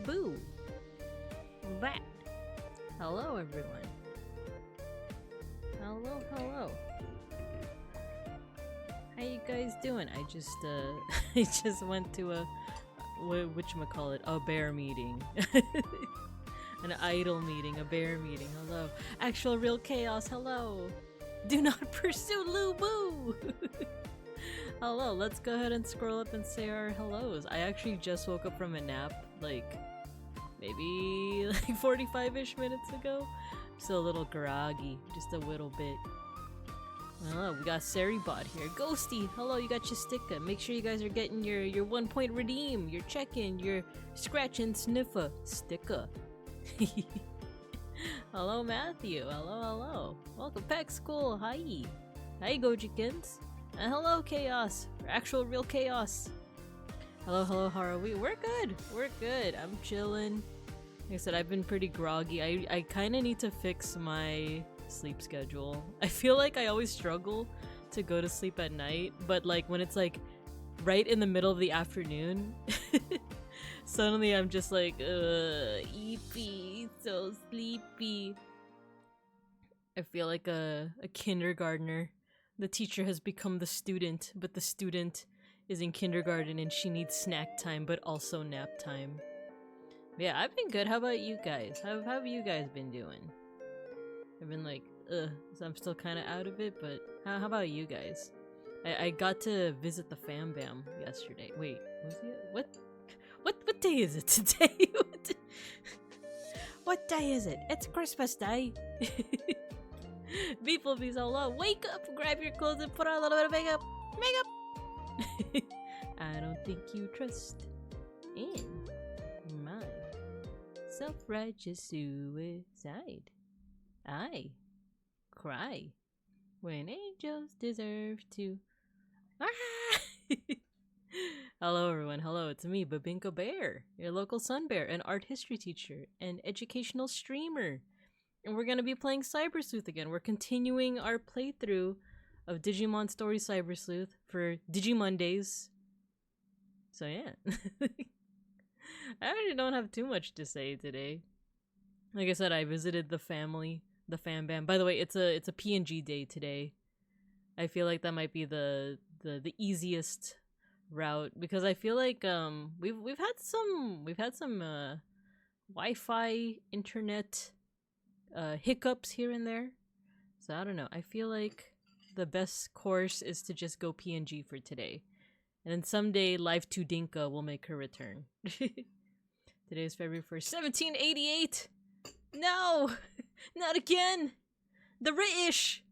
Boo! That. Hello, everyone. Hello, hello. How you guys doing? I just I just went to a whatchamacallit, a bear meeting. An idol meeting, a bear meeting. Hello. Actual real chaos. Hello. Do not pursue Lubu. Hello, let's go ahead and scroll up and say our hellos. I actually just woke up from a nap, like, maybe like 45-ish minutes ago. I'm still a little groggy, just a little bit. Oh, we got Seribot here. Ghosty, hello, you got your sticker. Make sure you guys are getting your 1 point redeem, your check-in, your scratch and sniffer sticker. Hello, Matthew. Hello, hello. Welcome back, school. Hi. Hi, Gojikins. And hello, Chaos. Actual real Chaos. Hello, hello, how are we? We're good. We're good. I'm chilling. Like I said, I've been pretty groggy. I kind of need to fix my sleep schedule. I feel like I always struggle to go to sleep at night, but like when it's like right in the middle of the afternoon, suddenly I'm just like, eepy, so sleepy. I feel like a kindergartner. The teacher has become the student, but the student is in kindergarten and she needs snack time, but also nap time. Yeah, I've been good. How about you guys? How have you guys been doing? I've been like, so I'm still kind of out of it, but how about you guys? I got to visit the Fam Bam yesterday. Wait, was it? What day is it today? What day is it? It's Christmas Day. Beeplebees, hello. Wake up, grab your clothes and put on a little bit of makeup. Makeup! I don't think you trust in my self-righteous suicide. I cry when angels deserve to. Ah! Hello everyone, hello, it's me, Babinka Bear, your local sun bear, an art history teacher, and educational streamer. And we're gonna be playing Cyber Sleuth again. We're continuing our playthrough of Digimon Story Cyber Sleuth for Digimon Days. So yeah. I actually don't have too much to say today. Like I said, I visited the family, the Fam Bam. By the way, it's a PNG day today. I feel like that might be the easiest route because I feel like we've had some Wi-Fi internet hiccups here and there. So I don't know. I feel like the best course is to just go PNG for today. And then someday Live to Dinka will make her return. Today is February 1st, 1788! No! Not again! The British!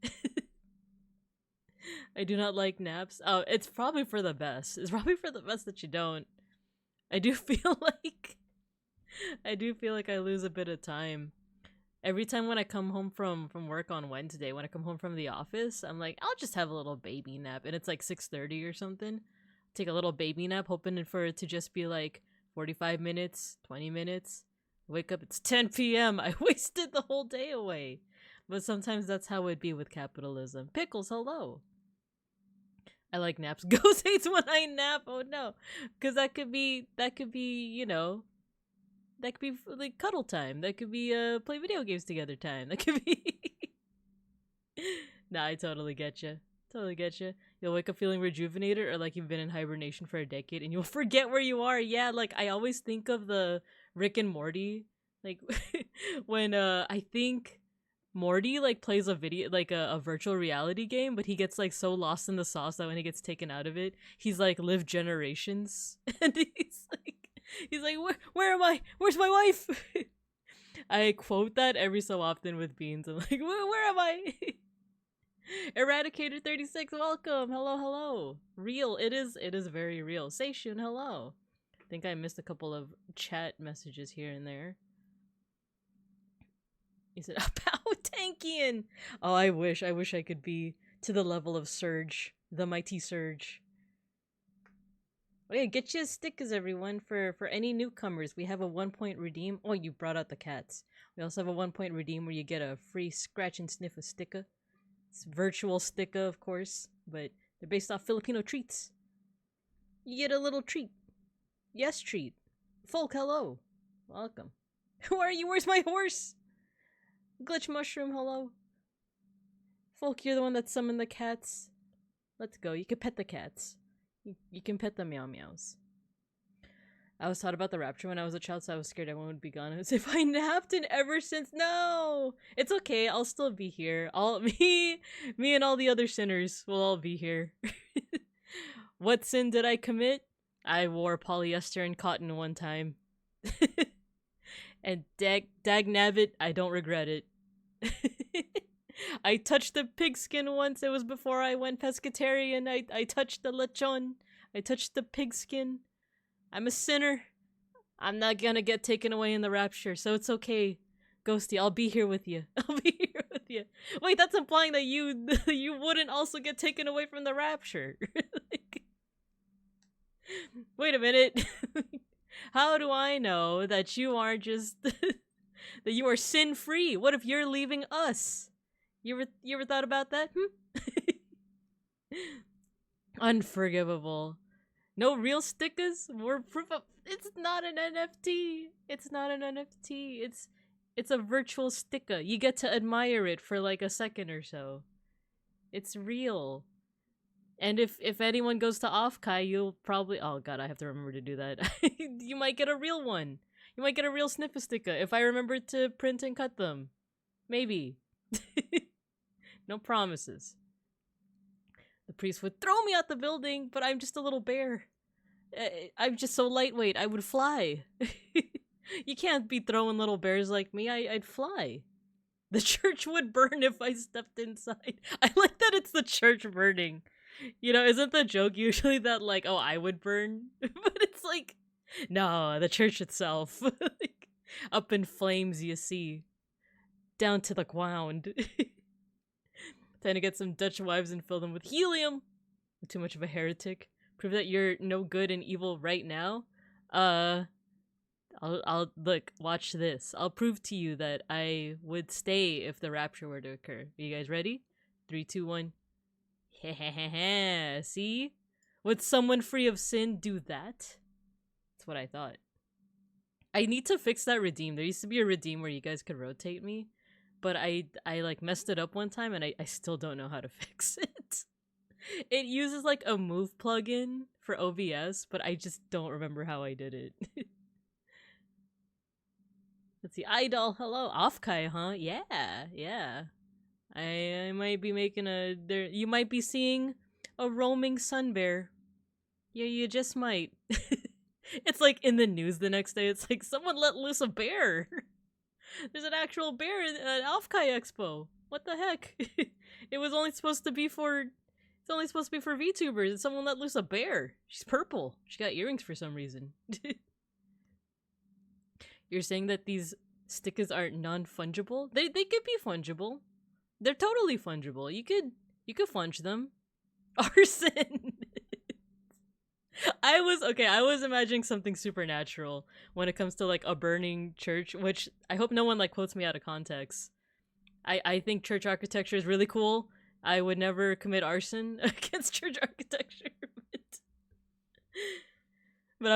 I do not like naps. Oh, it's probably for the best. It's probably for the best that you don't. I do feel like I lose a bit of time. Every time when I come home from work on Wednesday, when I come home from the office, I'm like, I'll just have a little baby nap. And it's like 6:30 or something. take a little baby nap, hoping for it to just be like 45 minutes, 20 minutes. Wake up, it's 10 p.m. I wasted the whole day away. But sometimes that's how it'd be with capitalism. Pickles, hello. I like naps. Ghost hates when I nap. Oh no. Because that could be, you know, that could be like cuddle time. That could be play video games together time. That could be... Nah, I totally get you. Totally get you. You'll wake up feeling rejuvenated or like you've been in hibernation for a decade and you'll forget where you are. Yeah, like I always think of the Rick and Morty. Like when I think Morty like plays a video like a virtual reality game, but he gets like so lost in the sauce that when he gets taken out of it, he's like lived generations. And he's like where am I? Where's my wife? I quote that every so often with Beans. I'm like, where am I? Eradicator 36, welcome. Hello, hello. Real, it is very real. Seishun, hello. I think I missed a couple of chat messages here and there. Is it about Tankian? Oh, I wish I could be to the level of Surge, the mighty Surge. Oh yeah, get you stickers, everyone, for any newcomers. We have a 1-point redeem. Oh, you brought out the cats. We also have a 1-point redeem where you get a free scratch and sniff a sticker. It's virtual sticker, of course, but they're based off Filipino treats. You get a little treat. Yes, treat. Folk, hello. Welcome. Who are you? Where's my horse? Glitch Mushroom, hello. Folk, you're the one that summoned the cats. Let's go. You can pet the cats. You can pet the meow meows. I was taught about the rapture when I was a child, so I was scared everyone would be gone. As if I napped and ever since. No! It's okay. I'll still be here. Me and all the other sinners will all be here. What sin did I commit? I wore polyester and cotton one time. And dag nabbit, I don't regret it. I touched the pigskin once. It was before I went pescatarian. I touched the lechon. I touched the pigskin. I'm a sinner. I'm not gonna get taken away in the rapture, so it's okay. Ghosty, I'll be here with you. I'll be here with you. Wait, that's implying that you wouldn't also get taken away from the rapture. Like, wait a minute. How do I know that you are just that you are sin-free? What if you're leaving us? You ever thought about that? Unforgivable. No real stickers? We're proof of it's not an NFT. It's not an NFT. It's a virtual sticker. You get to admire it for like a second or so. It's real. And if anyone goes to Offkai, you'll probably oh god, I have to remember to do that. You might get a real one. You might get a real sniffer sticker if I remember to print and cut them. Maybe. No promises. The priest would throw me out the building, but I'm just a little bear. I'm just so lightweight, I would fly. You can't be throwing little bears like me, I'd fly. The church would burn if I stepped inside. I like that it's the church burning. You know, isn't the joke usually that like, oh, I would burn? But it's like, no, the church itself. Like, up in flames, you see. Down to the ground. Time to get some Dutch wives and fill them with helium. I'm too much of a heretic. Prove that you're no good and evil right now. I'll look, watch this. I'll prove to you that I would stay if the rapture were to occur. Are you guys ready? 3, 2, 1. See? Would someone free of sin do that? That's what I thought. I need to fix that redeem. There used to be a redeem where you guys could rotate me. But I like messed it up one time and I still don't know how to fix it. It uses like a move plugin for OBS, but I just don't remember how I did it. Let's see. Idol, hello. Offkai, huh? Yeah. I might be making you might be seeing a roaming sun bear. Yeah, you just might. It's like in the news the next day. It's like someone let loose a bear. There's an actual bear at Offkai Expo. What the heck? It was only supposed to be for VTubers, and someone let loose a bear. She's purple. She got earrings for some reason. You're saying that these stickers are non-fungible? They could be fungible. They're totally fungible. You could funge them. Arson. I was imagining something supernatural when it comes to like a burning church, which I hope no one like quotes me out of context. I think church architecture is really cool. I would never commit arson against church architecture. But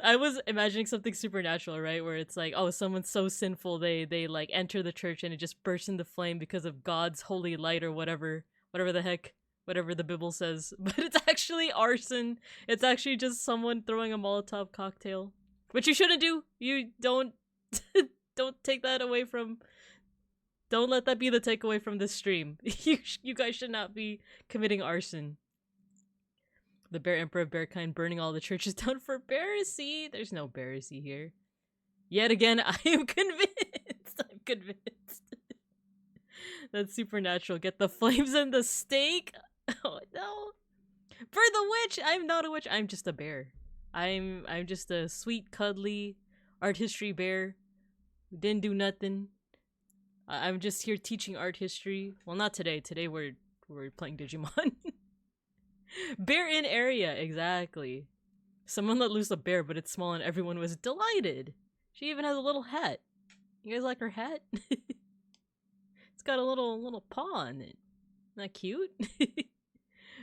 I was imagining something supernatural, right? Where it's like, oh, someone's so sinful they like enter the church and it just bursts into flame because of God's holy light or whatever the heck, whatever the Bible says. But it's actually arson. It's actually just someone throwing a Molotov cocktail, which you shouldn't do. You don't take that away from. Don't let that be the takeaway from this stream. You guys should not be committing arson. The Bear Emperor of Bearkind burning all the churches down for Bearacy. There's no Bearacy here. Yet again, I am convinced. I'm convinced. That's supernatural. Get the flames and the stake. Oh no. For the witch! I'm not a witch. I'm just a bear. I'm just a sweet, cuddly art history bear who didn't do nothing. I'm just here teaching art history. Well, not today. Today we're playing Digimon. Bear in area, exactly. Someone let loose a bear, but it's small and everyone was delighted. She even has a little hat. You guys like her hat? It's got a little paw on it. Isn't that cute?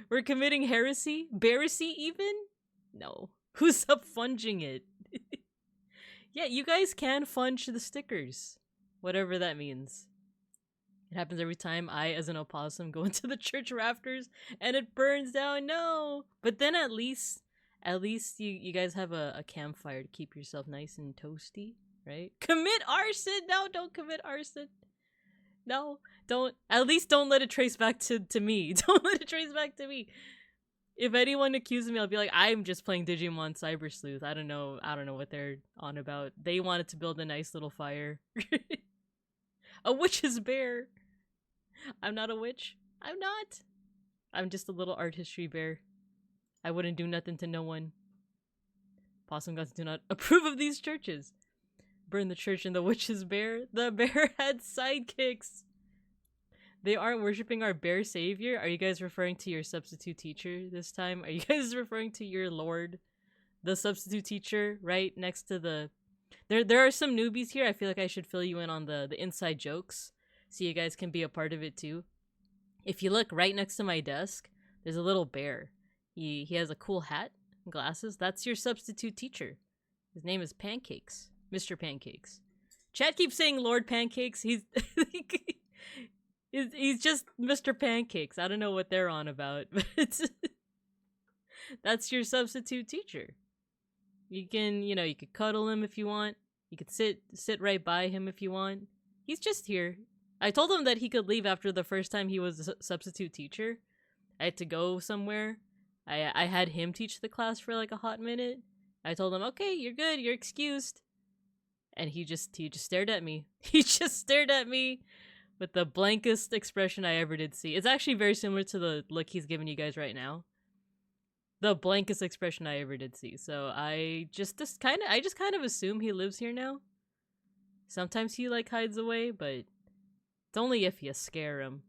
We're committing heresy? Bearacy even? No. Who's up funging it? Yeah, you guys can funge the stickers. Whatever that means. It happens every time I, as an opossum, go into the church rafters and it burns down. No! But then at least you guys have a campfire to keep yourself nice and toasty, right? Commit arson! No, don't commit arson. No, don't. At least don't let it trace back to me. Don't let it trace back to me. If anyone accuses me, I'll be like, I'm just playing Digimon Cyber Sleuth. I don't know what they're on about. They wanted to build a nice little fire. A witch's bear. I'm not a witch. I'm not. I'm just a little art history bear. I wouldn't do nothing to no one. Possum gods do not approve of these churches. Burn the church and the witch's bear. The bear had sidekicks. They aren't worshipping our bear savior? Are you guys referring to your substitute teacher this time? Are you guys referring to your lord? The substitute teacher right next to the... There are some newbies here. I feel like I should fill you in on the inside jokes so you guys can be a part of it too. If you look right next to my desk, there's a little bear. He has a cool hat and glasses. That's your substitute teacher. His name is Pancakes. Mr. Pancakes. Chat keeps saying Lord Pancakes. He's he's just Mr. Pancakes. I don't know what they're on about, but that's your substitute teacher. You can, you could cuddle him if you want. You could sit right by him if you want. He's just here. I told him that he could leave after the first time he was a substitute teacher. I had to go somewhere. I had him teach the class for like a hot minute. I told him, okay, you're good, you're excused. And he just stared at me. He just stared at me with the blankest expression I ever did see. It's actually very similar to the look he's giving you guys right now. The blankest expression I ever did see. So I just kind of assume he lives here now. Sometimes he like hides away, but it's only if you scare him.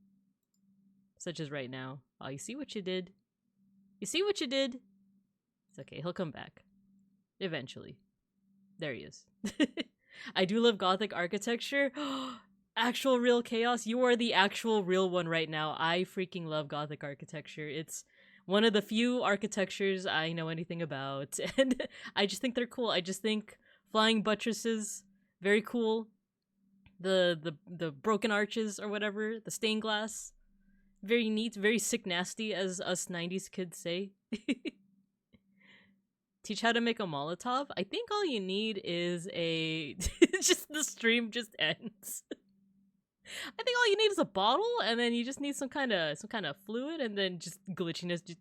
Such as right now. Oh, you see what you did? You see what you did? It's okay, he'll come back. Eventually. There he is. I do love Gothic architecture. Actual real chaos. You are the actual real one right now. I freaking love Gothic architecture. It's one of the few architectures I know anything about. And I just think they're cool. I just think flying buttresses, very cool. The broken arches or whatever, the stained glass, very neat, very sick nasty, as us 90s kids say. Teach how to make a Molotov? I think all you need is a... just the stream just ends. I think all you need is a bottle, and then you just need some kind of fluid, and then just glitchiness. Just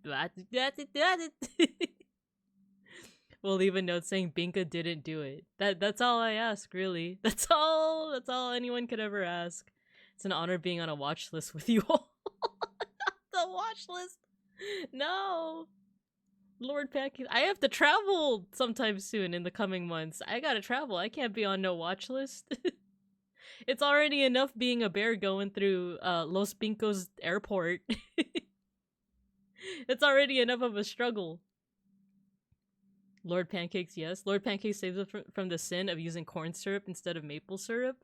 we'll leave a note saying Binka didn't do it. That's all I ask, really. That's all anyone could ever ask. It's an honor being on a watch list with you all. The watch list. No. Lord Pancakes. I have to travel sometime soon in the coming months. I gotta travel. I can't be on no watch list. It's already enough being a bear going through Los Pincos airport. It's already enough of a struggle. Lord Pancakes, yes. Lord Pancakes saves us from the sin of using corn syrup instead of maple syrup.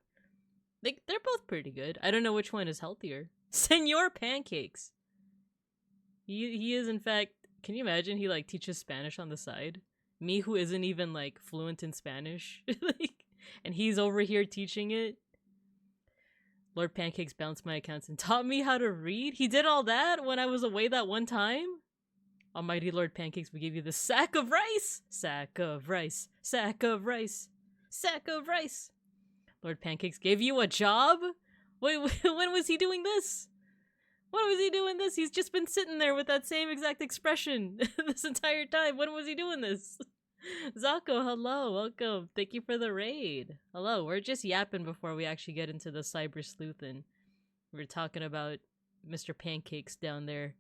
They're both pretty good. I don't know which one is healthier. Senor Pancakes. He is in fact. Can you imagine? He like teaches Spanish on the side. Me, who isn't even like fluent in Spanish, like, and he's over here teaching it. Lord Pancakes bounced my accounts and taught me how to read. He did all that when I was away that one time. Almighty Lord Pancakes will give you the sack of rice. Sack of rice. Sack of rice. Sack of rice. Lord Pancakes gave you a job? Wait, when was he doing this? When was he doing this? He's just been sitting there with that same exact expression this entire time. When was he doing this? Zako, hello, welcome. Thank you for the raid. Hello, we're just yapping before we actually get into the cyber sleuthing. We're talking about Mr. Pancakes down there.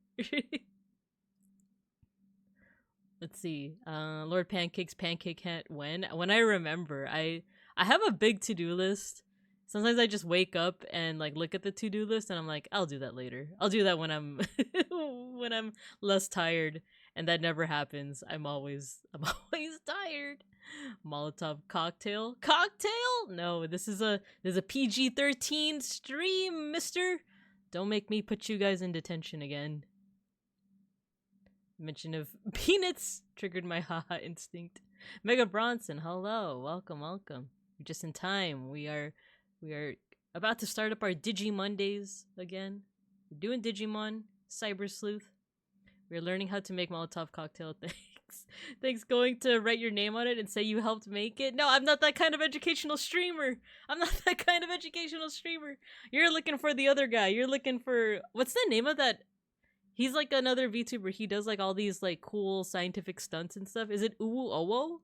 Let's see. Lord Pancakes, Pancake Hat, when I remember. I have a big to-do list. Sometimes I just wake up and like look at the to-do list and I'm like, I'll do that later. I'll do that when I'm when I'm less tired, and that never happens. I'm always tired. Molotov cocktail? Cocktail? No, this is a PG-13 stream, mister. Don't make me put you guys in detention again. Mention of peanuts triggered my haha instinct. Mega Bronson, hello, welcome. You're just in time. We are about to start up our Digimondays again. We're doing Digimon Cyber Sleuth. We're learning how to make Molotov cocktail. Thanks. Going to write your name on it and say you helped make it. No, I'm not that kind of educational streamer. You're looking for the other guy. You're looking for, what's the name of that? He's like another VTuber. He does like all these like cool scientific stunts and stuff. Is it Uwu Owo?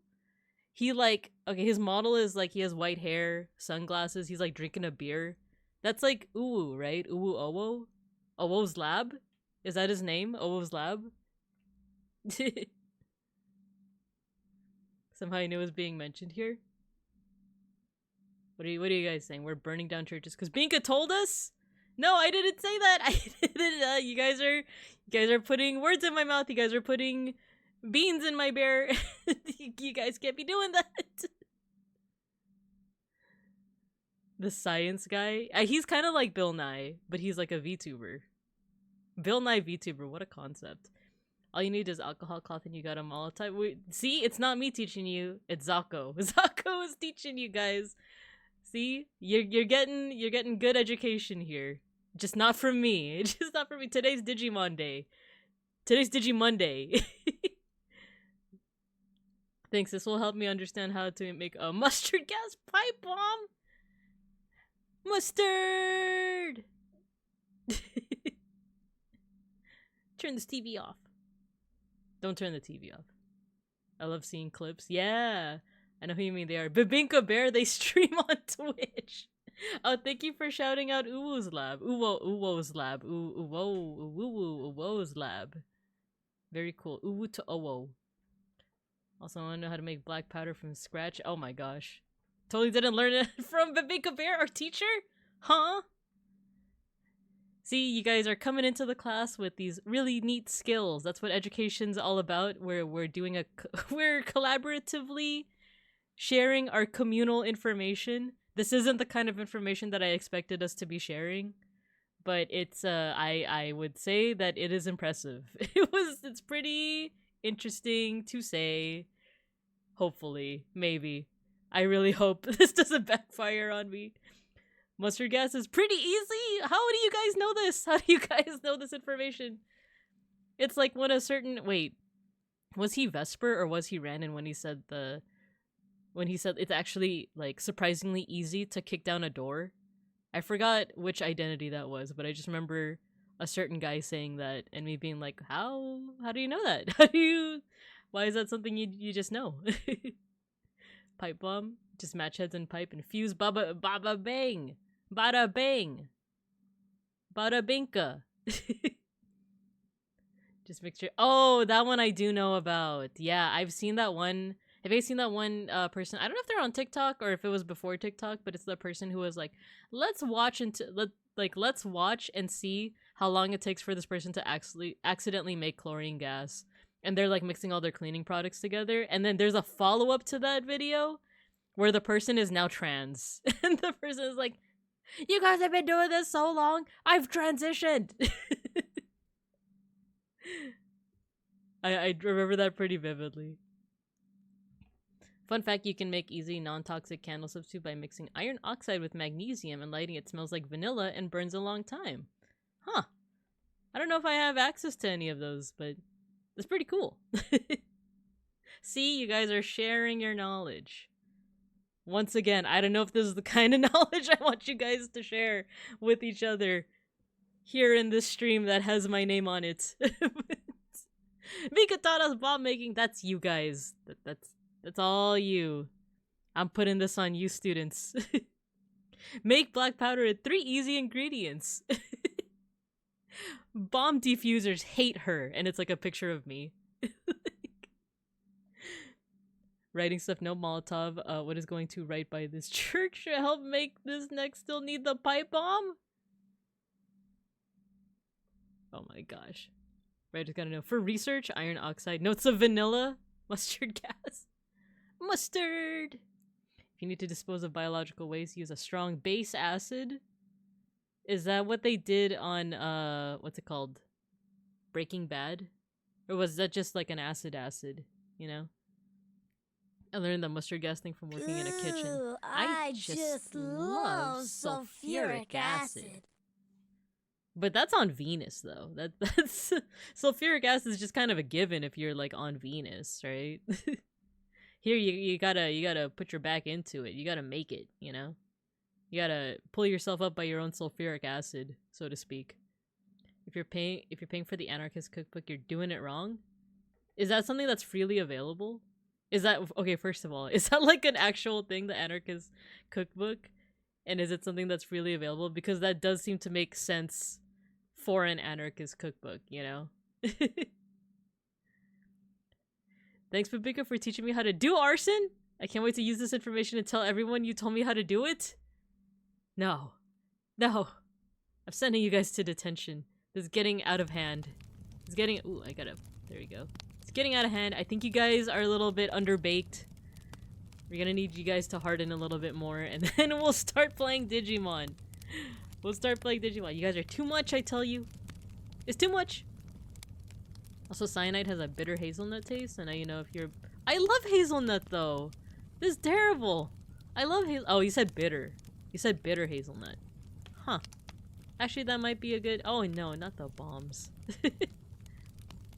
He like, okay, his model is like he has white hair, sunglasses. He's like drinking a beer. That's like Uwu, right? Uwu Owo? Owo's Lab? Is that his name? Owo's Lab? Somehow I knew it was being mentioned here. What are you guys saying? We're burning down churches because Binka told us? No, I didn't say that. I didn't. You guys are putting words in my mouth. You guys are putting beans in my bear. You guys can't be doing that. The science guy. He's kind of like Bill Nye, but he's like a VTuber. Bill Nye VTuber. What a concept. All you need is alcohol cloth and you got them all the time. See, it's not me teaching you. It's Zako. Zako is teaching you guys. See, you're getting good education here. Just not from me. Just not from me. Today's Digimon Day. Today's Digimonday. Thanks. This will help me understand how to make a mustard gas pipe bomb. Mustard. Turn this TV off. Don't turn the TV off. I love seeing clips. Yeah. I know who you mean. They are. Babinka Bear, they stream on Twitch. Oh, thank you for shouting out Uwo's Lab. Uwo's Lab. Uwo's Lab. Very cool. Uwu to Owo. Also, I want to know how to make black powder from scratch. Oh my gosh. Totally didn't learn it from Babinka Bear, our teacher? Huh? See, you guys are coming into the class with these really neat skills. That's what education's all about. We're collaboratively sharing our communal information. This isn't the kind of information that I expected us to be sharing, but it's I would say that it is impressive. It's pretty interesting to say. Hopefully, maybe. I really hope this doesn't backfire on me. Mustard gas is pretty easy. How do you guys know this? How do you guys know this information? It's like when a certain was he Vesper or was he Randon when he said it's actually like surprisingly easy to kick down a door? I forgot which identity that was, but I just remember a certain guy saying that and me being like, how do you know that? Why is that something you just know? Pipe bomb, just match heads and pipe and fuse baba bang. Bada bang. Bada binka. Just make sure. Oh, that one I do know about. Yeah, I've seen that one. Have you seen that one person? I don't know if they're on TikTok or if it was before TikTok, but it's the person who was like, let's watch and see how long it takes for this person to accidentally make chlorine gas. and they're like mixing all their cleaning products together, and then there's a follow-up to that video where the person is now trans. And the person is like, you guys have been doing this so long, I've transitioned. I remember that pretty vividly. Fun fact, you can make easy non-toxic candle substitute by mixing iron oxide with magnesium and lighting it. Smells like vanilla and burns a long time. Huh. I don't know if I have access to any of those, but it's pretty cool. See, you guys are sharing your knowledge. Once again, I don't know if this is the kind of knowledge I want you guys to share with each other here in this stream that has my name on it. Mikatada's bomb making, that's you guys. That's all you. I'm putting this on you, students. Make black powder with 3 easy ingredients. Bomb defusers hate her, and it's like a picture of me. Writing stuff, no Molotov. What is going to right by this church to help make this next still need the pipe bomb? Oh my gosh. Writer's gotta know. For research, iron oxide. Notes of vanilla. Mustard gas. Mustard! If you need to dispose of biological waste, use a strong base acid. Is that what they did on, what's it called? Breaking Bad? Or was that just like an acid, you know? I learned the mustard gas thing from working in a kitchen. I just love sulfuric acid. But that's on Venus, though. That's sulfuric acid is just kind of a given if you're like on Venus, right? Here you gotta put your back into it. You gotta make it, you know? You gotta pull yourself up by your own sulfuric acid, so to speak. If you're paying for the anarchist cookbook, you're doing it wrong. Is that something that's freely available? Is that okay? First of all, is that like an actual thing, the anarchist cookbook? And is it something that's freely available? Because that does seem to make sense for an anarchist cookbook, you know? Thanks, Babika, for teaching me how to do arson. I can't wait to use this information to tell everyone you told me how to do it. No. I'm sending you guys to detention. This is getting out of hand. It's getting... Ooh, there you go. It's getting out of hand. I think you guys are a little bit underbaked. We're gonna need you guys to harden a little bit more, and then we'll start playing Digimon. You guys are too much, I tell you. It's too much. Also, cyanide has a bitter hazelnut taste, and now you know if you're... I love hazelnut, though. This is terrible. I love Oh, you said bitter. You said bitter hazelnut. Huh. Actually, that might be a good... Oh, no, not the bombs.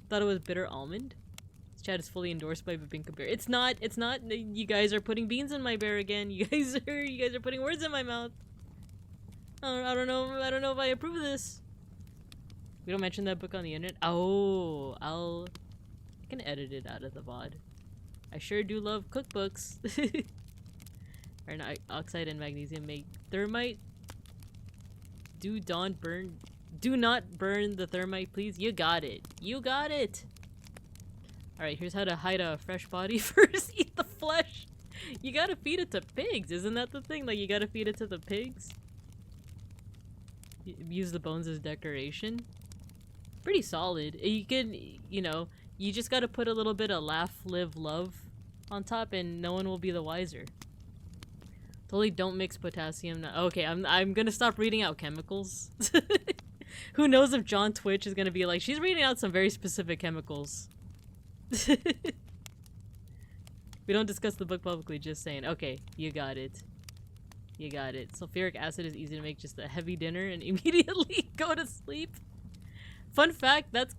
Thought it was bitter almond. This chat is fully endorsed by Babinka Bear. It's not. You guys are putting beans in my bear again. You guys are putting words in my mouth. I don't know if I approve of this. We don't mention that book on the internet. Oh, I can edit it out of the VOD. I sure do love cookbooks. Iron oxide and magnesium make thermite. Do not burn the thermite, please. You got it. Alright, here's how to hide a fresh body. First, eat the flesh. You gotta feed it to pigs. Isn't that the thing? Like, you gotta feed it to the pigs? Use the bones as decoration. Pretty solid. You can, you know, you just gotta put a little bit of laugh, live, love on top, and no one will be the wiser. Totally don't mix potassium. Okay, I'm gonna stop reading out chemicals. Who knows if John Twitch is gonna be like, she's reading out some very specific chemicals. We don't discuss the book publicly, just saying. Okay, you got it. Sulfuric acid is easy to make, just a heavy dinner and immediately go to sleep. Fun fact, that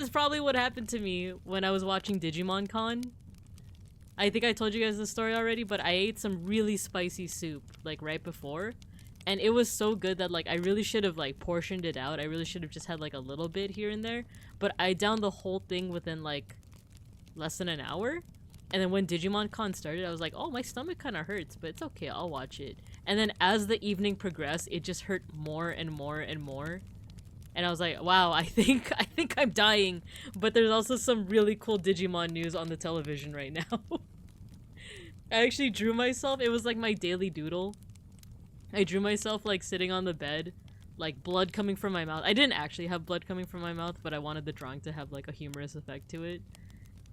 is probably what happened to me when I was watching Digimon Con. I think I told you guys the story already, but I ate some really spicy soup, like, right before. And it was so good that, like, I really should have, like, portioned it out. I really should have just had, like, a little bit here and there. But I downed the whole thing within, like, less than an hour. And then when Digimon Con started, I was like, oh, my stomach kind of hurts, but it's okay, I'll watch it. And then as the evening progressed, it just hurt more and more and more. And I was like, wow, I think I'm dying. But there's also some really cool Digimon news on the television right now. I actually drew myself. It was like my daily doodle. I drew myself like sitting on the bed, like blood coming from my mouth. I didn't actually have blood coming from my mouth, but I wanted the drawing to have like a humorous effect to it.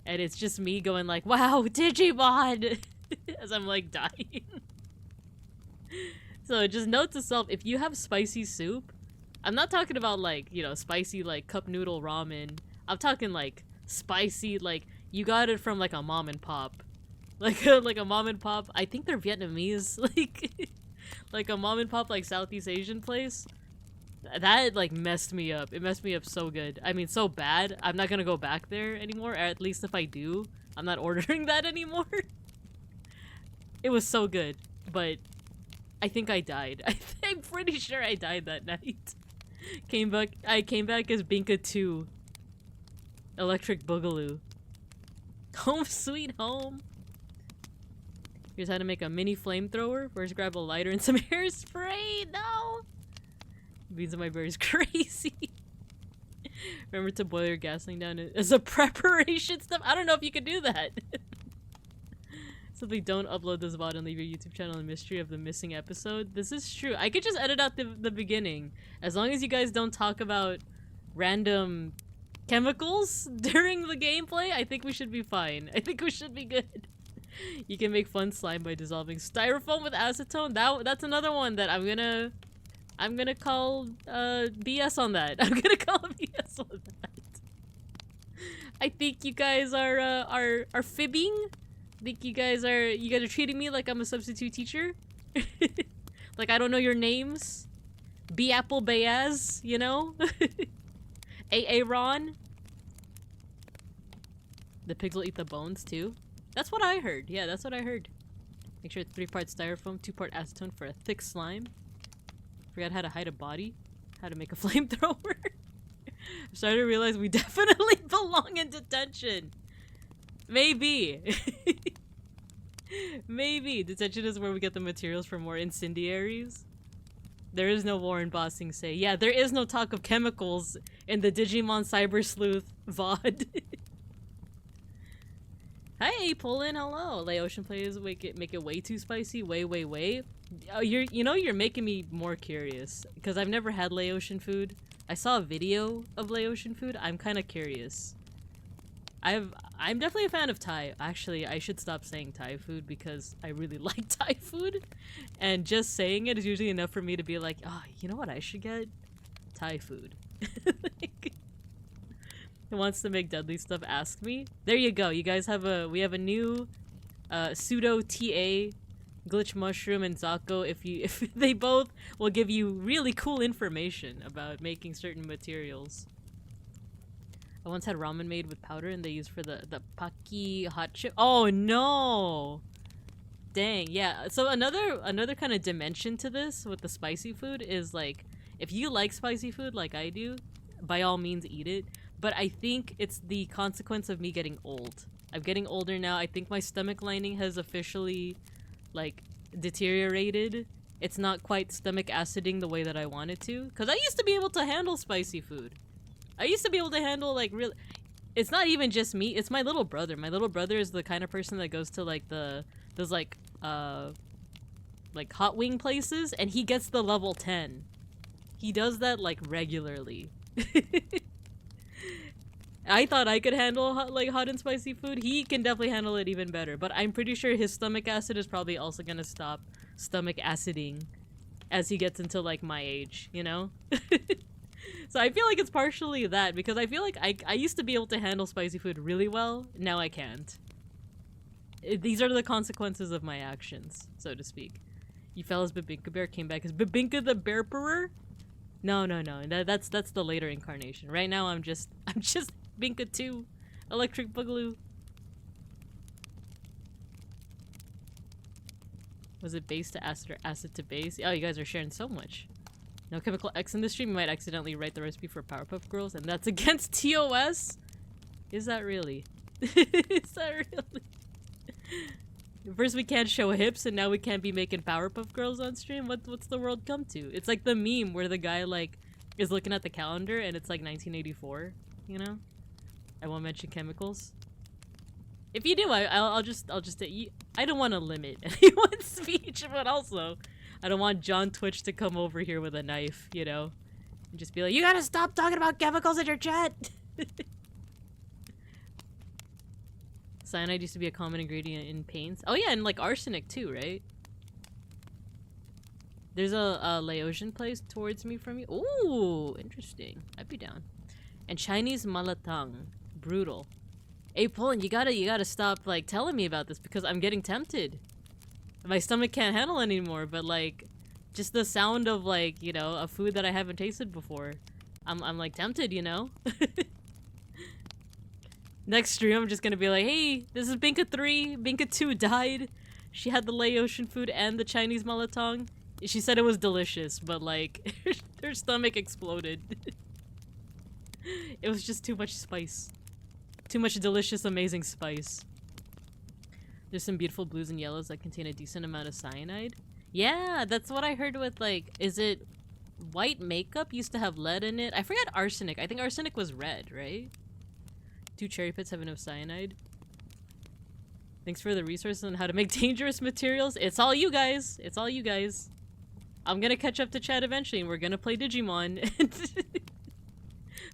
And it's just me going like, wow, Digimon! As I'm like dying. So just note to self, if you have spicy soup, I'm not talking about like, you know, spicy like cup noodle ramen. I'm talking like spicy, like you got it from like a mom and pop. Like a mom and pop. I think they're Vietnamese. Like a mom and pop like Southeast Asian place. That like messed me up. It messed me up so good. I mean, so bad. I'm not gonna go back there anymore. Or at least if I do, I'm not ordering that anymore. It was so good, but I think I died. I'm pretty sure I died that night. I came back as Binka 2. Electric Boogaloo. Home sweet home. Here's how to make a mini flamethrower. First grab a lighter and some hairspray. No! Beans in my berries crazy. Remember to boil your gasoline down as a preparation stuff. I don't know if you could do that. Simply don't upload this VOD and leave your YouTube channel in mystery of the missing episode. This is true. I could just edit out the beginning. As long as you guys don't talk about random chemicals during the gameplay, I think we should be fine. I think we should be good. You can make fun slime by dissolving styrofoam with acetone. That's another one that I'm gonna call BS on that. I'm gonna call BS on that. I think you guys are fibbing. I think you guys are treating me like I'm a substitute teacher. Like I don't know your names. B Apple Bayaz, you know? AA Ron. The pigs will eat the bones too. That's what I heard. Yeah, that's what I heard. Make sure it's 3-part styrofoam, 2-part acetone for a thick slime. Forgot how to hide a body. How to make a flamethrower. I'm starting to realize we definitely belong in detention. Maybe. Maybe. Detention is where we get the materials for more incendiaries. There is no war in Ba Sing Se. Yeah, there is no talk of chemicals in the Digimon Cyber Sleuth VOD. Hey, Poland, hello. Laotian players make it way too spicy. Way. Oh, you're making me more curious because I've never had Laotian food. I saw a video of Laotian food. I'm kind of curious. I'm definitely a fan of Thai. Actually, I should stop saying Thai food because I really like Thai food. And just saying it is usually enough for me to be like, oh, you know what I should get? Thai food. Like, who wants to make deadly stuff, ask me. There you go. You guys have we have a new pseudo TA, glitch mushroom and Zako. If they both will give you really cool information about making certain materials. I once had ramen made with powder and they used for the paki hot chip. Oh no! Dang, yeah. So another kind of dimension to this with the spicy food is like, if you like spicy food like I do, by all means eat it. But I think it's the consequence of me getting old. I'm getting older now. I think my stomach lining has officially like deteriorated. It's not quite stomach aciding the way that I want it to. Cause I used to be able to handle spicy food. I used to be able to handle like real. It's not even just me. It's my little brother. My little brother is the kind of person that goes to like those like hot wing places, and he gets the level 10. He does that like regularly. I thought I could handle hot and spicy food. He can definitely handle it even better. But I'm pretty sure his stomach acid is probably also gonna stop stomach aciding as he gets into like my age, you know? So I feel like it's partially that, because I feel like I used to be able to handle spicy food really well. Now I can't. These are the consequences of my actions, so to speak. You fell as Babinka Bear, came back as Babinka the Bearperer? No. That's the later incarnation. Right now I'm just Binka 2. Electric Boogaloo. Was it base to acid or acid to base? Oh, you guys are sharing so much. No chemical X in this stream. You might accidentally write the recipe for Powerpuff Girls, and that's against TOS? Is that really? Is that really? First we can't show hips, and now we can't be making Powerpuff Girls on stream? What's the world come to? It's like the meme where the guy like is looking at the calendar and it's like 1984, you know? I won't mention chemicals. If you do, I'll just I don't want to limit anyone's speech, but also I don't want John Twitch to come over here with a knife, you know? And just be like, you gotta stop talking about chemicals in your chat! Cyanide used to be a common ingredient in paints. Oh yeah, and like arsenic too, right? There's a Laotian place towards me from you. Ooh, interesting. I'd be down. And Chinese malatang. Brutal. Hey, Poland, you gotta stop, like, telling me about this because I'm getting tempted. My stomach can't handle anymore, but, like, just the sound of, like, you know, a food that I haven't tasted before. I'm like, tempted, you know? Next stream, I'm just gonna be like, hey, this is Binka 3. Binka 2 died. She had the Laotian food and the Chinese malatang. She said it was delicious, but, like, her stomach exploded. It was just too much spice. Too much delicious, amazing spice. There's some beautiful blues and yellows that contain a decent amount of cyanide. Yeah, that's what I heard with, like, is it white makeup used to have lead in it? I forgot arsenic. I think arsenic was red, right? 2 cherry pits have enough cyanide. Thanks for the resources on how to make dangerous materials. It's all you guys. It's all you guys. I'm gonna catch up to chat eventually and we're gonna play Digimon.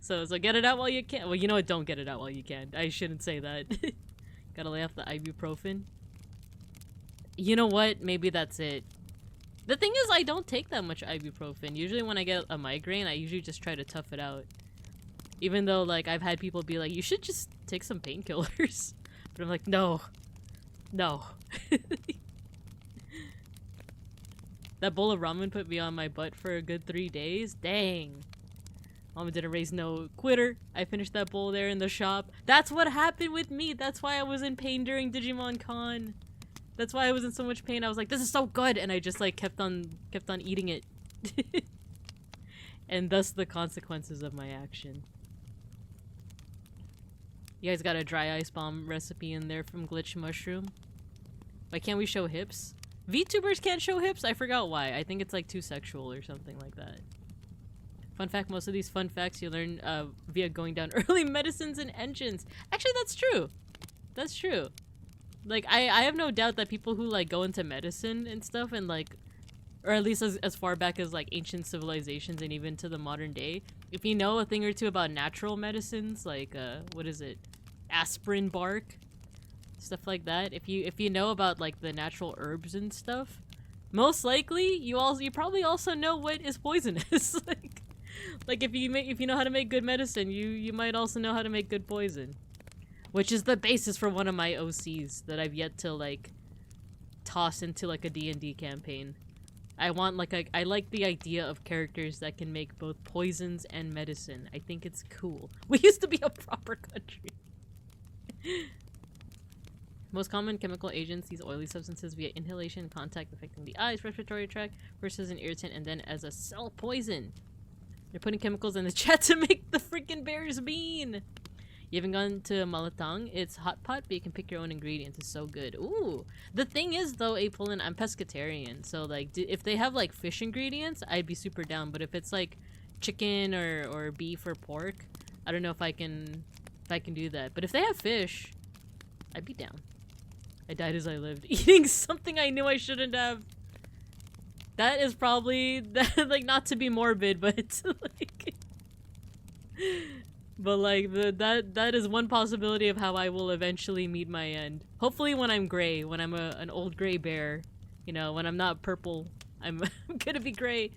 So get it out while you can. Well, you know what? Don't get it out while you can. I shouldn't say that. Gotta lay off the ibuprofen. You know what? Maybe that's it. The thing is, I don't take that much ibuprofen. Usually when I get a migraine, I usually just try to tough it out. Even though, like, I've had people be like, you should just take some painkillers. But I'm like, no. No. That bowl of ramen put me on my butt for a good 3 days. Dang. Mama didn't raise no quitter. I finished that bowl there in the shop. That's what happened with me. That's why I was in pain during Digimon Con. That's why I was in so much pain. I was like, this is so good, and I just like kept on eating it. And thus the consequences of my action. You guys got a dry ice bomb recipe in there from Glitch Mushroom. Why can't we show hips? VTubers can't show hips? I forgot why. I think it's like too sexual or something like that. Fun fact, most of these fun facts you learn via going down early medicines and engines. Actually, that's true. That's true. Like, I have no doubt that people who, like, go into medicine and stuff and, like, or at least as far back as, like, ancient civilizations and even to the modern day, if you know a thing or two about natural medicines, like, what is it? Aspirin bark? Stuff like that. If you know about, like, the natural herbs and stuff, most likely you probably also know what is poisonous. Like if you know how to make good medicine, you might also know how to make good poison. Which is the basis for one of my OCs that I've yet to, like, toss into, like, a D&D campaign. I like the idea of characters that can make both poisons and medicine. I think it's cool. We used to be a proper country. Most common chemical agents, these oily substances via inhalation, contact affecting the eyes, respiratory tract, first as an irritant and then as a cell poison. They're putting chemicals in the chat to make the freaking bears mean. You haven't gone to Malatang? It's hot pot, but you can pick your own ingredients. It's so good. Ooh. The thing is, though, Apolin, I'm pescatarian. So, like, if they have, like, fish ingredients, I'd be super down. But if it's, like, chicken or beef or pork, I don't know if I can do that. But if they have fish, I'd be down. I died as I lived. Eating something I knew I shouldn't have. That is probably, like, not to be morbid, but like... But, like, that is one possibility of how I will eventually meet my end. Hopefully when I'm gray, when I'm an old gray bear. You know, when I'm not purple, I'm gonna be gray.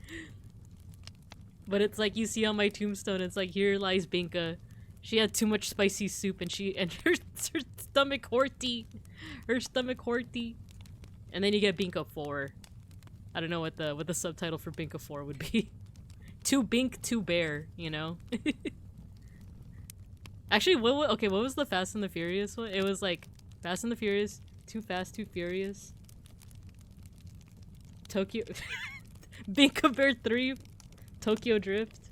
But it's like you see on my tombstone, it's like, here lies Binka. She had too much spicy soup and her stomach horty. Her stomach horty. And then you get Binka 4. I don't know what the subtitle for Binka 4 would be. Too Bink, too bear, you know? Actually, what was the Fast and the Furious one? It was like Fast and the Furious, Too Fast, Too Furious, Tokyo, Binka Bear 3, Tokyo Drift.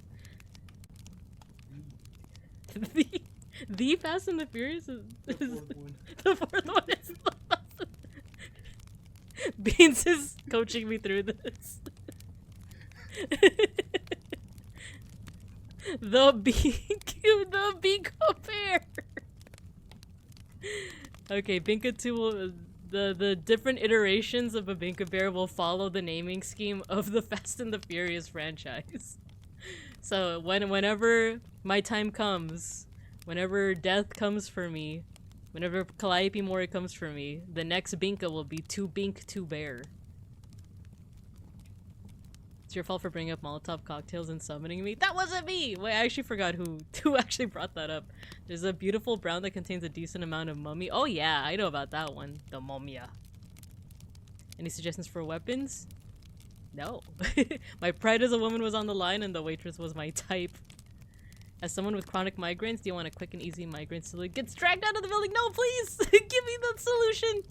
The Fast and the Furious is the fourth one is the Fast. Beans is coaching me through this. The Binka Bear. Okay, Binka 2 will, the different iterations of Babinka Bear will follow the naming scheme of the Fast and the Furious franchise. So whenever my time comes, whenever death comes for me, whenever Calliope Mori comes for me, the next Binka will be To Bink To Bear. It's your fault for bringing up Molotov cocktails and summoning me. That wasn't me! Wait, I actually forgot who actually brought that up. There's a beautiful brown that contains a decent amount of mummy. Oh yeah, I know about that one. The mumia. Any suggestions for weapons? No. My pride as a woman was on the line and the waitress was my type. As someone with chronic migraines, do you want a quick and easy migraine solution? Gets dragged out of the building! No, please! Give me the solution!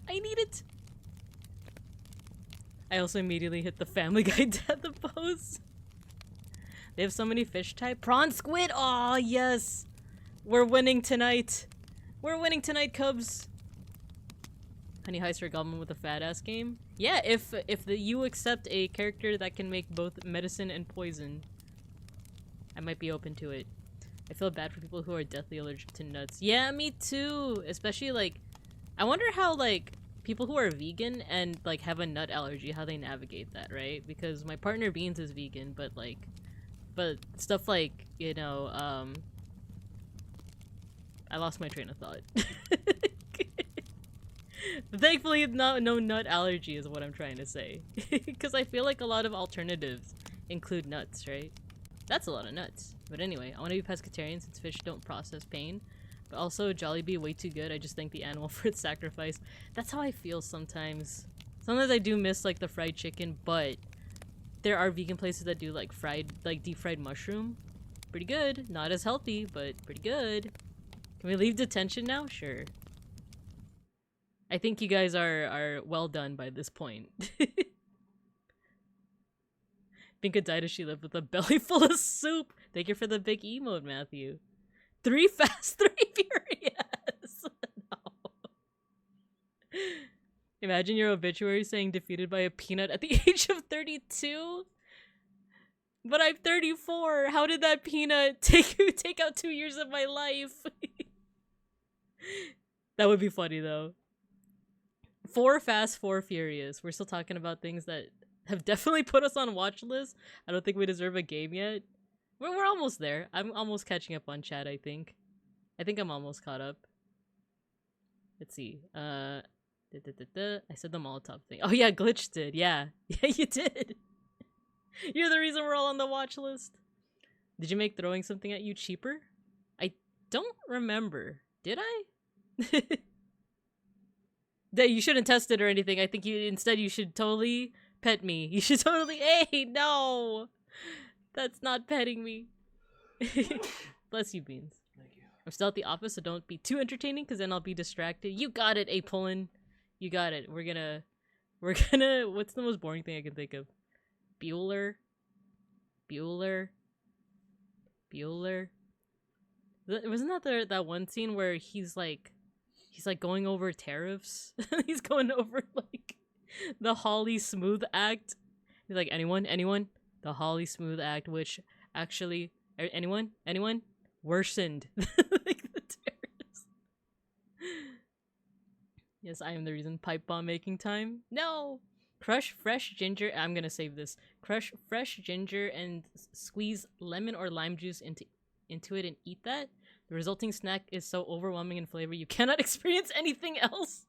I need it! I also immediately hit the Family Guy death pose. They have so many fish type. Prawn squid! Aw, yes! We're winning tonight! We're winning tonight, Cubs! Honey Heist for a Goblin with a fat ass game? Yeah, if you accept a character that can make both medicine and poison, I might be open to it. I feel bad for people who are deathly allergic to nuts. Yeah, me too! Especially, like, I wonder how, like, people who are vegan and, like, have a nut allergy, how they navigate that, right? Because my partner Beans is vegan, but, like, stuff like, you know, I lost my train of thought. Thankfully, no nut allergy is what I'm trying to say. Because I feel like a lot of alternatives include nuts, right? That's a lot of nuts. But anyway, I want to be pescatarian since fish don't process pain. But also, Jollibee, way too good. I just thank the animal for its sacrifice. That's how I feel sometimes. Sometimes I do miss, like, the fried chicken, but there are vegan places that do, like, deep fried mushroom. Pretty good. Not as healthy, but pretty good. Can we leave detention now? Sure. I think you guys are well done by this point. Binka died as she lived with a belly full of soup. Thank you for the big emote, Matthew. 3 fast, 3 furious. No. Imagine your obituary saying defeated by a peanut at the age of 32. But I'm 34. How did that peanut take out 2 years of my life? That would be funny though. 4 fast, 4 furious. We're still talking about things that have definitely put us on watch lists. I don't think we deserve a game yet. We're almost there. I'm almost catching up on chat, I think. I think I'm almost caught up. Let's see. I said the Molotov thing. Oh yeah, Glitch did. Yeah. Yeah, you did. You're the reason we're all on the watch list. Did you make throwing something at you cheaper? I don't remember. Did I? That you shouldn't test it or anything. I think instead you should totally pet me. You should totally. Hey, no, that's not petting me. Bless you, Beans. Thank you. I'm still at the office, so don't be too entertaining, because then I'll be distracted. You got it, Apolin. You got it. We're gonna. What's the most boring thing I can think of? Bueller. Wasn't that that one scene where he's like going over tariffs? He's going over like the Holly Smooth Act. He's like, anyone? The Holly Smooth Act, which actually, anyone? Worsened like the tariffs. Yes, I am the reason. Pipe bomb making time. No. Crush fresh ginger. I'm gonna save this. Crush fresh ginger and squeeze lemon or lime juice into it and eat that. The resulting snack is so overwhelming in flavor you cannot experience anything else.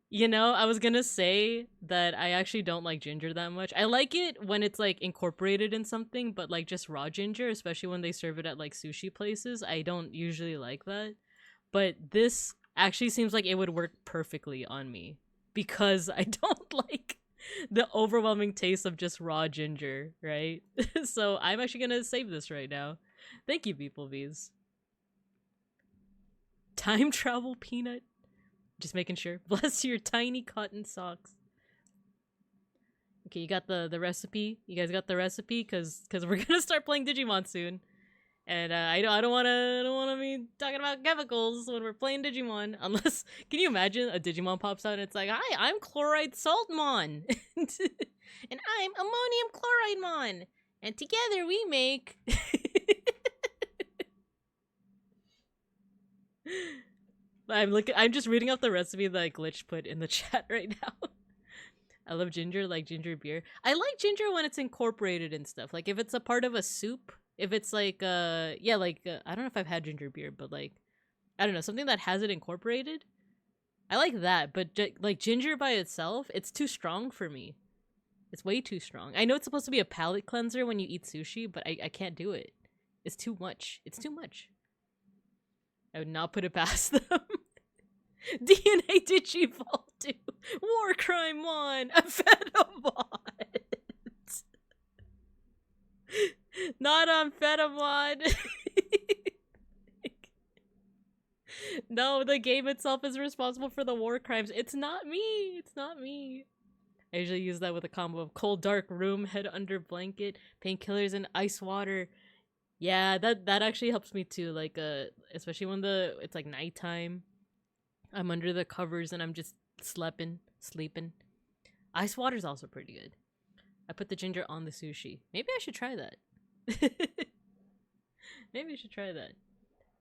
You know, I was gonna say that I actually don't like ginger that much. I like it when it's like incorporated in something, but like just raw ginger, especially when they serve it at like sushi places, I don't usually like that. But this actually seems like it would work perfectly on me because I don't like the overwhelming taste of just raw ginger, right? So I'm actually gonna save this right now. Thank you, beeplebees. Time travel peanut. Just making sure. Bless your tiny cotton socks. Okay, you got the recipe. You guys got the recipe, cause we're gonna start playing Digimon soon, and I don't wanna be talking about chemicals when we're playing Digimon. Unless, can you imagine a Digimon pops out and it's like, "Hi, I'm Chloride Saltmon, and I'm Ammonium Chloridemon, and together we make." I'm just reading off the recipe that Glitch put in the chat right now. I love ginger, like ginger beer. I like ginger when it's incorporated and stuff. Like if it's a part of a soup, if it's like I don't know if I've had ginger beer, but like I don't know, something that has it incorporated. I like that, but like ginger by itself, it's too strong for me. It's way too strong. I know it's supposed to be a palate cleanser when you eat sushi, but I can't do it. It's too much. It's too much. I would not put it past them. DNA Digivolve 2. War Crime 1. Amphetamon. Not Amphetamon. No, the game itself is responsible for the war crimes. It's not me. It's not me. I usually use that with a combo of cold, dark room, head under blanket, painkillers, and ice water. Yeah, that actually helps me too. Like, especially when it's like nighttime. I'm under the covers and I'm just sleeping. Ice water's also pretty good. I put the ginger on the sushi. Maybe I should try that. Maybe I should try that.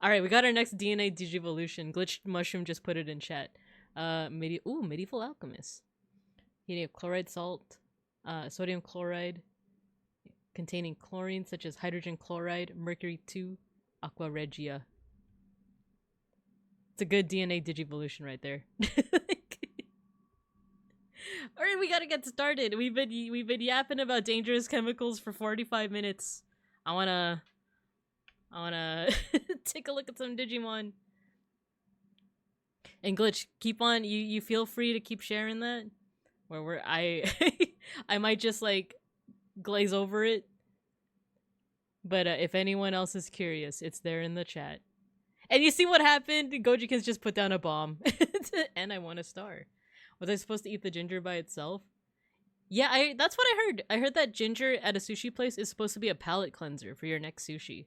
Alright, we got our next DNA Digivolution. Glitched Mushroom just put it in chat. Medieval Alchemist. Heating of chloride salt. Sodium chloride. Containing chlorine such as hydrogen chloride, mercury 2, aqua regia. It's a good DNA Digivolution right there. Alright, we gotta get started. We've been yapping about dangerous chemicals for 45 minutes. I wanna take a look at some Digimon. And Glitch, keep on, you feel free to keep sharing that. Where I might just like glaze over it. But if anyone else is curious, it's there in the chat. And you see what happened? Gojikins just put down a bomb. And I won a star. Was I supposed to eat the ginger by itself? Yeah, that's what I heard. I heard that ginger at a sushi place is supposed to be a palate cleanser for your next sushi.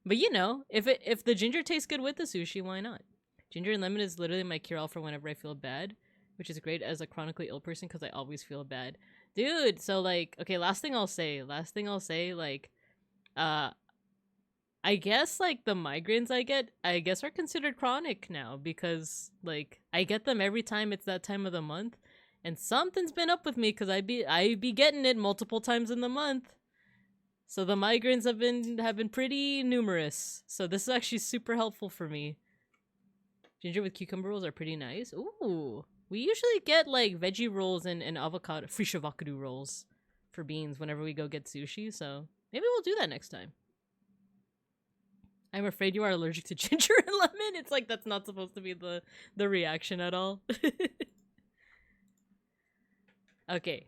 But you know, if the ginger tastes good with the sushi, why not? Ginger and lemon is literally my cure-all for whenever I feel bad, which is great as a chronically ill person because I always feel bad. Dude, so like, okay, last thing I'll say, like, I guess like the migraines I get, I guess are considered chronic now because like I get them every time it's that time of the month, and something's been up with me because I be getting it multiple times in the month. So the migraines have been pretty numerous. So this is actually super helpful for me. Ginger with cucumber rolls are pretty nice. Ooh, we usually get like veggie rolls and avocado frishavakadu rolls for beans whenever we go get sushi. So maybe we'll do that next time. I'm afraid you are allergic to ginger and lemon. It's like that's not supposed to be the reaction at all. Okay.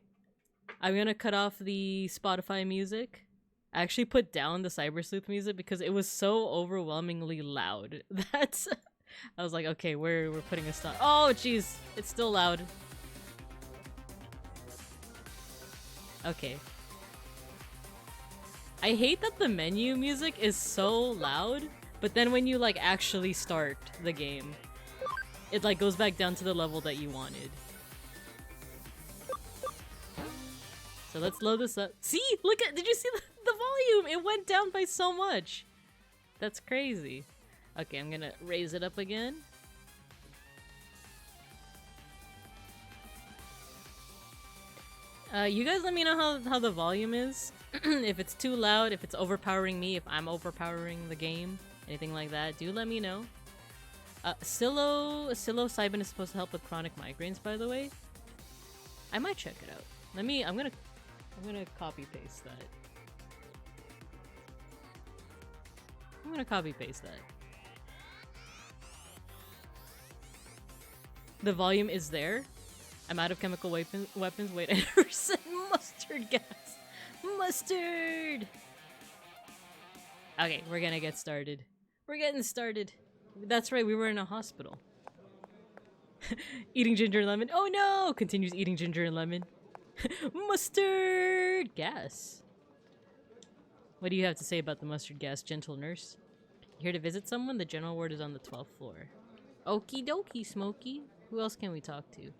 I'm gonna cut off the Spotify music. I actually put down the Cyber Sleuth music because it was so overwhelmingly loud. That's... I was like, okay, we're putting a stop. Oh, jeez. It's still loud. Okay. I hate that the menu music is so loud, but then when you like actually start the game, it like goes back down to the level that you wanted. So let's load this up. See? Look at, did you see the volume? It went down by so much. That's crazy. Okay, I'm gonna raise it up again. You guys let me know how the volume is. If it's too loud, if it's overpowering me, if I'm overpowering the game, anything like that, do let me know. Psilocybin is supposed to help with chronic migraines, by the way. I might check it out. I'm gonna copy paste that. I'm gonna copy paste that. The volume is there. I'm out of chemical weapons. Wait, I never said mustard gas. Mustard! Okay, we're gonna get started. We're getting started. That's right, we were in a hospital. Eating ginger and lemon. Oh no! Continues eating ginger and lemon. Mustard gas. What do you have to say about the mustard gas, gentle nurse? Here to visit someone? The general ward is on the 12th floor. Okie dokie, Smokey. Who else can we talk to?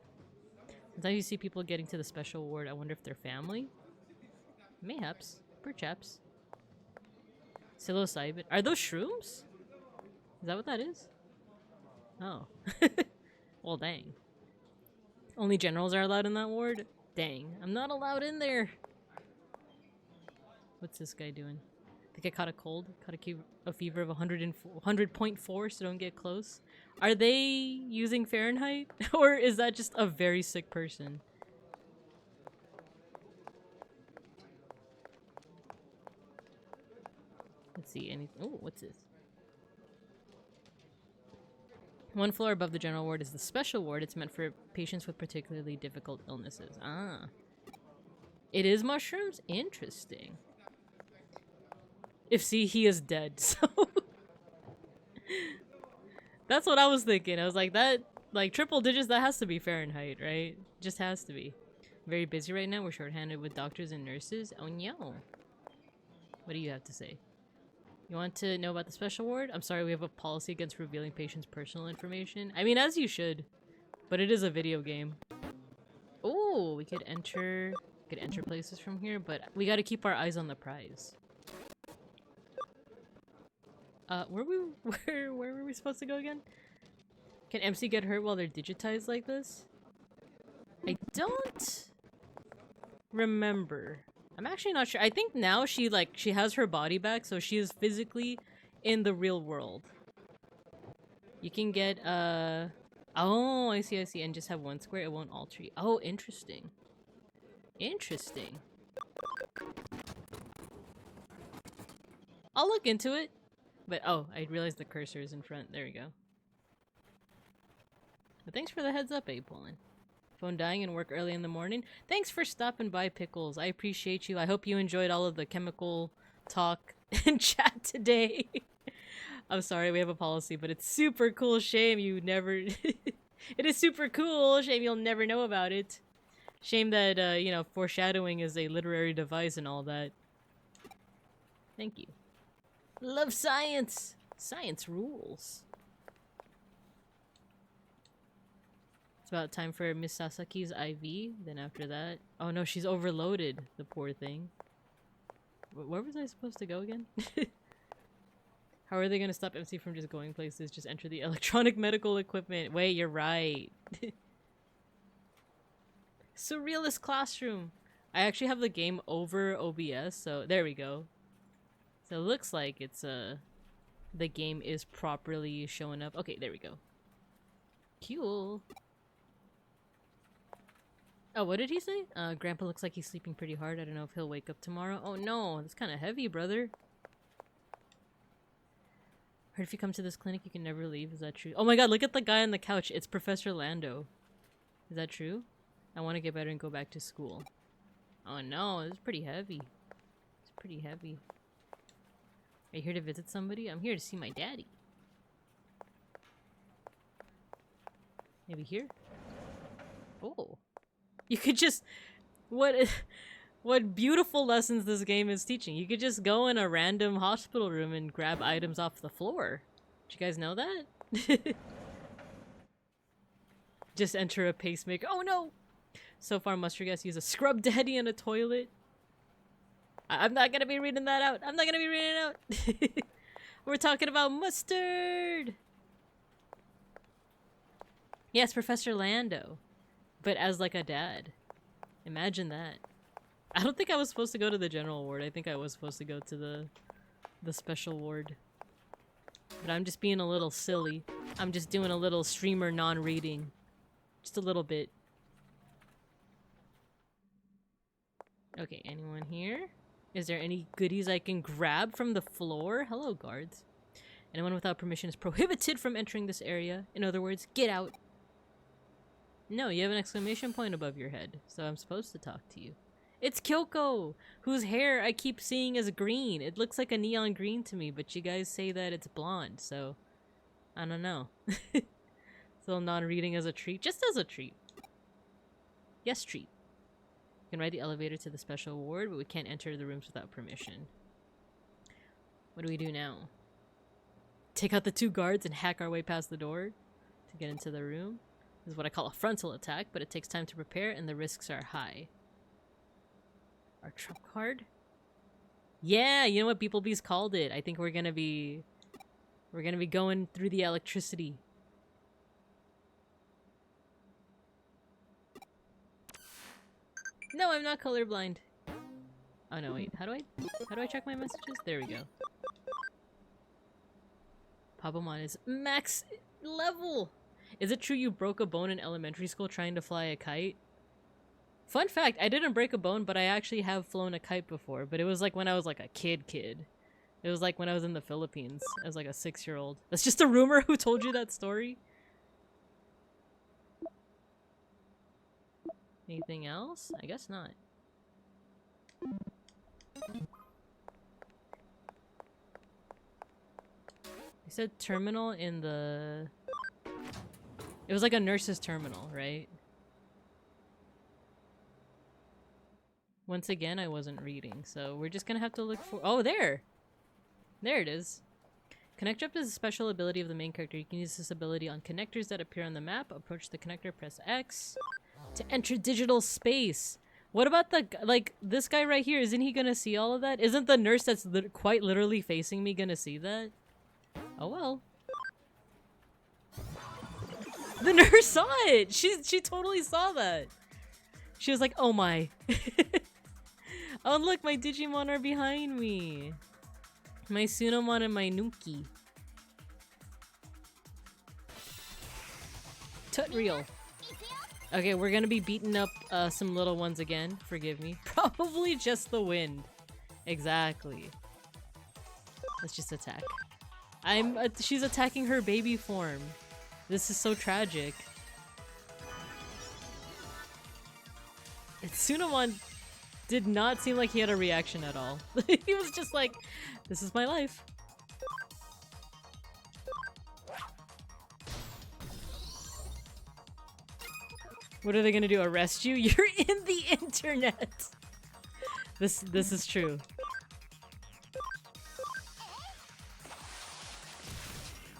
Sometimes you see people getting to the special ward. I wonder if they're family? Mayhaps. Perchaps. Psilocybin. Are those shrooms? Is that what that is? Oh. Well, dang. Only generals are allowed in that ward? Dang. I'm not allowed in there. What's this guy doing? I think I caught a cold. Caught a fever of 100.4, so don't get close. Are they using Fahrenheit? Or is that just a very sick person? Let's see, anything. Oh, what's this? One floor above the general ward is the special ward. It's meant for patients with particularly difficult illnesses. Ah. It is mushrooms? Interesting. If see, he is dead, so... That's what I was thinking. I was like, that, like, triple digits, that has to be Fahrenheit, right? Just has to be. Very busy right now. We're shorthanded with doctors and nurses. Oh, no. What do you have to say? You want to know about the special ward? I'm sorry, we have a policy against revealing patients' personal information. I mean, as you should. But it is a video game. Oh, we could enter places from here, but we gotta keep our eyes on the prize. Where were we supposed to go again? Can MC get hurt while they're digitized like this? I don't remember. I'm actually not sure. I think now she has her body back, so she is physically in the real world. You can get oh, I see, and just have one square, it won't alter you. Oh, interesting. Interesting. I'll look into it. But oh, I realized the cursor is in front. There we go. But thanks for the heads up, Poland. Phone dying and work early in the morning. Thanks for stopping by, Pickles. I appreciate you. I hope you enjoyed all of the chemical talk and chat today. I'm sorry, we have a policy, but it's super cool. Shame you never... It is super cool. Shame you'll never know about it. Shame that, you know, foreshadowing is a literary device and all that. Thank you. Love science! Science rules. It's about time for Miss Sasaki's IV. Then after that... Oh no, she's overloaded, the poor thing. Where was I supposed to go again? How are they gonna stop MC from just going places? Just enter the electronic medical equipment. Wait, you're right. Surrealist classroom. I actually have the game over OBS, so there we go. So it looks like it's the game is properly showing up. Okay, there we go. Cool. Oh, what did he say? Grandpa looks like he's sleeping pretty hard. I don't know if he'll wake up tomorrow. Oh no, that's kind of heavy, brother. Heard if you come to this clinic, you can never leave. Is that true? Oh my god, look at the guy on the couch. It's Professor Lando. Is that true? I want to get better and go back to school. Oh no, it's pretty heavy. It's pretty heavy. Are you here to visit somebody? I'm here to see my daddy. Maybe here? Oh. You could just... What beautiful lessons this game is teaching. You could just go in a random hospital room and grab items off the floor. Did you guys know that? Just enter a pacemaker. Oh no! So far, Mustard Gas use a scrub daddy and a toilet. I'm not gonna be reading that out. I'm not gonna be reading it out. We're talking about Mustard! Yes, Professor Lando. But as like a dad. Imagine that. I don't think I was supposed to go to the general ward. I think I was supposed to go to the special ward. But I'm just being a little silly. I'm just doing a little streamer non-reading. Just a little bit. Okay, anyone here? Is there any goodies I can grab from the floor? Hello, guards. Anyone without permission is prohibited from entering this area. In other words, get out. No, you have an exclamation point above your head, so I'm supposed to talk to you. It's Kyoko, whose hair I keep seeing as green. It looks like a neon green to me, but you guys say that it's blonde, so I don't know. So non-reading as a treat, just as a treat. Yes, treat. You can ride the elevator to the special ward, but we can't enter the rooms without permission. What do we do now? Take out the two guards and hack our way past the door to get into the room. This is what I call a frontal attack, but it takes time to prepare and the risks are high. Our trump card? Yeah, you know what beeplebees called it. I think we're gonna be going through the electricity. No, I'm not colorblind. Oh no, wait. How do I check my messages? There we go. Papamon is max level. Is it true you broke a bone in elementary school trying to fly a kite? Fun fact, I didn't break a bone, but I actually have flown a kite before, but it was like when I was like a kid. It was like when I was in the Philippines as like a 6-year-old. That's just a rumor. Who told you that story? Anything else? I guess not. I said terminal in the... It was like a nurse's terminal, right? Once again, I wasn't reading, so we're just gonna have to look for... Oh, there! There it is. ConnectUp is a special ability of the main character. You can use this ability on connectors that appear on the map. Approach the connector, press X to enter digital space. What about the... Like, this guy right here, isn't he gonna see all of that? Isn't the nurse that's quite literally facing me gonna see that? Oh well. The nurse saw it! She totally saw that! She was like, oh my. Oh look, my Digimon are behind me. My Sunomon and my Nuki. Tut real. Okay, we're gonna be beating up some little ones again. Forgive me. Probably just the wind. Exactly. Let's just attack. She's attacking her baby form. This is so tragic. Sunomon did not seem like he had a reaction at all. He was just like, this is my life. What are they gonna do? Arrest you? You're in the internet! This is true.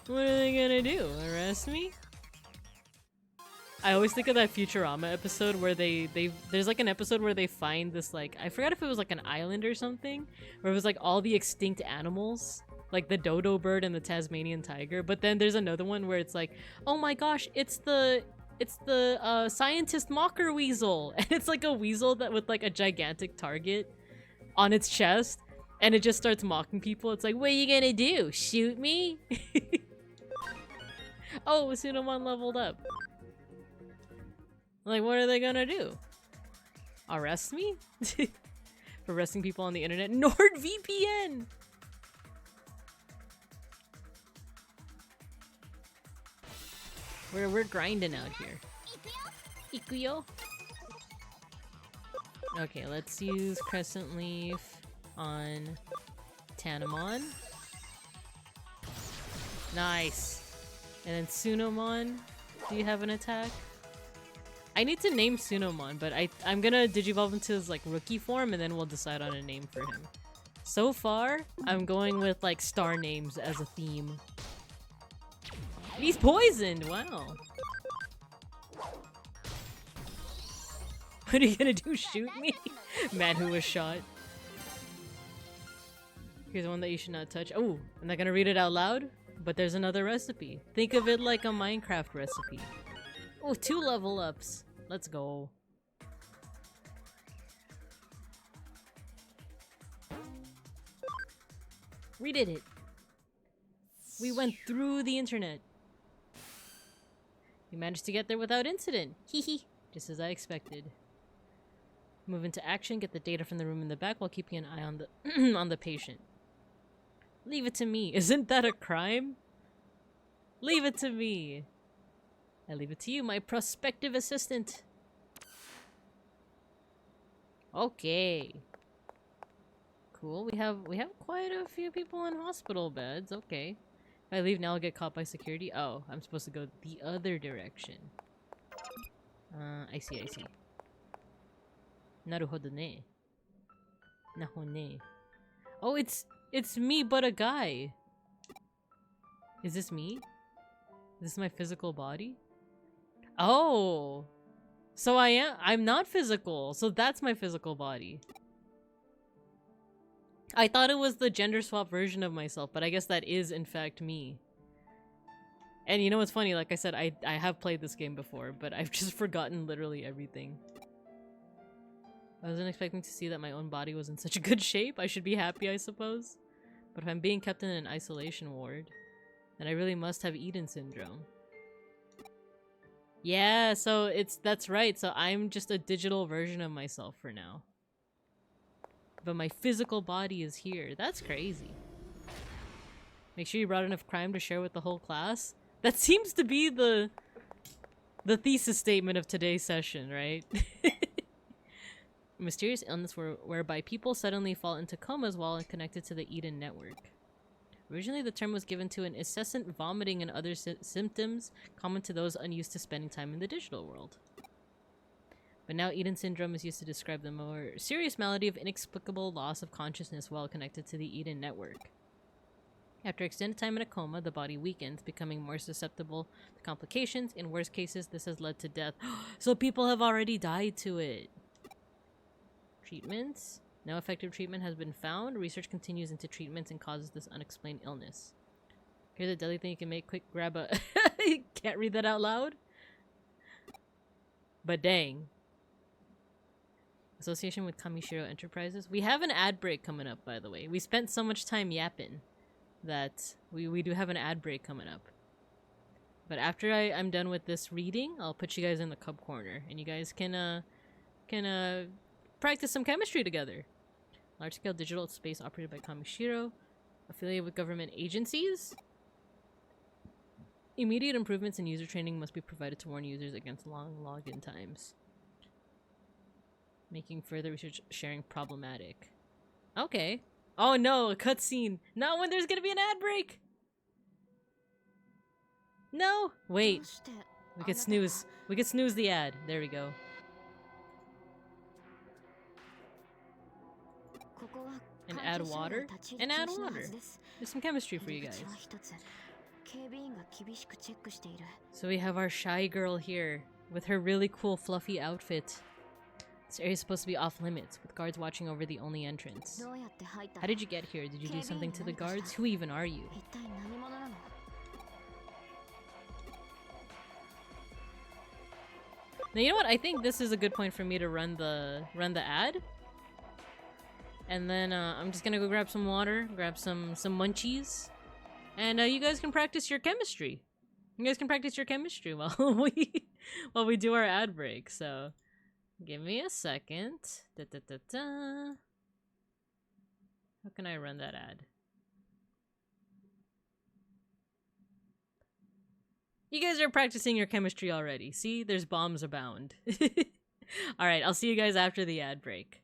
What are they gonna do? Arrest me? I always think of that Futurama episode where there's like an episode where they find this, like, I forgot if it was like an island or something, where it was like all the extinct animals, like the dodo bird and the Tasmanian tiger, but then there's another one where it's like, oh my gosh, it's the scientist mocker weasel, and it's like a weasel that with like a gigantic target on its chest, and it just starts mocking people. It's like, what are you gonna do? Shoot me? Oh, Sunomon leveled up. Like, what are they gonna do? Arrest me? For arresting people on the internet? NordVPN! We're grinding out here. Ikuyo? Okay, let's use Crescent Leaf on Tanamon. Nice. And then Sunomon, do you have an attack? I need to name Sunomon, but I'm gonna digivolve into his like rookie form and then we'll decide on a name for him. So far, I'm going with like star names as a theme. He's poisoned! Wow. What are you gonna do? Shoot me? Man who was shot. Here's one that you should not touch. Oh, I'm not gonna read it out loud, but there's another recipe. Think of it like a Minecraft recipe. Oh, 2 level ups. Let's go. We did it. We went through the internet. We managed to get there without incident. Hee hee. Just as I expected. Move into action, get the data from the room in the back while keeping an eye on the on the patient. Leave it to me. Isn't that a crime? Leave it to me. I leave it to you, my prospective assistant. Okay. Cool. We have quite a few people in hospital beds. Okay. If I leave now, I'll get caught by security. Oh, I'm supposed to go the other direction. I see. Naruhodo ne. Nahone. Oh, it's me, but a guy. Is this me? Is this my physical body? Oh. So I'm not physical. So that's my physical body. I thought it was the gender swap version of myself, but I guess that is in fact me. And you know what's funny? Like I said, I have played this game before, but I've just forgotten literally everything. I wasn't expecting to see that my own body was in such a good shape. I should be happy, I suppose. But if I'm being kept in an isolation ward, then I really must have Eden syndrome. Yeah, so that's right. So I'm just a digital version of myself for now. But my physical body is here. That's crazy. Make sure you brought enough crime to share with the whole class. That seems to be the thesis statement of today's session, right? A mysterious illness whereby people suddenly fall into comas while connected to the Eden network. Originally, the term was given to an incessant vomiting and other symptoms common to those unused to spending time in the digital world. But now Eden syndrome is used to describe the more serious malady of inexplicable loss of consciousness while connected to the Eden network. After extended time in a coma, the body weakens, becoming more susceptible to complications. In worst cases, this has led to death. So people have already died to it. Treatments. No effective treatment has been found. Research continues into treatments and causes this unexplained illness. Here's a deadly thing you can make. Quick, grab a... Can't read that out loud. But dang. Association with Kamishiro Enterprises. We have an ad break coming up, by the way. We spent so much time yapping that we do have an ad break coming up. But after I'm done with this reading, I'll put you guys in the cub corner, and you guys can practice some chemistry together. Large-scale digital space operated by Kamishiro, affiliated with government agencies. Immediate improvements in user training must be provided to warn users against long login times. Making further research sharing problematic. Okay. Oh no, a cutscene. Not when there's gonna be an ad break. No. Wait. We could snooze. We could snooze the ad. There we go. And add water. And add water. There's some chemistry for you guys. So we have our shy girl here with her really cool fluffy outfit. This area is supposed to be off limits, with guards watching over the only entrance. How did you get here? Did you do something to the guards? Who even are you? Now you know what? I think this is a good point for me to run the ad. And then I'm just gonna go grab some water, grab some munchies, and you guys can practice your chemistry. You guys can practice your chemistry while we do our ad break. So give me a second. How can I run that ad? You guys are practicing your chemistry already. See, there's bombs abound. All right, I'll see you guys after the ad break.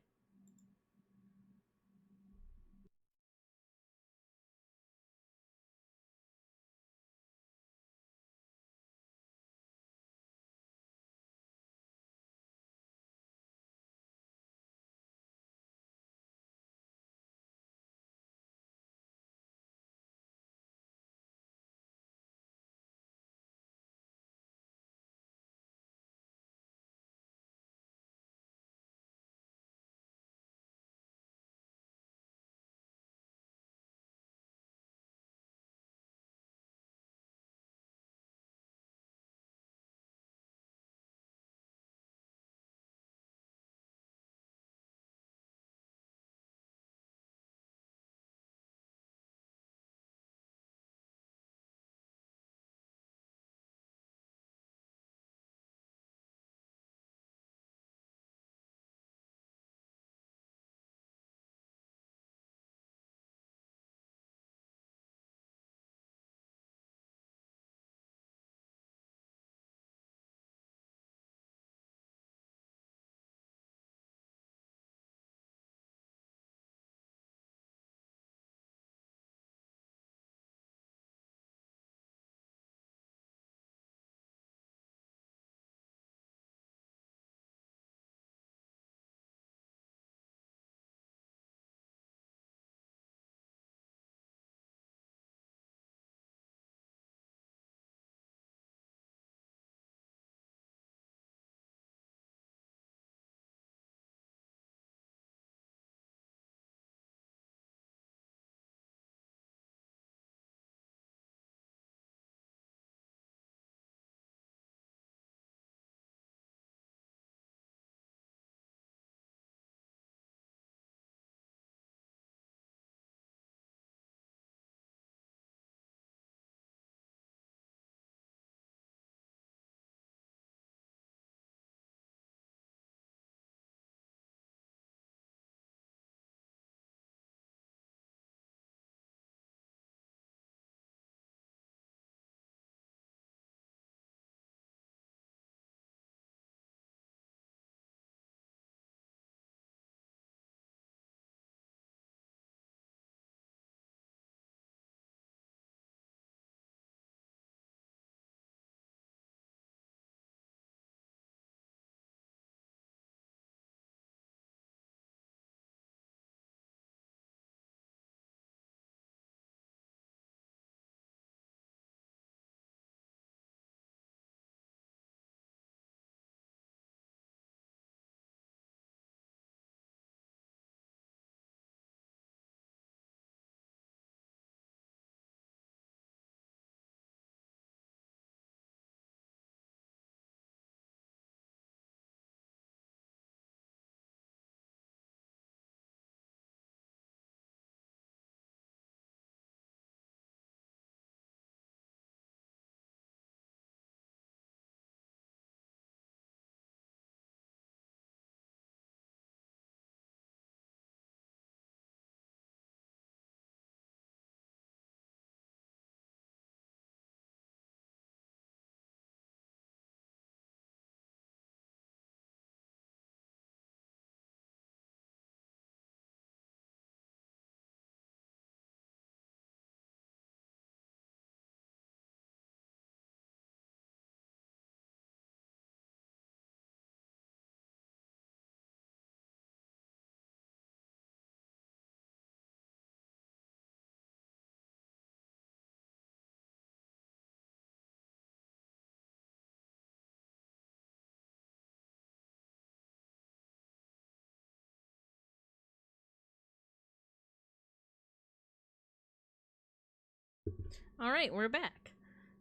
Alright, we're back.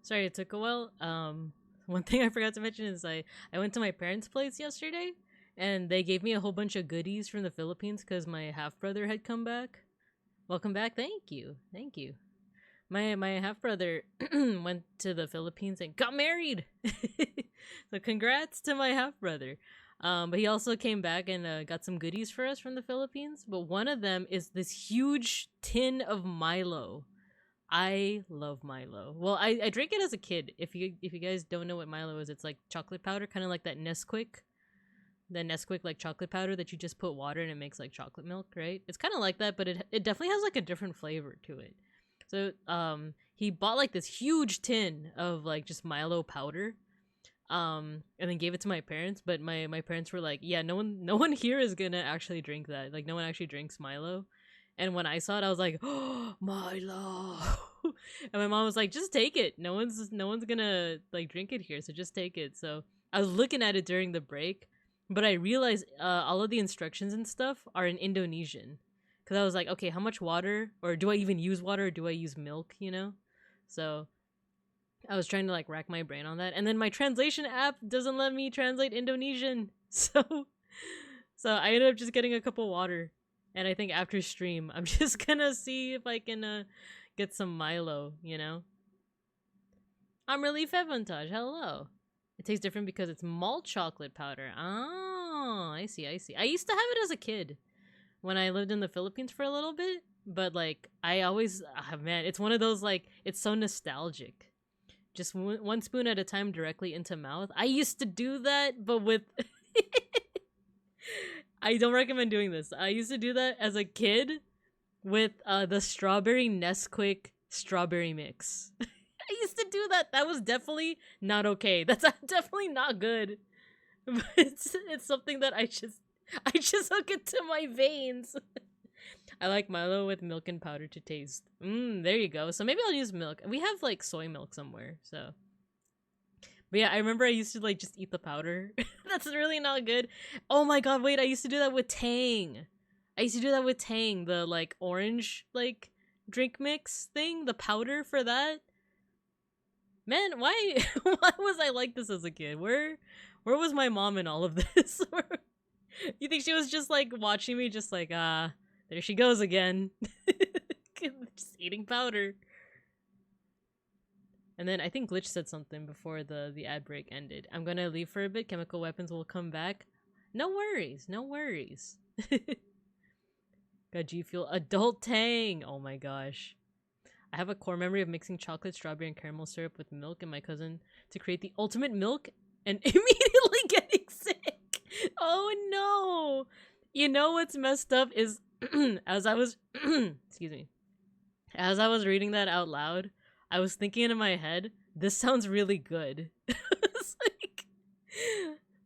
Sorry it took a while. One thing I forgot to mention is I went to my parents' place yesterday, and they gave me a whole bunch of goodies from the Philippines because my half-brother had come back. Welcome back. Thank you. Thank you. My half-brother went to the Philippines and got married. So congrats to my half-brother. But he also came back and got some goodies for us from the Philippines. But one of them is this huge tin of Milo. I love Milo. Well, I drank it as a kid. If you guys don't know what Milo is, it's like chocolate powder, kind of like that Nesquik. The Nesquik like chocolate powder that you just put water and it makes like chocolate milk, right? It's kind of like that, but it definitely has like a different flavor to it. So he bought like this huge tin of like just Milo powder, and then gave it to my parents. But my parents were like, yeah, no one here is gonna actually drink that. Like no one actually drinks Milo. And when I saw it, I was like, oh, Milo. And my mom was like, just take it. No one's gonna like drink it here, so just take it. So I was looking at it during the break, but I realized all of the instructions and stuff are in Indonesian. Because I was like, okay, how much water? Or do I even use water? Or do I use milk, you know? So I was trying to like rack my brain on that. And then my translation app doesn't let me translate Indonesian. So I ended up just getting a cup of water. And I think after stream, I'm just gonna see if I can get some Milo, you know? I'm Relief Evantage, hello. It tastes different because it's malt chocolate powder. Oh, I see. I used to have it as a kid when I lived in the Philippines for a little bit. But like, I always, man, it's one of those like, it's so nostalgic. Just one spoon at a time directly into mouth. I used to do that, but with... I don't recommend doing this. I used to do that as a kid with the strawberry Nesquik strawberry mix. I used to do that. That was definitely not okay. That's definitely not good. But it's something that I just hook it to my veins. I like Milo with milk and powder to taste. There you go. So maybe I'll use milk. We have like soy milk somewhere, so. But yeah, I remember I used to like just eat the powder. That's really not good. Oh my god, wait, I used to do that with Tang. The like orange like drink mix thing, the powder for that. Man, why was I like this as a kid? Where was my mom in all of this? You think she was just like watching me just like, there she goes again. Just eating powder. And then I think Glitch said something before the ad break ended. I'm gonna leave for a bit. Chemical weapons will come back. No worries. God, G Fuel adult Tang. Oh my gosh. I have a core memory of mixing chocolate, strawberry, and caramel syrup with milk and my cousin to create the ultimate milk and immediately getting sick. Oh no. You know what's messed up is as I was excuse me. As I was reading that out loud, I was thinking in my head, this sounds really good. It's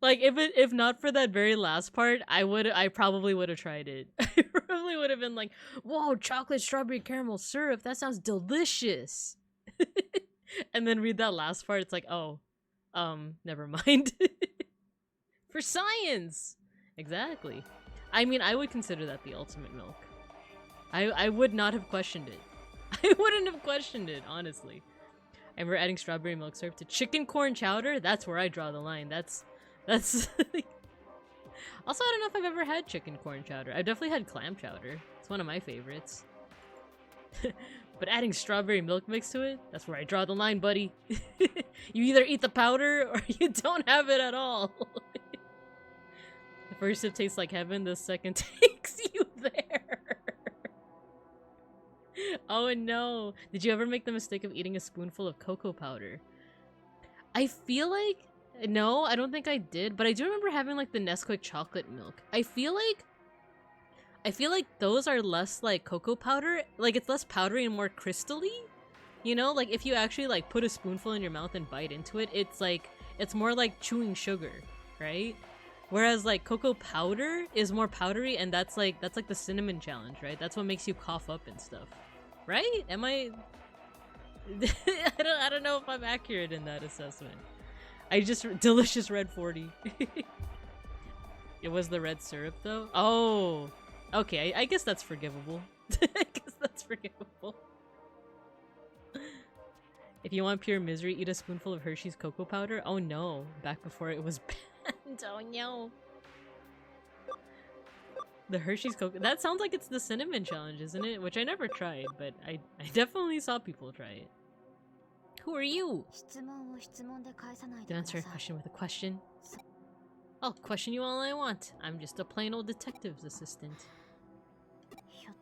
like if not for that very last part, I probably would have tried it. I probably would have been like, whoa, chocolate, strawberry, caramel syrup, that sounds delicious. And then read that last part, it's like, oh, never mind. For science! Exactly. I mean, I would consider that the ultimate milk. I would not have questioned it. I wouldn't have questioned it, honestly. And we're adding strawberry milk syrup to chicken corn chowder? That's where I draw the line. That's also, I don't know if I've ever had chicken corn chowder. I've definitely had clam chowder. It's one of my favorites. But adding strawberry milk mix to it? That's where I draw the line, buddy. You either eat the powder or you don't have it at all. The first sip tastes like heaven, the second takes you there. Oh no! Did you ever make the mistake of eating a spoonful of cocoa powder? I feel like... No, I don't think I did, but I do remember having like the Nesquik chocolate milk. I feel like those are less like cocoa powder. Like it's less powdery and more crystally. You know, like if you actually like put a spoonful in your mouth and bite into it, it's like, it's more like chewing sugar, right? Whereas like cocoa powder is more powdery, and that's like the cinnamon challenge, right? That's what makes you cough up and stuff. Right? Am I... I don't know if I'm accurate in that assessment. I just... Delicious red 40. It was the red syrup, though? Oh! Okay, I guess that's forgivable. I guess that's forgivable. If you want pure misery, eat a spoonful of Hershey's cocoa powder. Oh no, back before it was banned. Oh no. The Hershey's cocoa. That sounds like it's the cinnamon challenge, isn't it? Which I never tried, but I definitely saw people try it. Who are you? Don't answer a question with a question. I'll question you all I want. I'm just a plain old detective's assistant.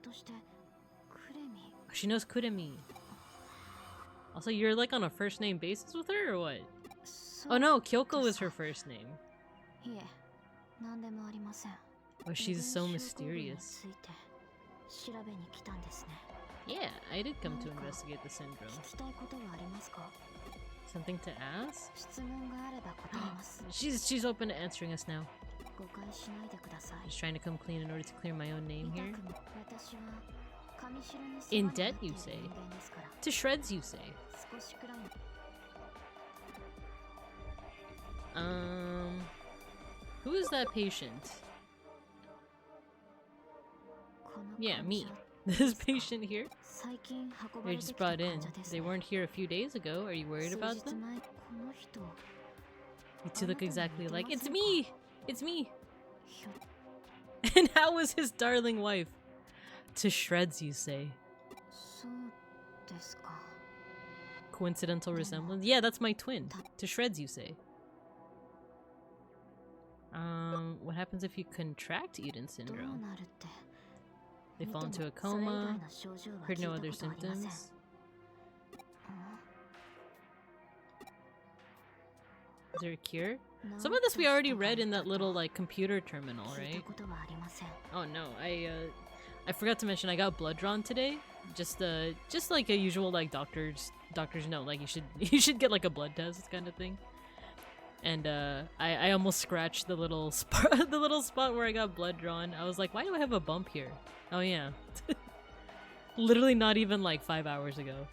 Oh, she knows Kuremi. Also, you're like on a first name basis with her or what? Oh no, Kyoko is her first name. Oh, she's so mysterious. Yeah, I did come to investigate the syndrome. Something to ask? She's open to answering us now. Just trying to come clean in order to clear my own name here. In debt, you say? To shreds, you say? Who is that patient? Yeah, me. This patient here? They just brought in. They weren't here a few days ago. Are you worried about them? You two look exactly alike. It's me! It's me! And how was his darling wife? To shreds, you say? Coincidental resemblance? Yeah, that's my twin. To shreds, you say? What happens if you contract Eden syndrome? They fall into a coma. Heard no other symptoms. Is there a cure? Some of this we already read in that little like computer terminal, right? Oh no, I forgot to mention I got blood drawn today. Just like a usual like doctors note, like you should get like a blood test kind of thing. And I almost scratched the little spot where I got blood drawn. I was like, why do I have a bump here? Oh yeah. Literally not even like 5 hours ago.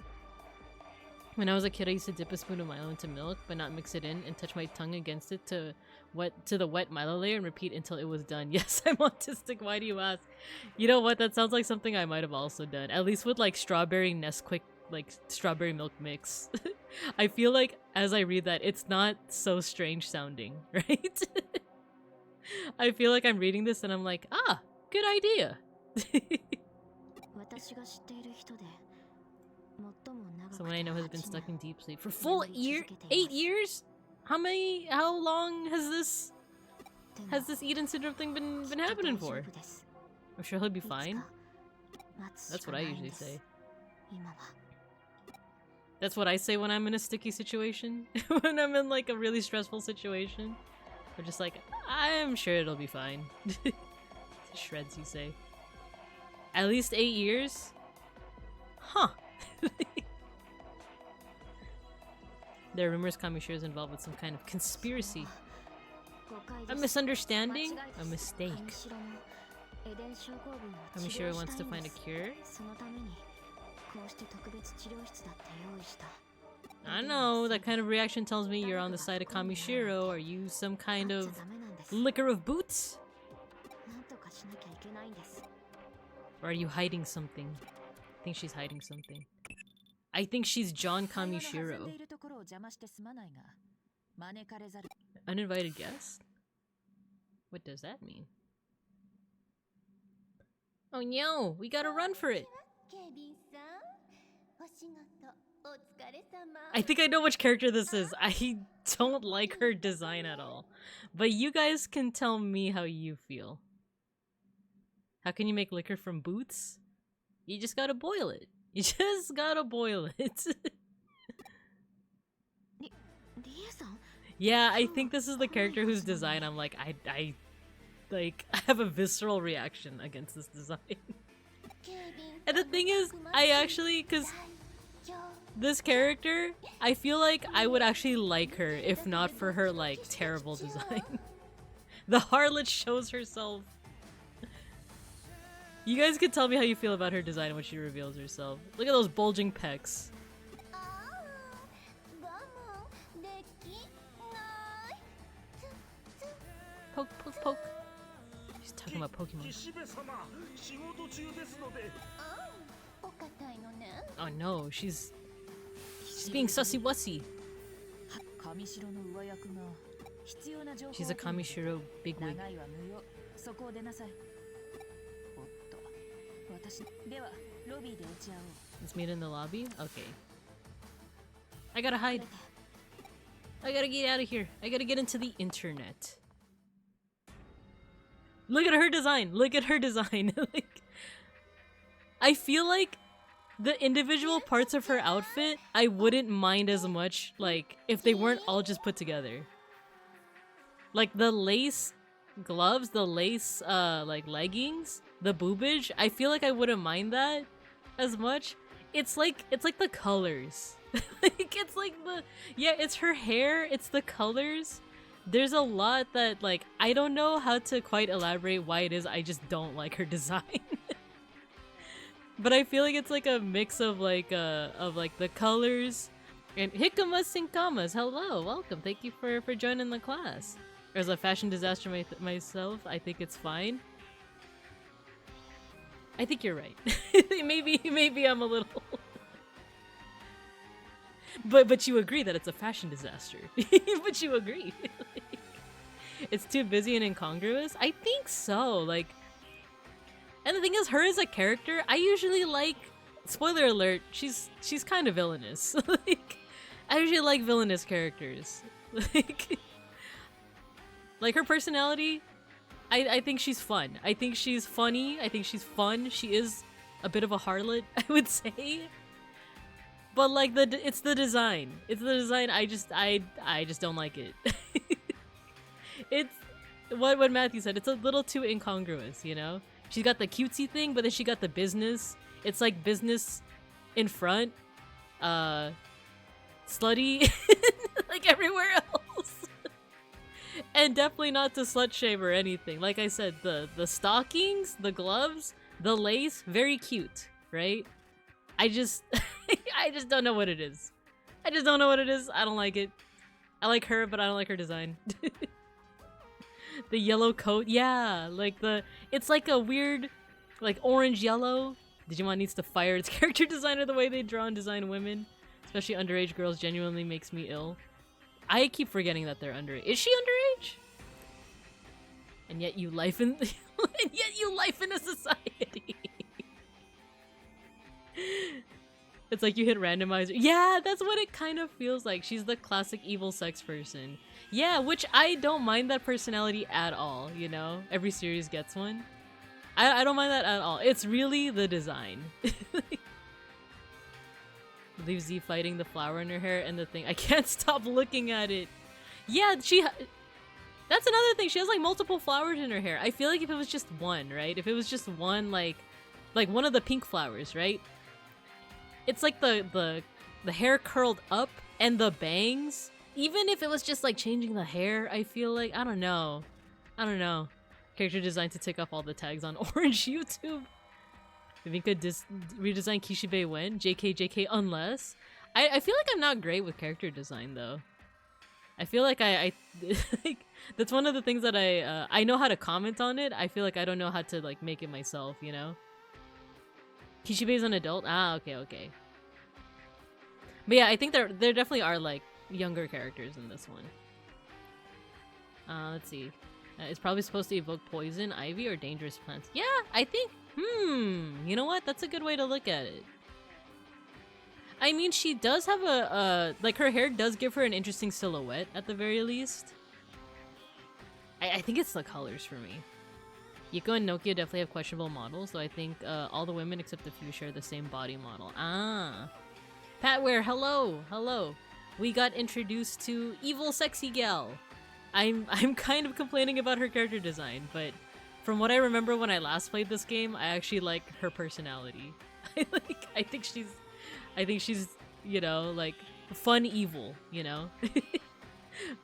When I was a kid, I used to dip a spoon of Milo into milk, but not mix it in, and touch my tongue against it to the wet Milo layer and repeat until it was done. Yes, I'm autistic. Why do you ask? You know what? That sounds like something I might have also done. At least with like strawberry Nesquik, like strawberry milk mix. I feel like as I read that, it's not so strange sounding, right? I feel like I'm reading this and I'm like, ah, good idea. Someone I know has been stuck in deep sleep for full 8 years? How long has this Eden syndrome thing been happening for? I'm sure he'll be fine. That's what I usually say. That's what I say when I'm in a sticky situation. When I'm in like a really stressful situation. I'm just like, I'm sure it'll be fine. Shreds, you say. At least 8 years? Huh. There are rumors Kamishiro is involved with some kind of conspiracy. A misunderstanding? A mistake. Kamishiro wants to find a cure? I know, that kind of reaction tells me you're on the side of Kamishiro. Are you some kind of licker of boots? Or are you hiding something? I think she's hiding something. I think she's John Kamishiro. Uninvited guest? What does that mean? Oh no, we gotta run for it! I think I know which character this is. I don't like her design at all. But you guys can tell me how you feel. How can you make liquor from boots? You just gotta boil it. You just gotta boil it. Yeah, I think this is the character whose design I'm like, I have a visceral reaction against this design. And the thing is, I actually, cause this character, I feel like I would actually like her if not for her like terrible design. The harlot shows herself. You guys can tell me how you feel about her design when she reveals herself. Look at those bulging pecs. Poke, poke, poke. She's talking about Pokemon. Oh no, she's She's being sussy-wussy. She's a Kamishiro bigwig. Let's meet in the lobby? Okay. I gotta hide. I gotta get out of here. I gotta get into the internet. Look at her design. Look at her design. Like, I feel like the individual parts of her outfit, I wouldn't mind as much, like, if they weren't all just put together. Like, the lace gloves, the lace, like, leggings, the boobage, I feel like I wouldn't mind that as much. It's like the colors. Like, it's like the... Yeah, it's her hair, it's the colors. There's a lot that, like, I don't know how to quite elaborate why it is I just don't like her design. But I feel like it's like a mix of like the colors and hikamas and kamas. Hello, welcome. Thank you for joining the class. As a fashion disaster myself, I think it's fine. I think you're right. maybe I'm a little. But you agree that it's a fashion disaster. But you agree. Like, it's too busy and incongruous. I think so. Like. And the thing is, her as a character, I usually like... Spoiler alert, she's kind of villainous. Like, I usually like villainous characters. Like her personality, I think she's fun. I think she's funny. I think she's fun. She is a bit of a harlot, I would say. But like, it's the design. It's the design, I just don't like it. It's... What Matthew said, it's a little too incongruous, you know? She's got the cutesy thing, but then she got the business. It's like business in front. Slutty. Like everywhere else. And definitely not to slut shame or anything. Like I said, the stockings, the gloves, the lace, very cute, right? I just don't know what it is. I just don't know what it is. I don't like it. I like her, but I don't like her design. The yellow coat, yeah, like it's like a weird, like orange yellow. Digimon needs to fire its character designer. The way they draw and design women, especially underage girls, genuinely makes me ill. I keep forgetting that they're underage. Is she underage? And yet you life in, and yet you life in a society. It's like you hit randomizer. Yeah, that's what it kind of feels like. She's the classic evil sex person. Yeah, which I don't mind that personality at all, you know? Every series gets one. I don't mind that at all. It's really the design. Leave Z fighting the flower in her hair and the thing. I can't stop looking at it. Yeah, that's another thing. She has like multiple flowers in her hair. I feel like if it was just one, right? If it was just one, like one of the pink flowers, right? It's like the hair curled up and the bangs. Even if it was just like changing the hair, I feel like, I don't know. Character design to tick off all the tags on Orange YouTube. If we could redesign Kishibe when? JK, unless. I feel like I'm not great with character design though. I feel like I like, that's one of the things that I know how to comment on it. I feel like I don't know how to like make it myself, you know? Kishibe is an adult? Ah, okay. But yeah, I think there definitely are like younger characters in this one. Let's see. It's probably supposed to evoke poison, ivy, or dangerous plants. Yeah, I think, you know what? That's a good way to look at it. I mean, she does have like her hair does give her an interesting silhouette at the very least. I think it's the colors for me. Yuko and Nokia definitely have questionable models, though I think all the women except a few share the same body model. Ah. Patware, hello. We got introduced to Evil Sexy Gal. I'm kind of complaining about her character design, but from what I remember when I last played this game, I actually like her personality. I think she's, you know, like fun evil, you know?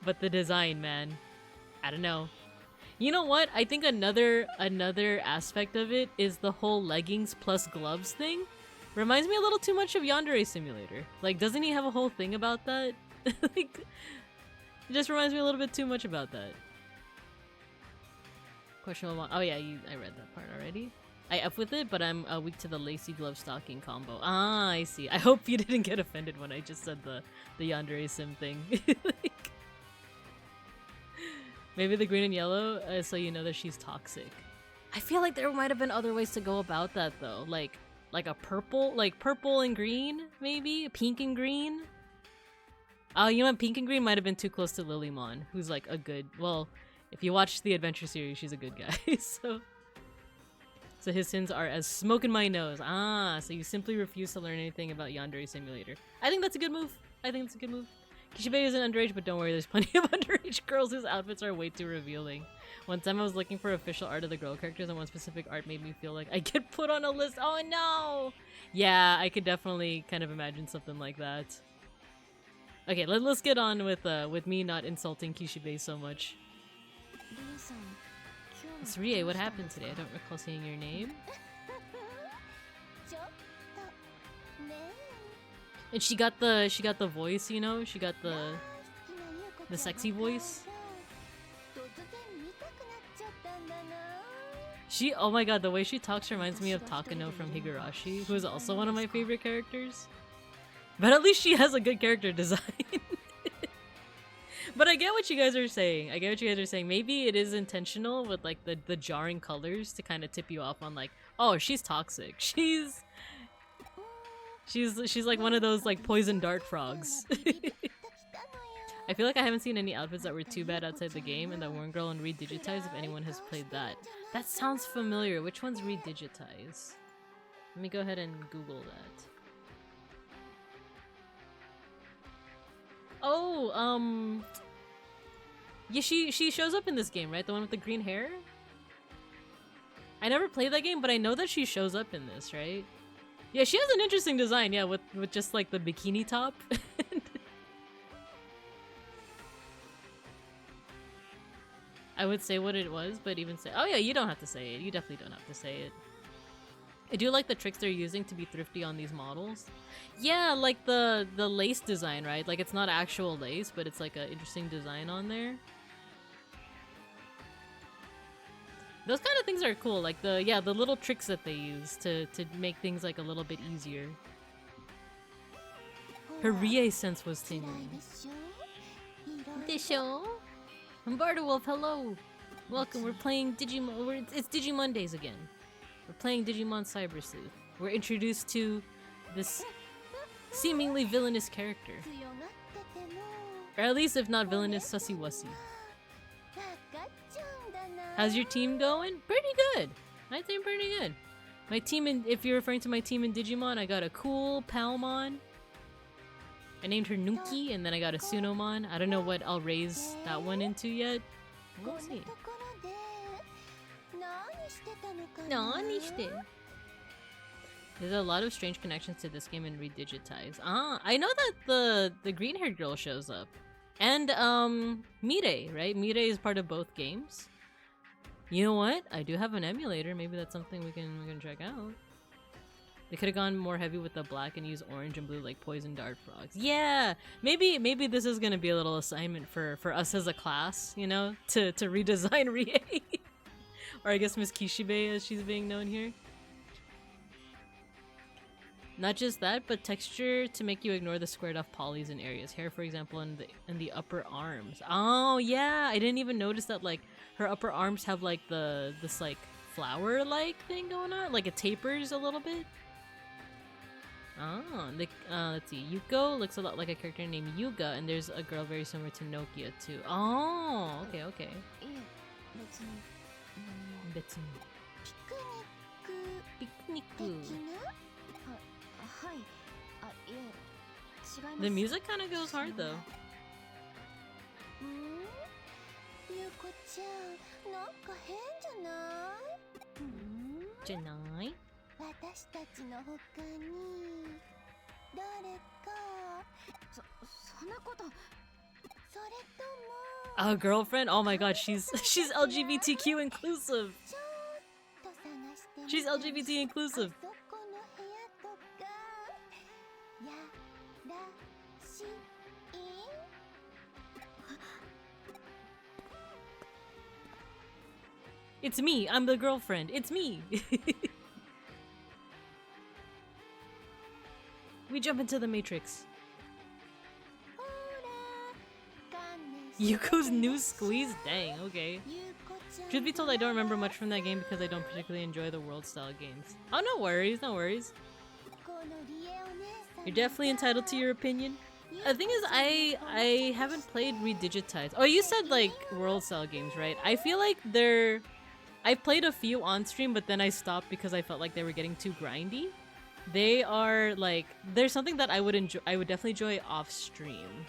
But the design, man, I don't know. You know what? I think another aspect of it is the whole leggings plus gloves thing. Reminds me a little too much of Yandere Simulator. Like, doesn't he have a whole thing about that? Like, it just reminds me a little bit too much about that. Questionable. Oh yeah, I read that part already. I F with it, but I'm weak to the lacy glove stocking combo. Ah, I see. I hope you didn't get offended when I just said the yandere sim thing. Like, maybe the green and yellow, so you know that she's toxic. I feel like there might have been other ways to go about that though, like a purple, like purple and green, maybe pink and green. Oh, you know what? Pink and green might have been too close to Lilymon, who's like a good. Well, if you watch the adventure series, she's a good guy. So his sins are as smoke in my nose. Ah, so you simply refuse to learn anything about Yandere Simulator. I think that's a good move. I think it's a good move. Kishibe isn't underage, but don't worry, there's plenty of underage girls whose outfits are way too revealing. One time I was looking for official art of the girl characters, and one specific art made me feel like I get put on a list. Oh no! Yeah, I could definitely kind of imagine something like that. Okay, let's get on with me not insulting Kishibe so much. It's Rie, what happened today? I don't recall seeing your name. And she got the voice, you know? She got the sexy voice. Oh my god, the way she talks reminds me of Takano from Higurashi, who is also one of my favorite characters. But at least she has a good character design. But I get what you guys are saying. Maybe it is intentional with like the jarring colors to kind of tip you off on like, oh, she's toxic. She's like one of those like poison dart frogs. I feel like I haven't seen any outfits that were too bad outside the game, and that Worm Girl and Redigitize if anyone has played that. That sounds familiar. Which one's Redigitize? Let me go ahead and Google that. Oh, yeah, she shows up in this game, right? The one with the green hair? I never played that game, but I know that she shows up in this, right? Yeah, she has an interesting design, yeah, with just like the bikini top. I would say what it was, but even say— oh yeah, you don't have to say it. You definitely don't have to say it. I do like the tricks they're using to be thrifty on these models. Yeah, like the lace design, right? Like it's not actual lace, but it's like an interesting design on there. Those kind of things are cool, like the little tricks that they use to make things like a little bit easier. Her Rie sense was tingling. Desho? Bardawolf, hello! Welcome, we're playing Digimon— it's Digimondays again. We're playing Digimon Cyber Sleuth. We're introduced to this seemingly villainous character. Or at least if not villainous, sussy wussy. How's your team going? Pretty good! I think pretty good. My team if you're referring to my team in Digimon, I got a cool Palmon. I named her Nuki, and then I got a Sunomon. I don't know what I'll raise that one into yet. We'll see. There's a lot of strange connections to this game in Redigitize. Ah, I know that the green-haired girl shows up. And, Mirei, right? Mirei is part of both games. You know what? I do have an emulator. Maybe that's something we can check out. They could have gone more heavy with the black and used orange and blue like poison dart frogs. Yeah! Maybe this is gonna be a little assignment for us as a class, you know? To redesign Rie. Or I guess Miss Kishibe as she's being known here. Not just that, but texture to make you ignore the squared off polys in areas. Hair, for example, in the upper arms. Oh yeah! I didn't even notice that like her upper arms have like this like flower-like thing going on. Like it tapers a little bit. Oh, let's see. Yuko looks a lot like a character named Yuga, and there's a girl very similar to Nokia too. Oh, okay. The music kind of goes hard though. Janai? A girlfriend? Oh my god, she's LGBTQ inclusive. She's LGBT inclusive. It's me. I'm the girlfriend. It's me. We jump into the Matrix. Yuko's new squeeze? Dang, okay. Truth be told, I don't remember much from that game because I don't particularly enjoy the world-style games. Oh, no worries, no worries. You're definitely entitled to your opinion. The thing is, I haven't played Redigitized. Oh, you said, like, world-style games, right? I feel like they're... I played a few on stream, but then I stopped because I felt like they were getting too grindy. They are, like... There's something that I would definitely enjoy off-stream.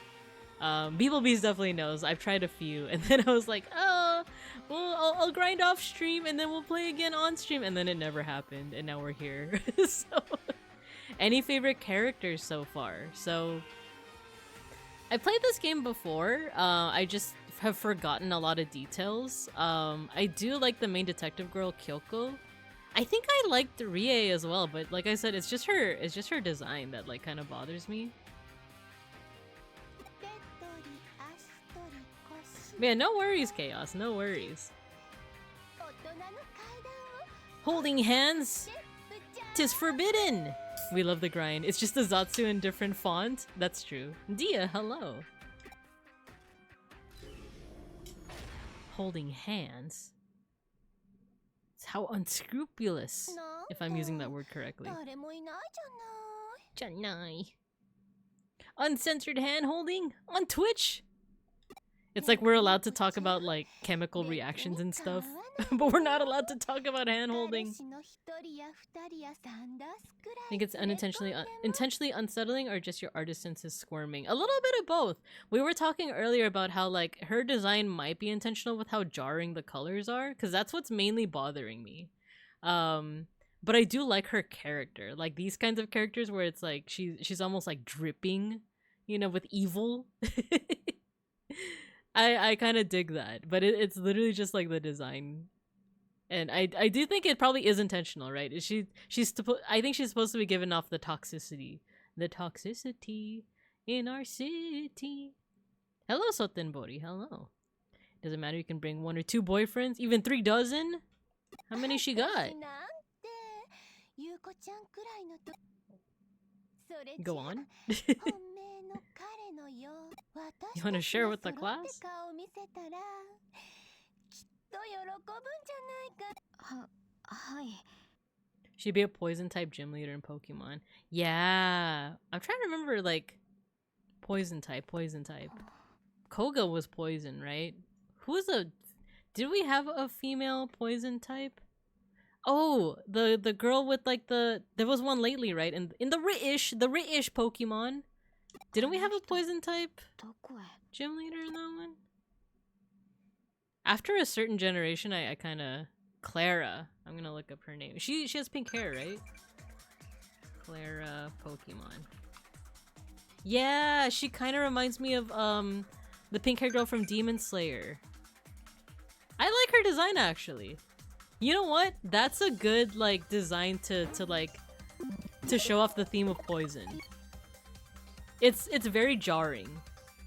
Beeplebees definitely knows. I've tried a few, and then I was like, oh, well, I'll grind off stream, and then we'll play again on stream, and then it never happened, and now we're here. So, any favorite characters so far? So, I played this game before. I just have forgotten a lot of details. I do like the main detective girl, Kyoko. I think I liked Rie as well, but like I said, it's just her design that like kind of bothers me. Man, no worries, Chaos, no worries. Holding hands? 'Tis forbidden! We love the grind. It's just a Zatsu in different font. That's true. Dia, hello. Holding hands? It's how unscrupulous, if I'm using that word correctly. Janai. Uncensored hand holding? On Twitch? It's like we're allowed to talk about like chemical reactions and stuff, but we're not allowed to talk about hand holding. I think it's intentionally unsettling, or just your artist sense is squirming. A little bit of both. We were talking earlier about how like her design might be intentional with how jarring the colors are, because that's what's mainly bothering me. But I do like her character, like these kinds of characters where it's like she's almost like dripping, you know, with evil. I kind of dig that, but it's literally just like the design, and I do think it probably is intentional, right? I think she's supposed to be giving off the toxicity in our city. Hello, Sotenbori. Hello. Doesn't matter. You can bring 1 or 2 boyfriends, even 3 dozen. How many she got? Go on. You want to share with the class? She'd be a poison type gym leader in Pokemon. Yeah, I'm trying to remember like poison type. Koga was poison, right? Did we have a female poison type? Oh, the girl with like there was one lately, right? And in the Rit-ish Pokemon. Didn't we have a poison type gym leader in that one? After a certain generation, I kind of... Clara. I'm gonna look up her name. She has pink hair, right? Clara Pokemon. Yeah, she kind of reminds me of the pink hair girl from Demon Slayer. I like her design, actually. You know what? That's a good like design to show off the theme of poison. It's very jarring,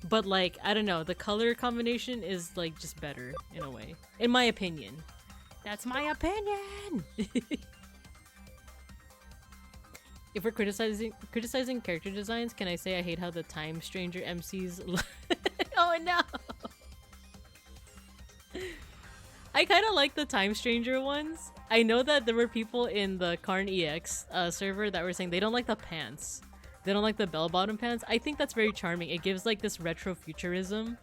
but like I don't know, the color combination is like just better in a way, in my opinion. That's my opinion. If we're criticizing character designs, can I say I hate how the Time Stranger MCs? Oh no! I kind of like the Time Stranger ones. I know that there were people in the Karn EX server that were saying they don't like the pants. They don't like the bell-bottom pants. I think that's very charming. It gives like this retro futurism.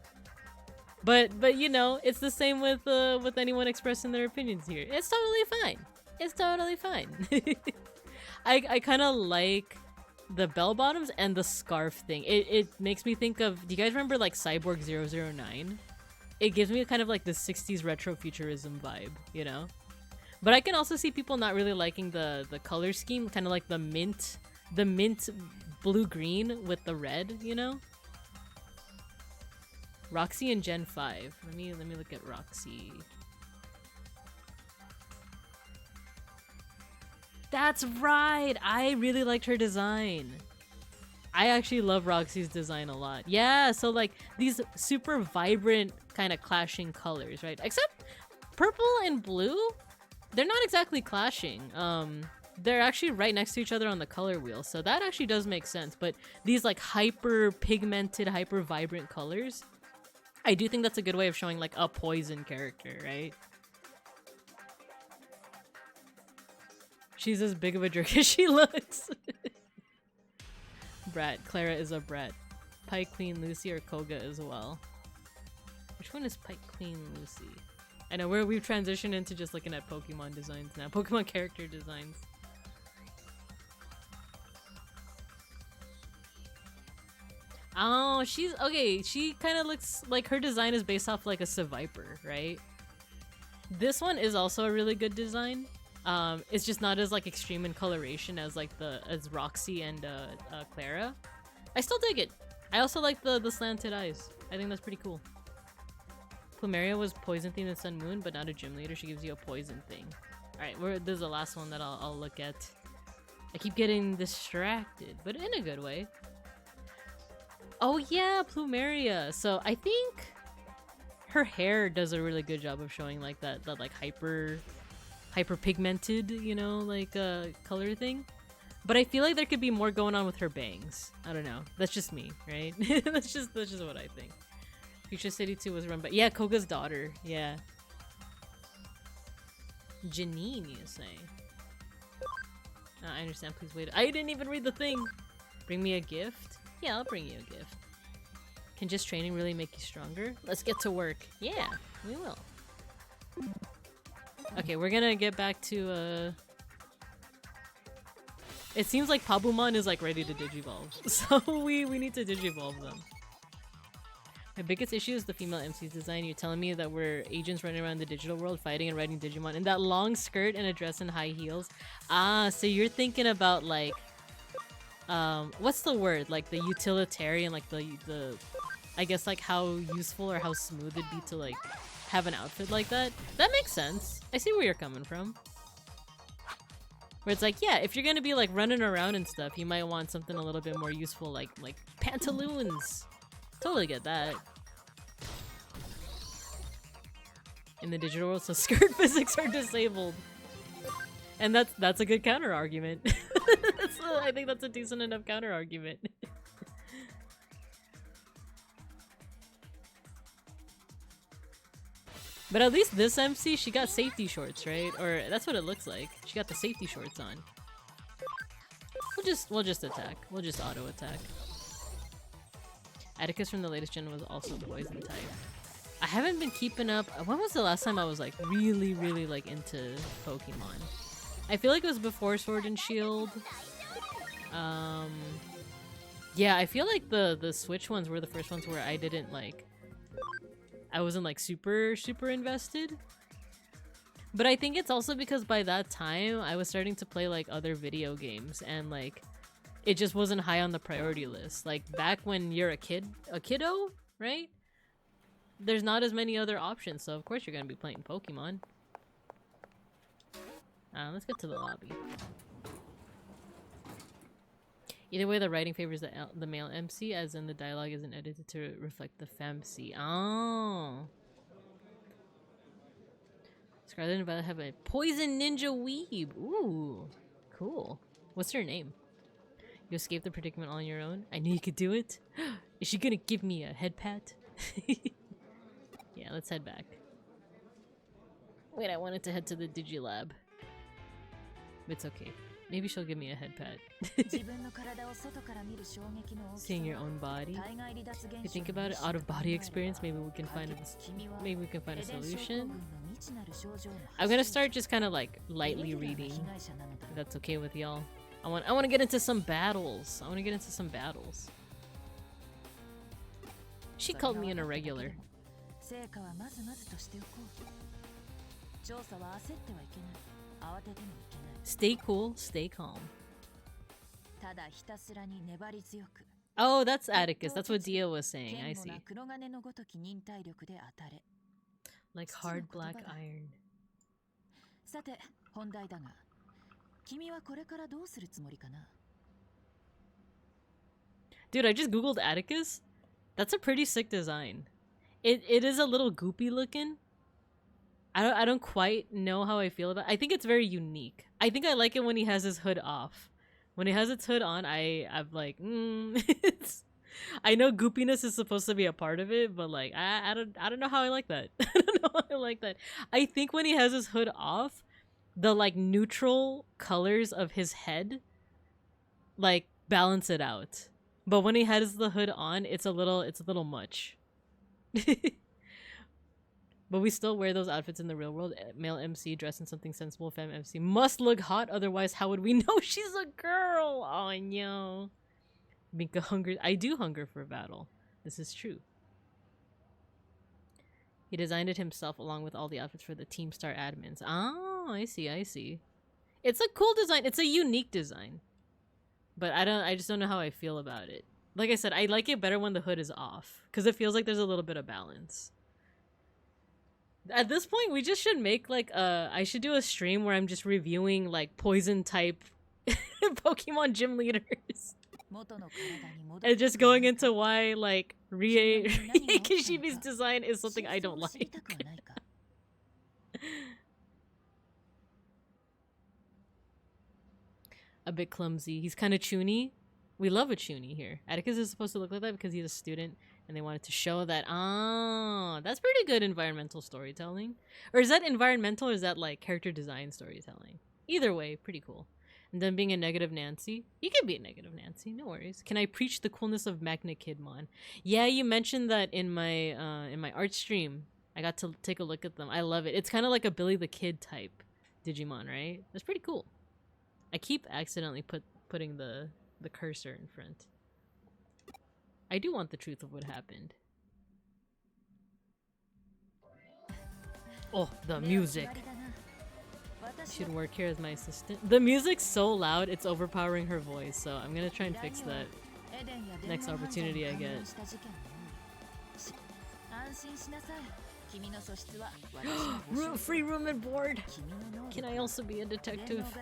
But you know, it's the same with anyone expressing their opinions here. It's totally fine. It's totally fine. I kind of like the bell-bottoms and the scarf thing. It makes me think of, do you guys remember like Cyborg 009? It gives me kind of like the 60s retro futurism vibe, you know? But I can also see people not really liking the color scheme, kind of like the mint blue-green with the red, you know? Roxy in Gen 5. Let me look at Roxy. That's right! I really liked her design. I actually love Roxy's design a lot. Yeah, so like these super vibrant kind of clashing colors, right? Except purple and blue, they're not exactly clashing. they're actually right next to each other on the color wheel, so that actually does make sense. But these like hyper pigmented, hyper vibrant colors, I do think that's a good way of showing like a poison character, right? She's as big of a jerk as she looks. Brat. Clara is a brat. Pike Queen Lucy or Koga as well. Which one is Pike Queen Lucy? I know we've transitioned into just looking at Pokemon designs now. Pokemon character designs. Oh, she's okay. She kind of looks like her design is based off like a Seviper, right? This one is also a really good design. It's just not as like extreme in coloration as like as Roxy and Clara. I still dig it. I also like the slanted eyes. I think that's pretty cool. Plumeria was poison themed in Sun Moon, but not a gym leader. She gives you a poison thing. Alright, this is the last one that I'll look at. I keep getting distracted, but in a good way. Oh yeah, Plumeria. So I think her hair does a really good job of showing like that like hyper pigmented, you know, like color thing. But I feel like there could be more going on with her bangs. I don't know. That's just me, right? that's just what I think. Future City 2 was run by Koga's daughter. Yeah. Janine, you say? I understand. Please wait. I didn't even read the thing. Bring me a gift? Yeah, I'll bring you a gift. Can just training really make you stronger? Let's get to work. Yeah, we will. Okay, we're gonna get back to it seems like Pabumon is like ready to digivolve, so we need to digivolve them. My biggest issue is the female MC's design. You're telling me that we're agents running around the digital world fighting and riding Digimon in that long skirt and a dress and high heels? Ah, so you're thinking about like what's the word? Like the utilitarian, like the I guess like how useful or how smooth it'd be to like have an outfit like that. That makes sense. I see where you're coming from. Where it's like, yeah, if you're gonna be like running around and stuff, you might want something a little bit more useful, like pantaloons. Totally get that. In the digital world, so skirt physics are disabled. And that's a good counter argument. I think that's a decent enough counter argument. But at least this MC, she got safety shorts, right? Or that's what it looks like. She got the safety shorts on. We'll just attack. We'll just auto attack. Atticus from the latest gen was also poison type. I haven't been keeping up. When was the last time I was like really like into Pokemon? I feel like it was before Sword and Shield. Yeah, I feel like the Switch ones were the first ones where I wasn't like super invested. But I think it's also because by that time I was starting to play like other video games and like it just wasn't high on the priority list. Like back when you're a kiddo, right? There's not as many other options, so of course you're gonna be playing Pokemon. Let's get to the lobby. Either way, the writing favors the male MC, as in the dialogue isn't edited to reflect the femc. Oh. Scarlet and Violet have a poison ninja weeb. Ooh, cool. What's her name? You escaped the predicament all on your own? I knew you could do it. Is she gonna give me a head pat? Yeah, let's head back. Wait, I wanted to head to the Digilab. It's okay. Maybe she'll give me a head pat. Seeing your own body. If you think about it, out-of-body experience. Maybe we can find a solution. I'm gonna start just kind of like lightly reading. If that's okay with y'all. I want to get into some battles. She called me an irregular. Stay cool, stay calm. Oh, that's Atticus. That's what Dia was saying. I see. Like hard black iron. Dude, I just googled Atticus. That's a pretty sick design. It is a little goopy looking. I don't quite know how I feel about it. I think it's very unique. I think I like it when he has his hood off. When he has its hood on, I'm like, it's... I know goopiness is supposed to be a part of it, but like I don't know how I like that. I don't know how I like that. I think when he has his hood off, the like neutral colors of his head like balance it out. But when he has the hood on, it's a little much. But we still wear those outfits in the real world. Male MC dressed in something sensible. Femme MC must look hot, otherwise how would we know she's a girl? Oh no. Minka hungers. I do hunger for battle. This is true. He designed it himself along with all the outfits for the Team Star admins. Oh, I see, I see. It's a cool design. It's a unique design. But I just don't know how I feel about it. Like I said, I like it better when the hood is off, because it feels like there's a little bit of balance. At this point, we just should make like I should do a stream where I'm just reviewing like poison type Pokemon gym leaders. And just going into why like Rie Kishibe's design is something I don't like. A bit clumsy. He's kind of chuny. We love a chuny here. Atticus is supposed to look like that because he's a student and they wanted to show that. Ah, that's pretty good environmental storytelling. Or is that environmental or is that like character design storytelling? Either way, pretty cool. And then being a negative Nancy. You can be a negative Nancy, no worries. Can I preach the coolness of Magna Kidmon? Yeah, you mentioned that in my art stream. I got to take a look at them. I love it. It's kind of like a Billy the Kid type Digimon, right? That's pretty cool. I keep accidentally putting the cursor in front. I do want the truth of what happened. Oh, the music. Should work here as my assistant. The music's so loud, it's overpowering her voice, so I'm gonna try and fix that next opportunity I get. Free room and board! Can I also be a detective? I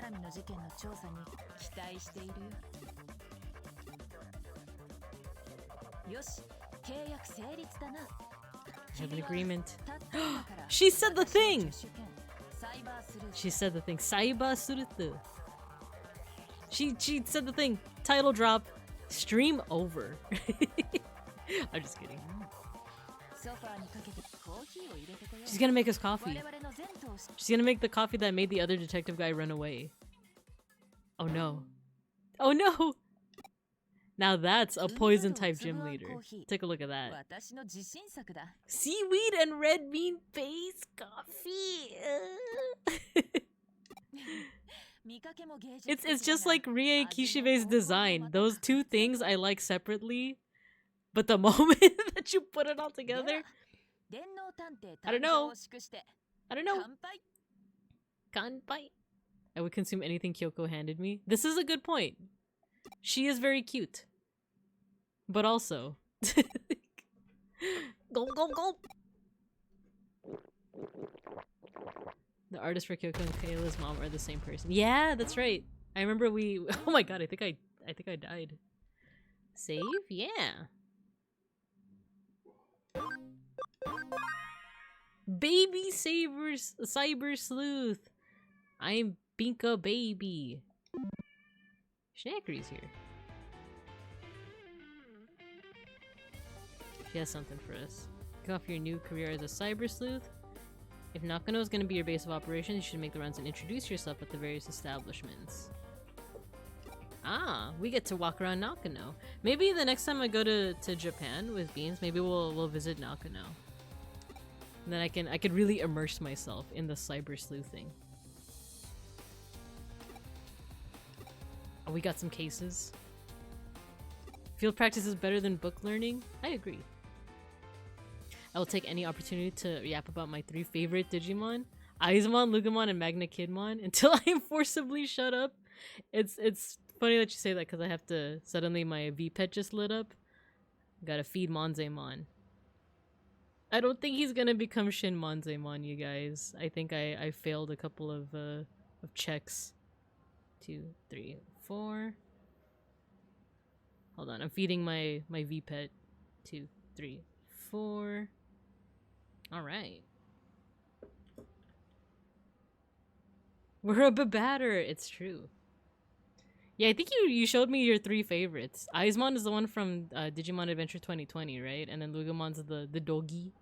have an agreement. She said the thing! She said the thing. Cyber Sleuth. She said the thing. Title drop. Stream over. I'm just kidding. She's gonna make us coffee. She's gonna make the coffee that made the other detective guy run away. Oh no. Oh no! Now that's a poison type gym leader. Take a look at that. Seaweed and red bean face coffee. It's just like Rie Kishibe's design. Those two things I like separately, but the moment that you put it all together, I don't know. I don't know. Kanpai. I would consume anything Kyoko handed me. This is a good point. She is very cute. But also... Gulp, gulp, gulp! The artist for Kyoko and Kayla's mom are the same person. Yeah, that's right. I remember we... Oh my god, I think I died. Save? Yeah. Baby Cyber Sleuth! I'm Binka Baby. Schnackery's here. She has something for us. Kick off your new career as a cyber sleuth. If Nakano is going to be your base of operations, you should make the rounds and introduce yourself at the various establishments. Ah, we get to walk around Nakano. Maybe the next time I go to Japan with Beans, maybe we'll visit Nakano. And then I could really immerse myself in the cyber sleuthing. Oh, we got some cases. Field practice is better than book learning? I agree. I will take any opportunity to yap about my 3 favorite Digimon, Aizumon, Lugumon, and Magna Kidmon, until I am forcibly shut up. It's funny that you say that because I have to... Suddenly my V-Pet just lit up. Gotta feed Monzaemon. I don't think he's gonna become Shin Monzaemon, you guys. I think I failed a couple of checks. 2, 3, 4. Hold on, I'm feeding my V-Pet. 2, 3, 4. Alright. We're a babatter. It's true. Yeah, I think you showed me your 3 favorites. Aizmon is the one from Digimon Adventure 2020, right? And then Lugamon's the doggy.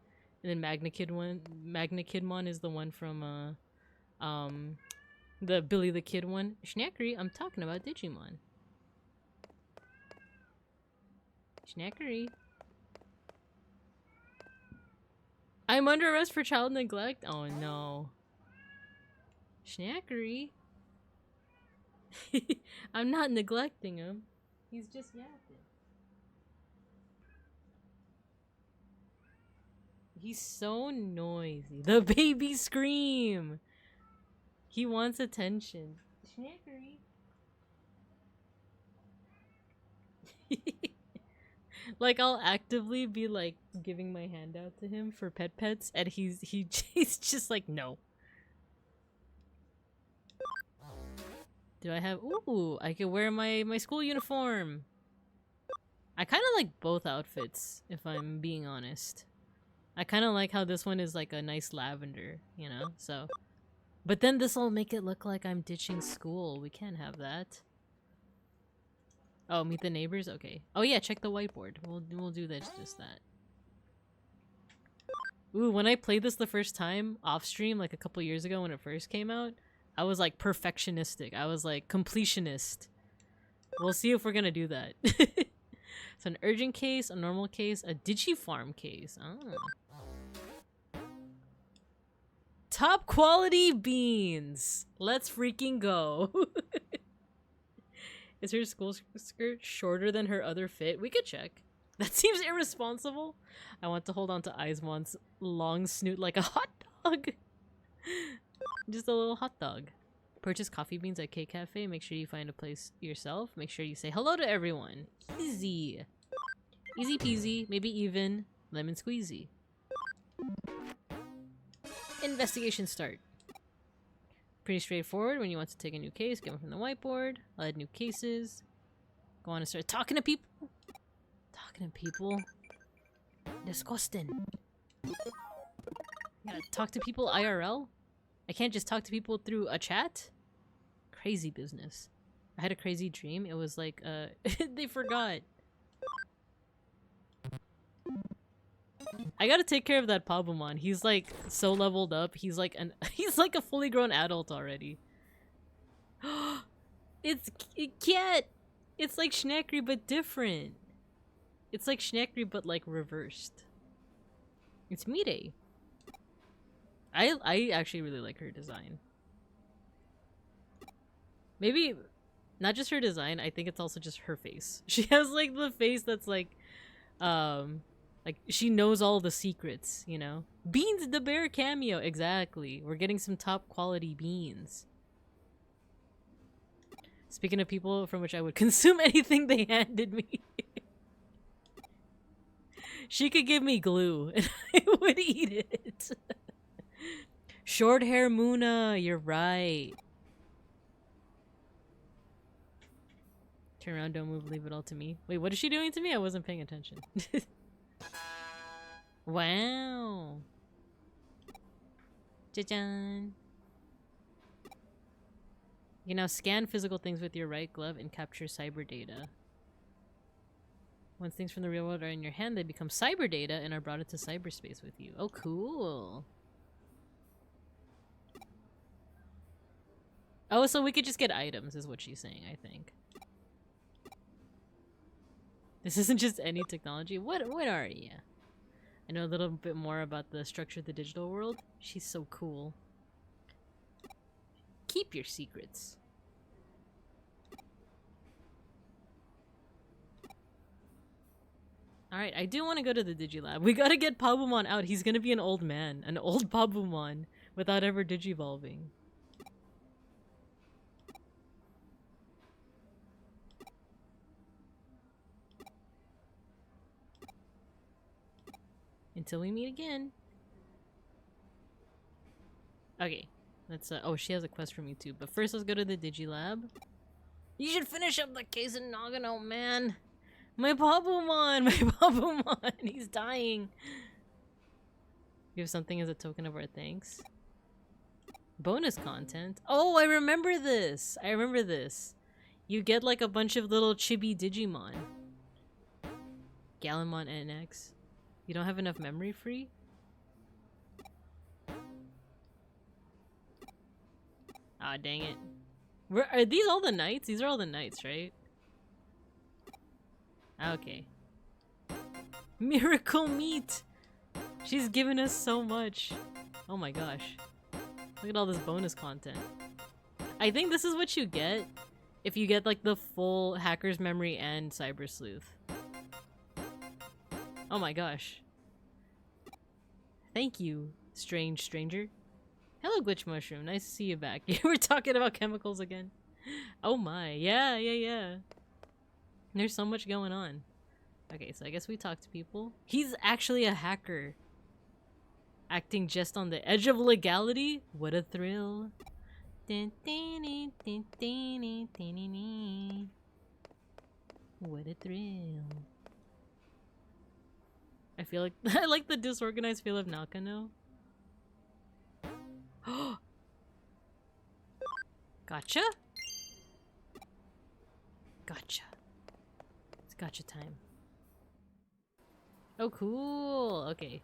And then Magna Kidmon is the one from the Billy the Kid one. Schnackery, I'm talking about Digimon. Schnackery. I'm under arrest for child neglect? Oh no. Schnackery. I'm not neglecting him. He's just yapping. He's so noisy. The baby scream. He wants attention. Schnackery. Like I'll actively be like giving my hand out to him for pets, and he's just like no. Do I have? Ooh, I can wear my school uniform. I kind of like both outfits, if I'm being honest. I kind of like how this one is like a nice lavender, you know. So, but then this will make it look like I'm ditching school. We can't have that. Oh, meet the neighbors? Okay. Oh yeah, check the whiteboard. We'll do that, just that. Ooh, when I played this the first time off stream, like a couple years ago when it first came out, I was like perfectionistic. I was like completionist. We'll see if we're gonna do that. So an urgent case, a normal case, a digifarm case. Oh. Top quality beans. Let's freaking go. Is her school skirt shorter than her other fit? We could check. That seems irresponsible. I want to hold on to Aizmon's long snoot like a hot dog. Just a little hot dog. Purchase coffee beans at K Cafe. Make sure you find a place yourself. Make sure you say hello to everyone. Easy. Easy peasy. Maybe even lemon squeezy. Investigation start. Pretty straightforward. When you want to take a new case, get one from the whiteboard. I'll add new cases. Go on and start talking to people. Talking to people. Disgusting. You gotta talk to people IRL? I can't just talk to people through a chat? Crazy business. I had a crazy dream. It was like, they forgot. I gotta take care of that Pabumon. He's like so leveled up. He's like a fully grown adult already. It's cat. It's like Schnackery but different. It's like Schnackery but like reversed. It's Mide. I actually really like her design. Maybe not just her design, I think it's also just her face. She has like the face that's like she knows all the secrets, you know? Beans the Bear cameo, exactly. We're getting some top quality beans. Speaking of people from which I would consume anything they handed me. She could give me glue and I would eat it. Short hair Muna, you're right. Turn around, don't move, leave it all to me. Wait, what is she doing to me? I wasn't paying attention. Wow. Jajan. You can now scan physical things with your right glove and capture cyber data. Once things from the real world are in your hand, they become cyber data and are brought into cyberspace with you. Oh, cool. Oh, so we could just get items, is what she's saying, I think. This isn't just any technology. What are you? I know a little bit more about the structure of the digital world. She's so cool. Keep your secrets. Alright, I do want to go to the Digilab. We gotta get Pabumon out. He's gonna be an old man. An old Pabumon without ever digivolving. Until we meet again. Okay, let's oh, she has a quest for me too. But first, let's go to the Digilab. You should finish up the case in Nagano, man. My Pabumon, he's dying. Give something as a token of our thanks. Bonus content? Oh, I remember this! I remember this. You get like a bunch of little chibi Digimon. Gallimon NX. You don't have enough memory free? Ah, dang it. Are these all the knights? These are all the knights, right? Okay. Miracle Meat! She's given us so much. Oh my gosh. Look at all this bonus content. I think this is what you get if you get like the full Hacker's Memory and Cyber Sleuth. Oh my gosh. Thank you, strange stranger. Hello, Glitch Mushroom. Nice to see you back. You were talking about chemicals again. Oh my. Yeah. There's so much going on. Okay, so I guess we talk to people. He's actually a hacker. Acting just on the edge of legality? What a thrill. What a thrill. I feel like I like the disorganized feel of Nakano. Gotcha? Gotcha. It's gotcha time. Oh, cool. Okay.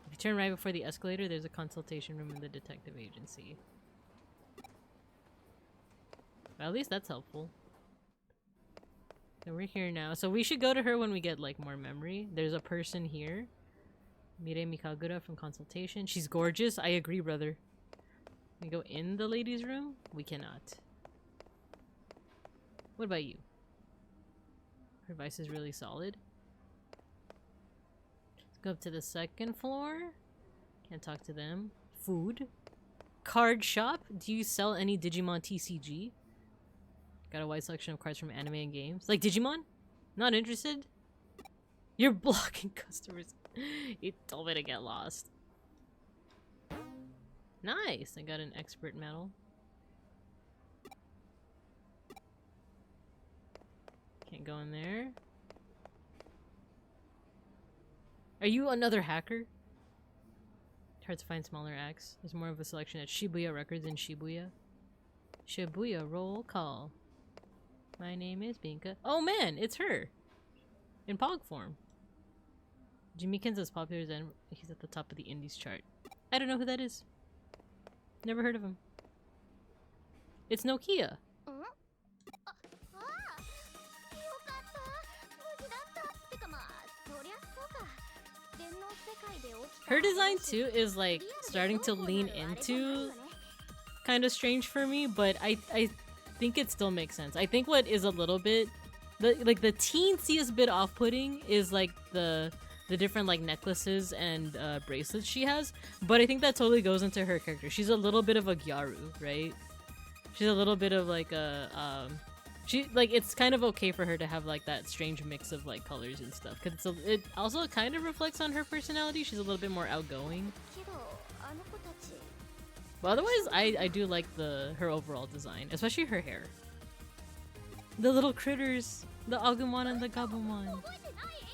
If you turn right before the escalator, there's a consultation room in the detective agency. Well, at least that's helpful. So we're here now. So we should go to her when we get, like, more memory. There's a person here. Mire Mikagura from consultation. She's gorgeous. I agree, brother. Can we go in the ladies' room? We cannot. What about you? Her advice is really solid. Let's go up to the second floor. Can't talk to them. Food. Card shop. Do you sell any Digimon TCG? Got a wide selection of cards from anime and games. Like Digimon? Not interested? You're blocking customers. You told me to get lost. Nice! I got an expert medal. Can't go in there. Are you another hacker? Hard to find smaller acts. There's more of a selection at Shibuya Records in Shibuya. Shibuya roll call. My name is Binka. Oh man, it's her! In Pog form. Gojikins is popular and he's at the top of the indies chart. I don't know who that is. Never heard of him. It's Nokia. Her design too is like starting to lean into kind of strange for me, but I think it still makes sense. I think what is a little bit the teensiest bit off-putting is like the different like necklaces and bracelets she has, but I think that totally goes into her character. She's a little bit of a gyaru, right? She's a little bit of like a she like it's kind of okay for her to have like that strange mix of like colors and stuff because it also kind of reflects on her personality. She's a little bit more outgoing. But otherwise, I do like her overall design, especially her hair. The little critters, the Agumon and the Gabumon.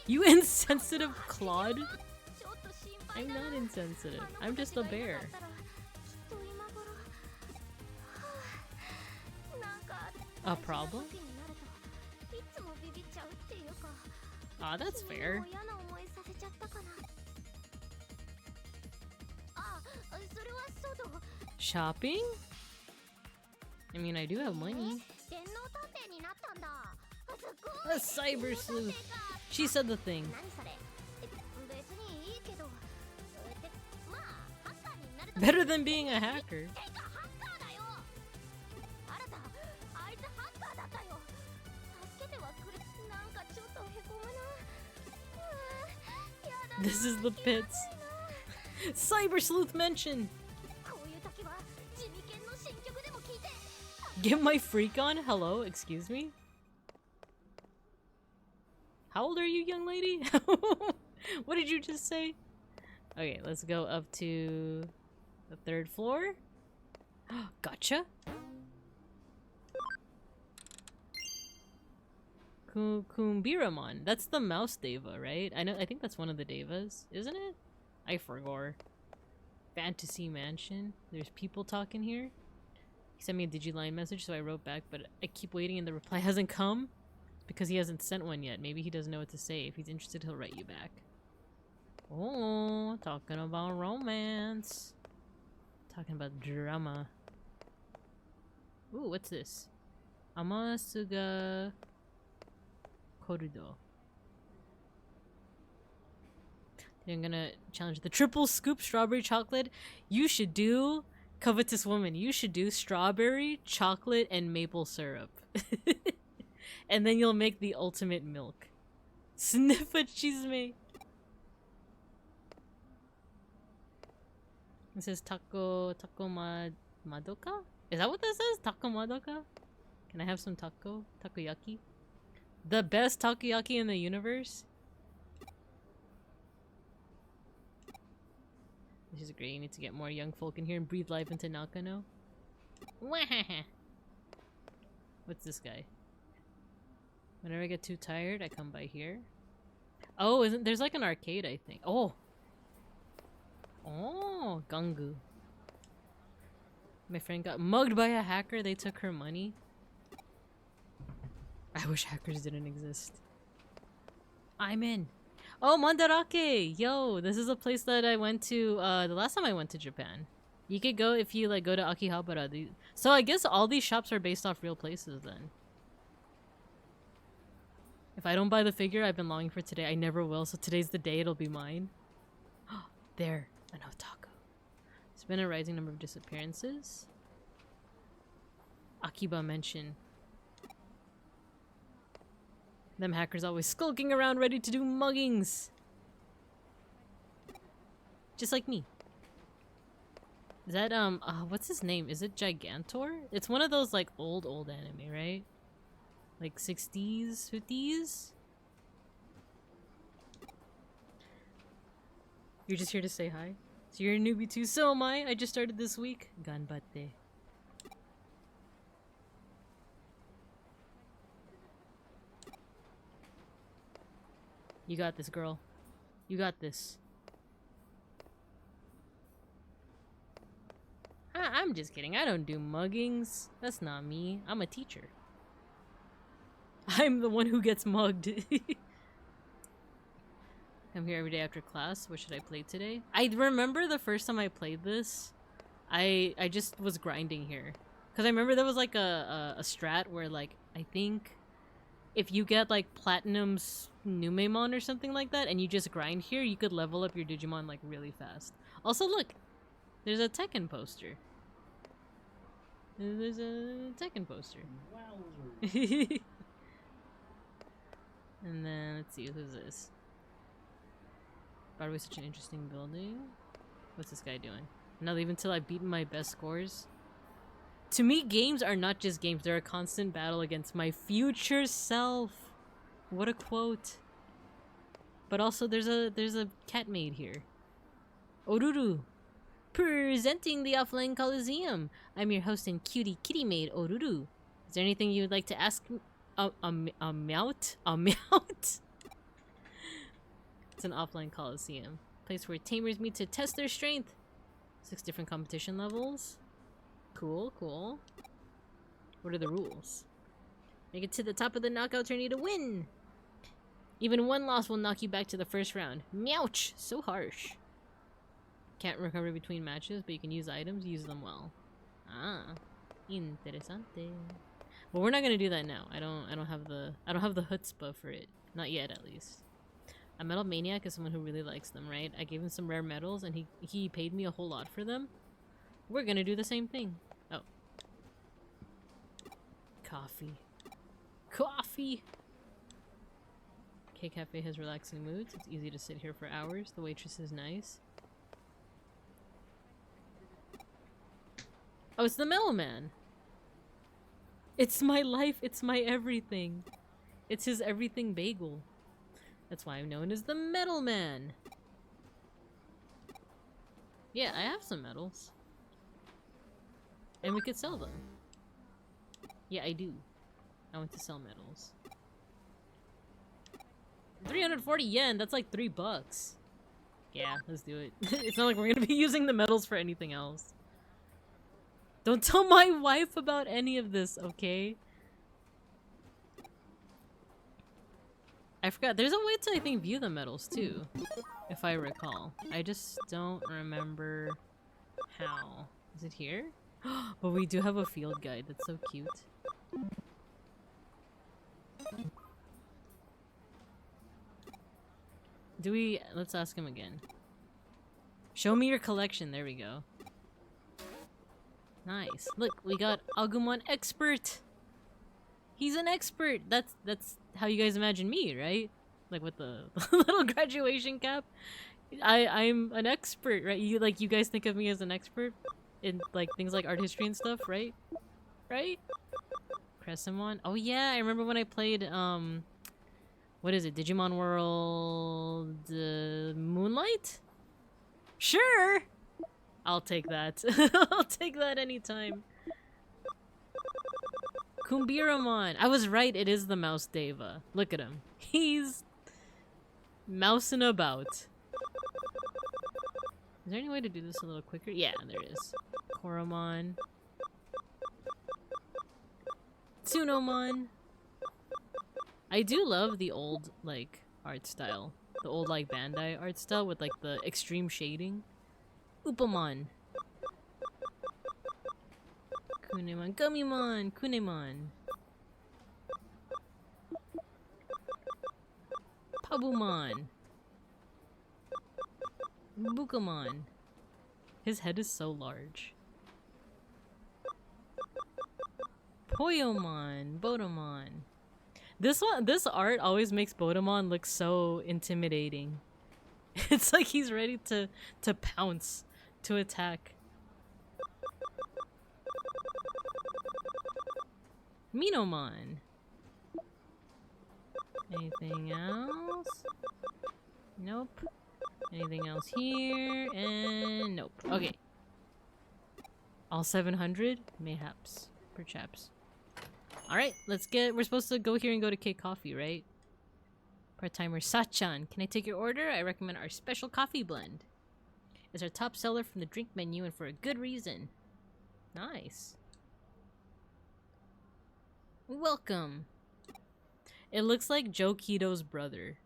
You insensitive Claude? I'm not insensitive. I'm just a bear. A problem? Aw, that's fair. Shopping? I mean, I do have money. A cyber sleuth. She said the thing. Better than being a hacker. This is the pits. Cyber sleuth mention. Get my freak on? Hello, excuse me? How old are you, young lady? What did you just say? Okay, let's go up to the third floor. Gotcha. Kumbiramon. That's the mouse deva, right? I think that's one of the devas, isn't it? I forgot. fantasy mansion. There's people talking here. He sent me a Digiline message, so I wrote back, but I keep waiting and the reply hasn't come. It's because he hasn't sent one yet. Maybe he doesn't know what to say. If he's interested, he'll write you back. Oh, talking about romance. Talking about drama. Ooh, what's this? Amasuga Korudo. I'm gonna challenge the triple scoop strawberry chocolate. You should do covetous woman. You should do strawberry, chocolate, and maple syrup. And then you'll make the ultimate milk. Sniff a chisme. It says taco madoka? Is that what that says? Taco madoka? Can I have some takoyaki? The best takoyaki in the universe? This is great. You need to get more young folk in here and breathe life into Nakano. What's this guy? Whenever I get too tired, I come by here. Oh, there's like an arcade, I think. Oh! Oh, Gangu. My friend got mugged by a hacker. They took her money. I wish hackers didn't exist. I'm in. Oh, Mandarake! Yo, this is a place that I went to the last time I went to Japan. You could go if you like go to Akihabara. So I guess all these shops are based off real places then. If I don't buy the figure I've been longing for today, I never will. So today's the day it'll be mine. There, an otaku. There's been a rising number of disappearances. Akiba mention. Them hackers always skulking around ready to do muggings. Just like me. Is that, what's his name? Is it Gigantor? It's one of those, like, old anime, right? Like 60s, 50s? You're just here to say hi? So you're a newbie too? So am I. I just started this week. Ganbatte. You got this, girl. You got this. I'm just kidding. I don't do muggings. That's not me. I'm a teacher. I'm the one who gets mugged. I'm here every day after class. What should I play today? I remember the first time I played this, I just was grinding here. Because I remember there was like a strat where like, I think if you get like Platinum's Numemon or something like that and you just grind here, you could level up your Digimon like really fast. Also look, there's a Tekken poster. There's a Tekken poster. And then let's see, who's this? Broadway is such an interesting building. What's this guy doing? Not even until I've beaten my best scores. To me, games are not just games. They're a constant battle against my future self. What a quote. But also, there's a cat maid here. Oruru. Presenting the Offline Coliseum. I'm your host and cutie kitty maid, Oruru. Is there anything you would like to ask me? A mount? A mount? It's an offline coliseum. Place where tamers meet to test their strength. 6 different competition levels. Cool, cool. What are the rules? Make it to the top of the knockout tourney to win. Even one loss will knock you back to the first round. Meowch! So harsh. Can't recover between matches, but you can use items. Use them well. Ah, interesante. But we're not gonna do that now. I don't have the chutzpah for it. Not yet, at least. A metal maniac is someone who really likes them, right? I gave him some rare metals and he paid me a whole lot for them. We're gonna do the same thing. Oh. Coffee. Coffee! K-Cafe has relaxing moods. It's easy to sit here for hours. The waitress is nice. Oh, it's the Metal Man! It's my life, it's my everything. It's his everything bagel. That's why I'm known as the Metal Man. Yeah, I have some metals. And we could sell them. Yeah, I do. I want to sell metals. 340 yen, that's like $3. Yeah, let's do it. It's not like we're gonna be using the medals for anything else. Don't tell my wife about any of this, okay? I forgot. There's a way to, I think, view the medals too, if I recall. I just don't remember how. Is it here? But we do have a field guide. That's so cute. Do we... Let's ask him again. Show me your collection. There we go. Nice. Look, we got Agumon Expert. He's an expert. That's how you guys imagine me, right? Like with the little graduation cap. I'm an expert, right? You guys think of me as an expert in like things like art history and stuff, right? Right? Crescimon. Oh yeah, I remember when I played what is it? Digimon World Moonlight? Sure. I'll take that. I'll take that anytime. Kumbiramon. I was right, it is the Mouse Deva. Look at him. He's mousing about. Is there any way to do this a little quicker? Yeah, there is. Koromon. Tsunomon. I do love the old, like, art style. The old, like, Bandai art style with, like, the extreme shading. Upamon. Kunemon. Gummimon. Kunemon. Pabumon. Bukamon. His head is so large. Poyomon. Bodomon. This art always makes Bodomon look so intimidating. It's like he's ready to pounce, to attack. Minomon. Anything else? Nope. Anything else here? And nope. Okay. All 700? Mayhaps. Perhaps. Alright, let's get... We're supposed to go here and go to K Coffee, right? Part-timer Sachan. Can I take your order? I recommend our special coffee blend. It's our top seller from the drink menu and for a good reason. Nice. Welcome. It looks like Joe Kito's brother,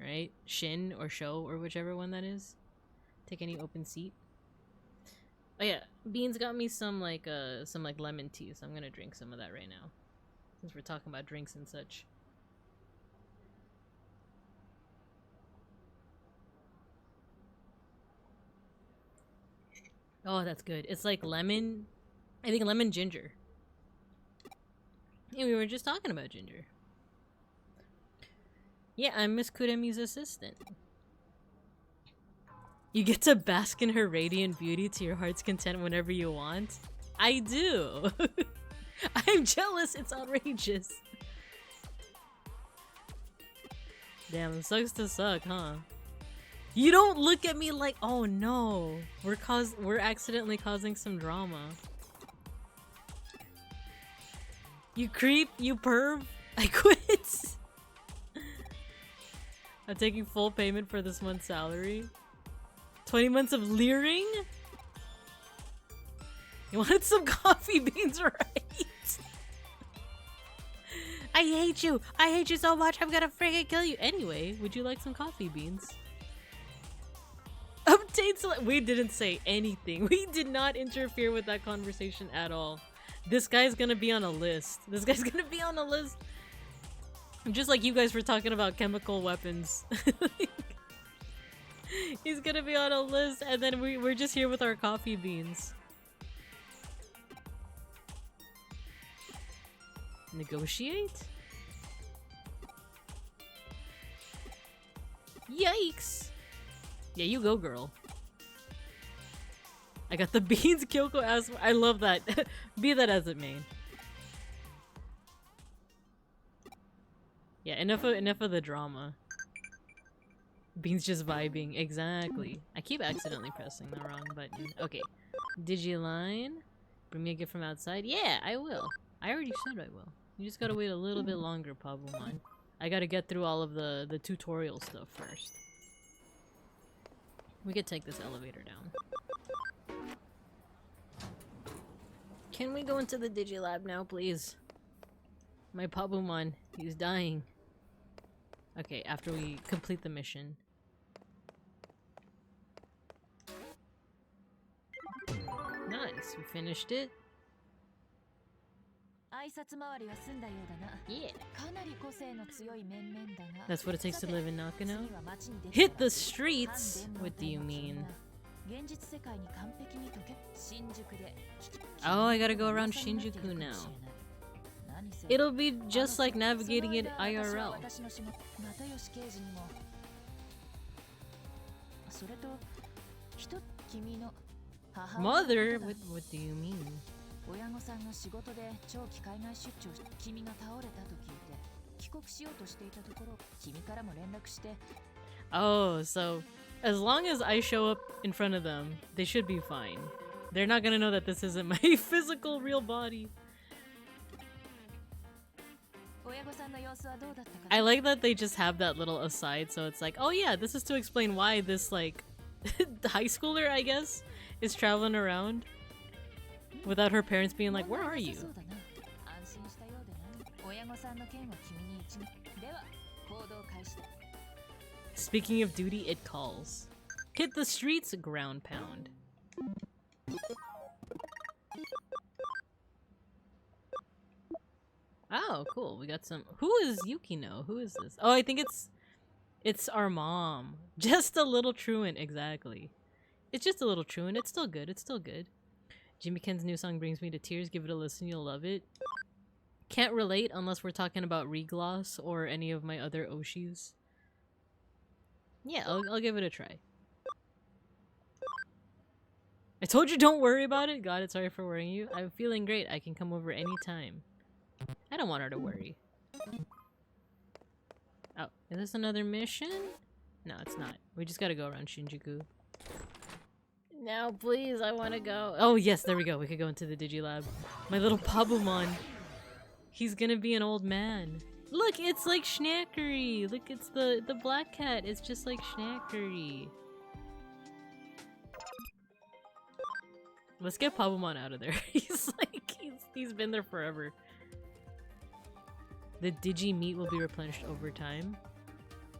right? Shin or Sho or whichever one that is. Take any open seat. Oh yeah, Beans got me some like lemon tea, so I'm gonna drink some of that right now. Since we're talking about drinks and such. Oh, that's good. It's like lemon, I think lemon ginger. Yeah, we were just talking about ginger. Yeah, I'm Miss Kuremi's assistant. You get to bask in her radiant beauty to your heart's content whenever you want. I do. I'm jealous. It's outrageous. Damn, it sucks to suck, huh? You don't look at me like, oh no, we're accidentally causing some drama. You creep, you perv. I quit. I'm taking full payment for this month's salary. 20 months of leering? You wanted some coffee beans, right? I hate you! I hate you so much, I'm gonna freaking kill you! Anyway, would you like some coffee beans? Updates. We didn't say anything. We did not interfere with that conversation at all. This guy's gonna be on a list. This guy's gonna be on a list. Just like you guys were talking about chemical weapons. He's gonna be on a list, and then we're just here with our coffee beans. Negotiate? Yikes! Yeah, you go, girl. I got the beans, Kyoko asked. I love that. Be that as it may. Yeah, enough of the drama. Beans just vibing. Exactly. I keep accidentally pressing the wrong button. Okay. Digiline. Bring me a gift from outside. Yeah, I will. I already said I will. You just gotta wait a little bit longer, Pabumon. I gotta get through all of the tutorial stuff first. We could take this elevator down. Can we go into the Digilab now, please? My Pabumon, he's dying. Okay, after we complete the mission. Nice, we finished it. Yeah. That's what it takes to live in Nakano? Hit the streets? What do you mean? Oh, I gotta go around Shinjuku now. It'll be just like navigating it IRL. Mother? What do you mean? Oh, so as long as I show up in front of them, they should be fine. They're not gonna know that this isn't my physical real body. I like that they just have that little aside, so it's like, oh yeah, this is to explain why this, like, high schooler, I guess, is traveling around without her parents being like, where are you? Speaking of duty, it calls. Hit the streets, ground pound. Oh, cool. We got some. Who is Yukino? Who is this? Oh, I think it's our mom. Just a little truant, exactly. It's just a little truant. It's still good. It's still good. Jimmy Ken's new song brings me to tears. Give it a listen. You'll love it. Can't relate unless we're talking about Regloss or any of my other Oshis. Yeah, I'll give it a try. I told you don't worry about it. Got it. Sorry for worrying you. I'm feeling great. I can come over anytime. I don't want her to worry. Oh, is this another mission? No, it's not. We just gotta go around Shinjuku. Now, please, I want to go. Oh, yes, there we go. We could go into the Digilab. My little Pabumon. He's gonna be an old man. Look, it's like Schnackery. Look, it's the black cat. It's just like Schnackery. Let's get Pabumon out of there. He's been there forever. The Digi-meat will be replenished over time.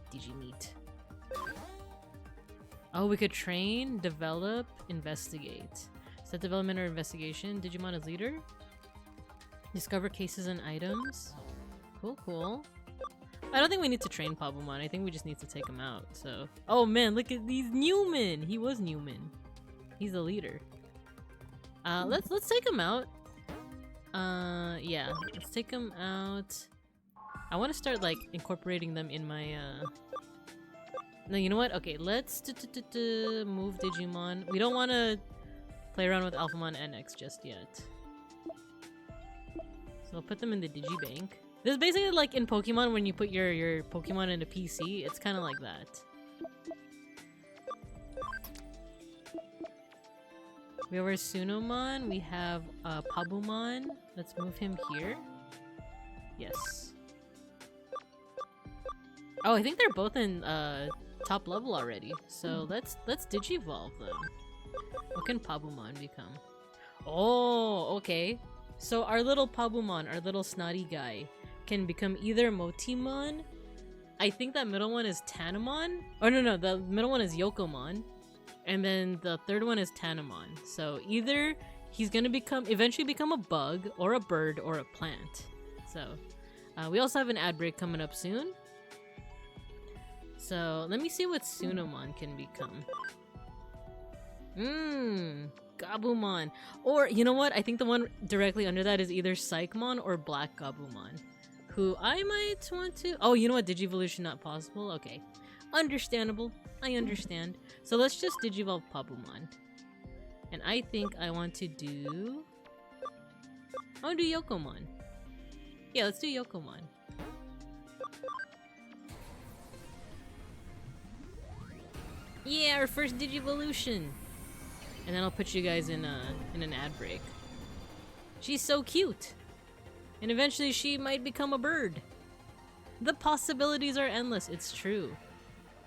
Digi-meat. Oh, we could train, develop, investigate. Set development or investigation. Digimon as leader. Discover cases and items. Cool, cool. I don't think we need to train Pabumon. I think we just need to take him out, so... Oh man, look at these Newman! He was Newman. He's the leader. Let's take him out. Yeah. Let's take him out. I want to start, like, incorporating them in my, No, you know what? Okay, let's move Digimon. We don't want to play around with Alphamon NX just yet. So I'll put them in the Digibank. This is basically like in Pokemon when you put your Pokemon in a PC. It's kind of like that. We have our Sunomon. We have Pabumon. Let's move him here. Yes. Oh, I think they're both in top level already. So let's Digivolve them. What can Pabumon become? Oh, okay. So our little Pabumon, our little snotty guy, can become either Motimon. I think that middle one is Tanamon. Oh no, the middle one is Yokomon. And then the third one is Tanamon. So either he's gonna eventually become a bug, or a bird, or a plant. So we also have an ad break coming up soon. So let me see what Sunomon can become. Gabumon. Or, you know what? I think the one directly under that is either Psychmon or Black Gabumon. Who I might want to... Oh, you know what? Digivolution not possible? Okay. Understandable. I understand. So let's just Digivolve Pabumon. And I think I want to do... I want to do Yokomon. Yeah, let's do Yokomon. Yeah, our first Digivolution! And then I'll put you guys in an ad break. She's so cute! And eventually she might become a bird. The possibilities are endless, it's true.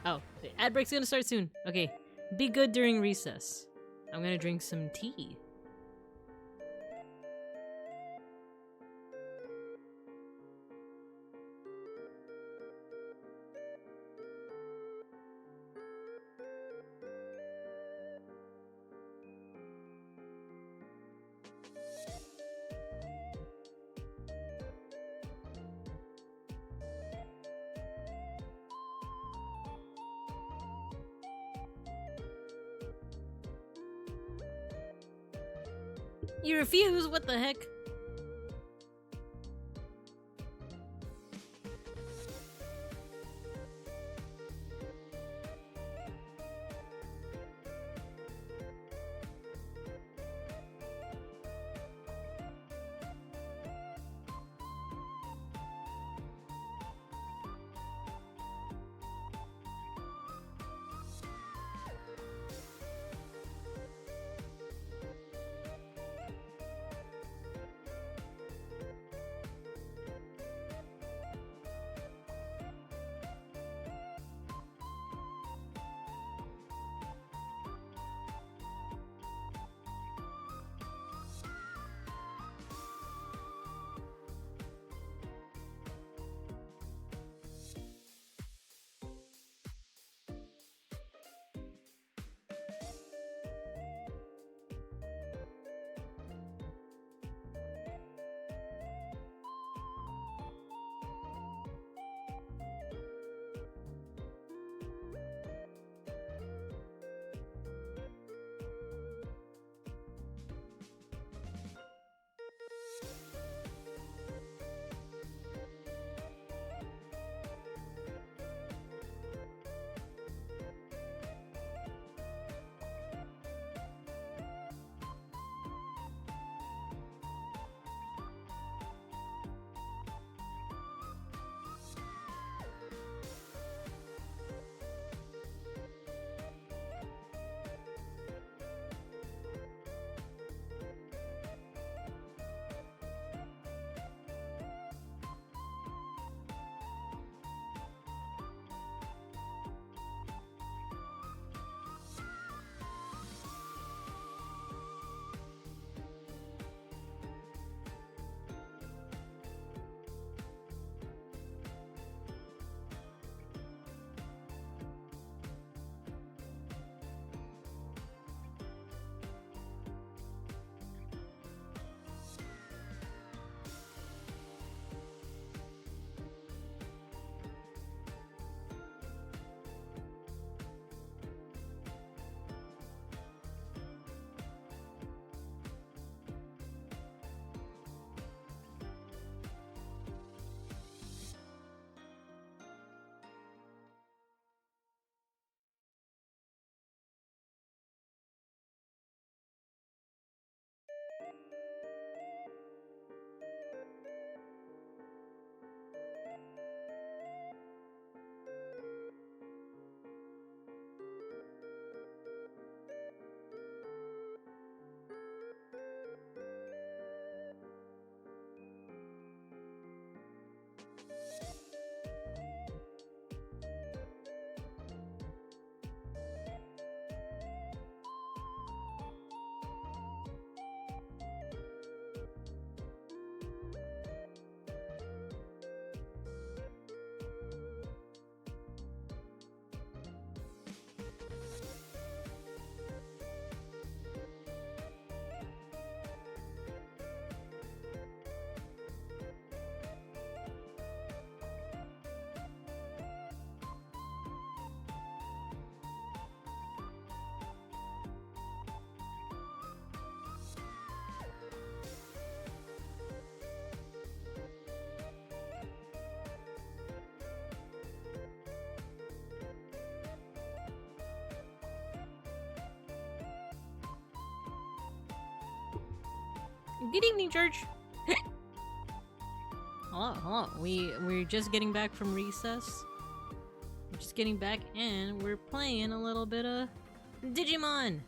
Oh, the ad break's gonna start soon. Okay, Be good during recess. I'm gonna drink some tea. You refuse? What the heck? Good evening, church. Hold on. We're just getting back from recess. We're just getting back and we're playing a little bit of Digimon!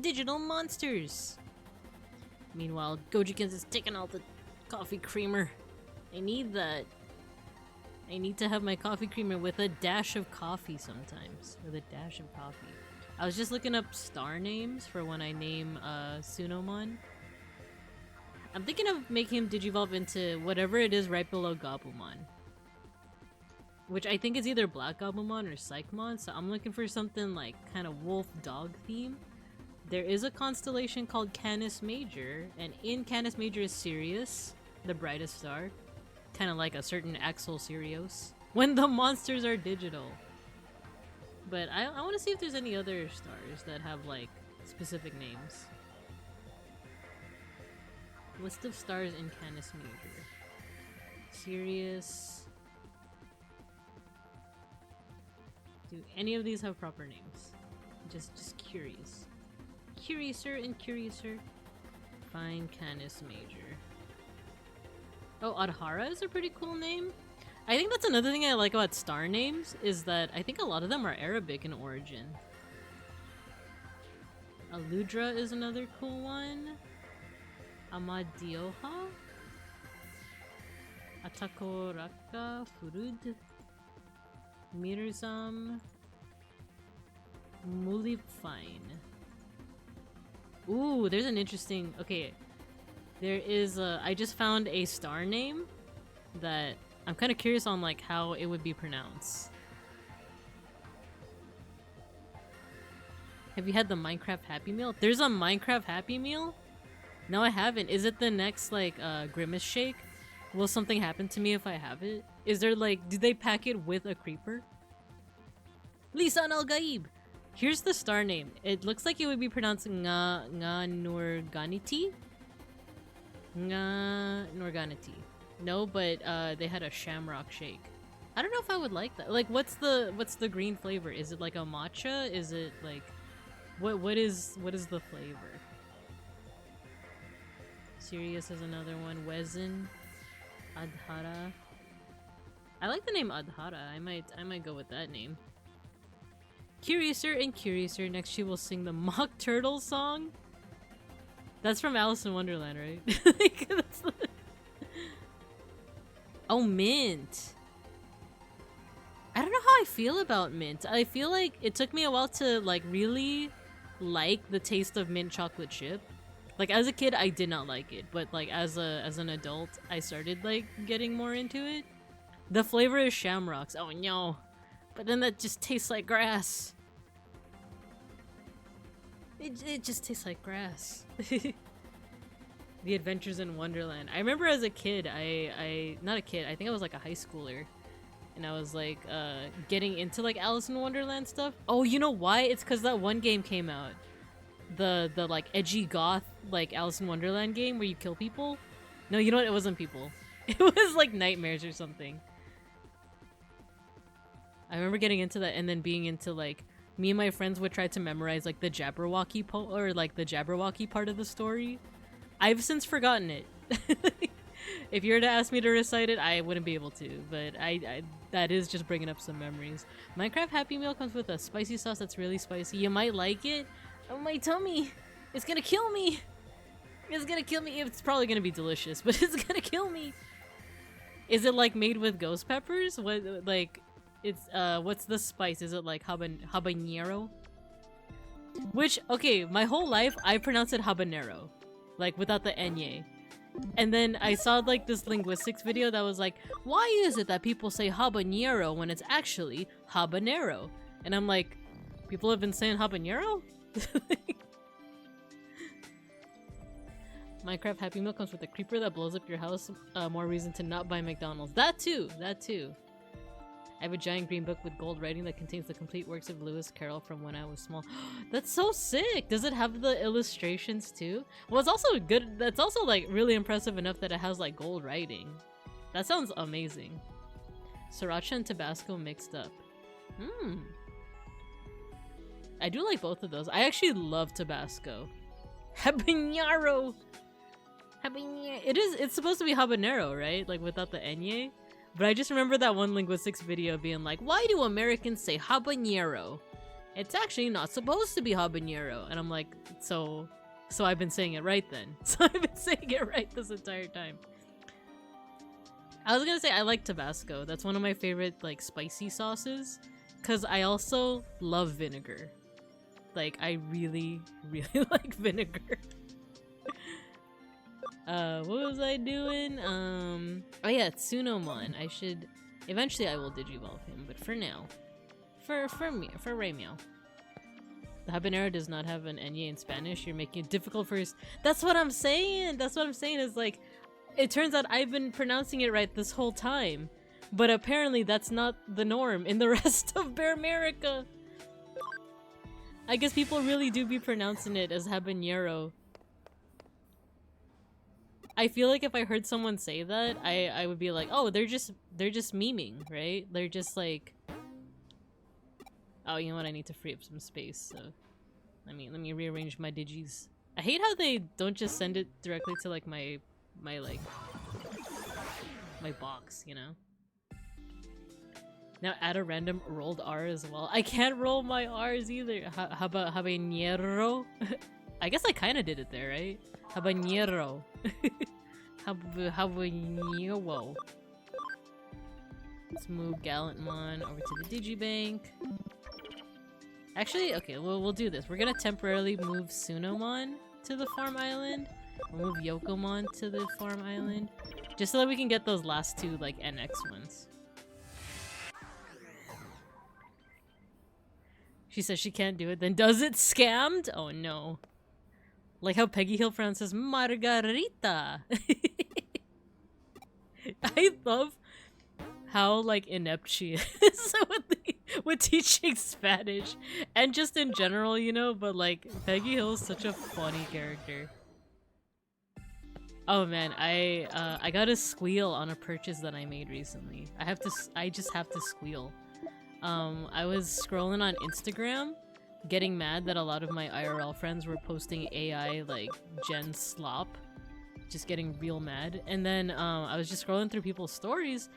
Digital Monsters! Meanwhile, Gojikins is taking out the coffee creamer. I need that. I need to have my coffee creamer with a dash of coffee sometimes. With a dash of coffee. I was just looking up star names for when I name Sunomon. I'm thinking of making him digivolve into whatever it is right below Gabumon. Which I think is either Black Gabumon or Psychmon, so I'm looking for something like kind of wolf-dog theme. There is a constellation called Canis Major, and in Canis Major is Sirius, the brightest star. Kind of like a certain Axel Sirius. When the monsters are digital. But I want to see if there's any other stars that have like specific names. List of stars in Canis Major. Sirius. Do any of these have proper names? Just curious. Curiouser and curiouser. Find Canis Major. Oh, Adhara is a pretty cool name. I think that's another thing I like about star names, is that I think a lot of them are Arabic in origin. Aludra is another cool one. Amadioha? Atakoraka, Furud, Mirzam, Mulipfine. Ooh, there's an interesting... Okay, there is a... I just found a star name that I'm kind of curious on like how it would be pronounced. Have you had the Minecraft Happy Meal? There's a Minecraft Happy Meal? No, I haven't. Is it the next like Grimace Shake? Will something happen to me if I have it? Is there like, do they pack it with a creeper? Lisan Al Gaib! Here's the star name. It looks like it would be pronounced Nga Nurganiti? Nga Nurganiti. No, but they had a Shamrock Shake. I don't know if I would like that. Like, what's the green flavor? Is it like a matcha? Is it like, what is the flavor? Sirius is another one. Wezen, Adhara. I like the name Adhara. I might go with that name. Curiouser and curiouser. Next, she will sing the Mock Turtle song. That's from Alice in Wonderland, right? Like, that's the... Oh, Mint. I don't know how I feel about mint. I feel like it took me a while to like really like the taste of mint chocolate chip. Like as a kid, I did not like it, but like as an adult, I started like getting more into it. The flavor is shamrocks. Oh no. But then that just tastes like grass. It just tastes like grass. The Adventures in Wonderland. I remember as a kid, not a kid, I think I was like a high schooler. And I was like getting into like Alice in Wonderland stuff. Oh, you know why? It's because that one game came out. The like edgy goth like Alice in Wonderland game where you kill people. No, you know what? It wasn't people. It was like nightmares or something. I remember getting into that and then being into like, me and my friends would try to memorize like the Jabberwocky or like the Jabberwocky part of the story. I've since forgotten it. If you were to ask me to recite it, I wouldn't be able to, but I that is just bringing up some memories. Minecraft Happy Meal comes with a spicy sauce that's really spicy. You might like it. Oh, my tummy! It's gonna kill me! It's gonna kill me. It's probably gonna be delicious, but it's gonna kill me. Is it like made with ghost peppers? What like it's what's the spice? Is it like habanero? Which, okay, my whole life I pronounce it habanero, like without the enye. And then I saw like this linguistics video that was like, why is it that people say habanero when it's actually habanero? And I'm like, people have been saying habanero? Minecraft Happy Meal comes with a creeper that blows up your house. More reason to not buy McDonald's. That too! That too. I have a giant green book with gold writing that contains the complete works of Lewis Carroll from when I was small. That's so sick! Does it have the illustrations too? Well, it's also good. That's also like really impressive enough that it has like gold writing. That sounds amazing. Sriracha and Tabasco mixed up. I do like both of those. I actually love Tabasco. Habanero! It's supposed to be habanero, right? Like without the enye? But I just remember that one linguistics video being like, why do Americans say habanero? It's actually not supposed to be habanero. And I'm like, so I've been saying it right then. So I've been saying it right this entire time. I was gonna say I like Tabasco. That's one of my favorite like spicy sauces. Cause I also love vinegar. like I really, really like vinegar. What was I doing? Oh yeah, Tsunomon. I should... Eventually I will digivolve him, but for now. For right meow. The habanero does not have an enye in Spanish. You're making it difficult for us. That's what I'm saying! That's what I'm saying is like... It turns out I've been pronouncing it right this whole time. But apparently that's not the norm in the rest of Bear America. I guess people really do be pronouncing it as habanero. I feel like if I heard someone say that, I would be like, oh, they're just memeing, right? They're just like, oh, you know what? I need to free up some space. So, let me rearrange my digis. I hate how they don't just send it directly to like my box, you know. Now add a random rolled R as well. I can't roll my R's either. Habanero. I guess I kind of did it there, right? Habanero. Habanero. Let's move Gallantmon over to the Digibank. Actually, okay, we'll do this. We're gonna temporarily move Tsunomon to the farm island. We'll move Yokomon to the farm island. Just so that we can get those last two, like, NX ones. She says she can't do it, then does it? Scammed? Oh no. Like how Peggy Hill pronounces Margarita. I love how like inept she is with teaching Spanish. And just in general, you know, but like Peggy Hill is such a funny character. Oh man, I got a squeal on a purchase that I made recently. I just have to squeal. I was scrolling on Instagram, getting mad that a lot of my IRL friends were posting AI, like, gen slop. Just getting real mad. And then, I was just scrolling through people's stories,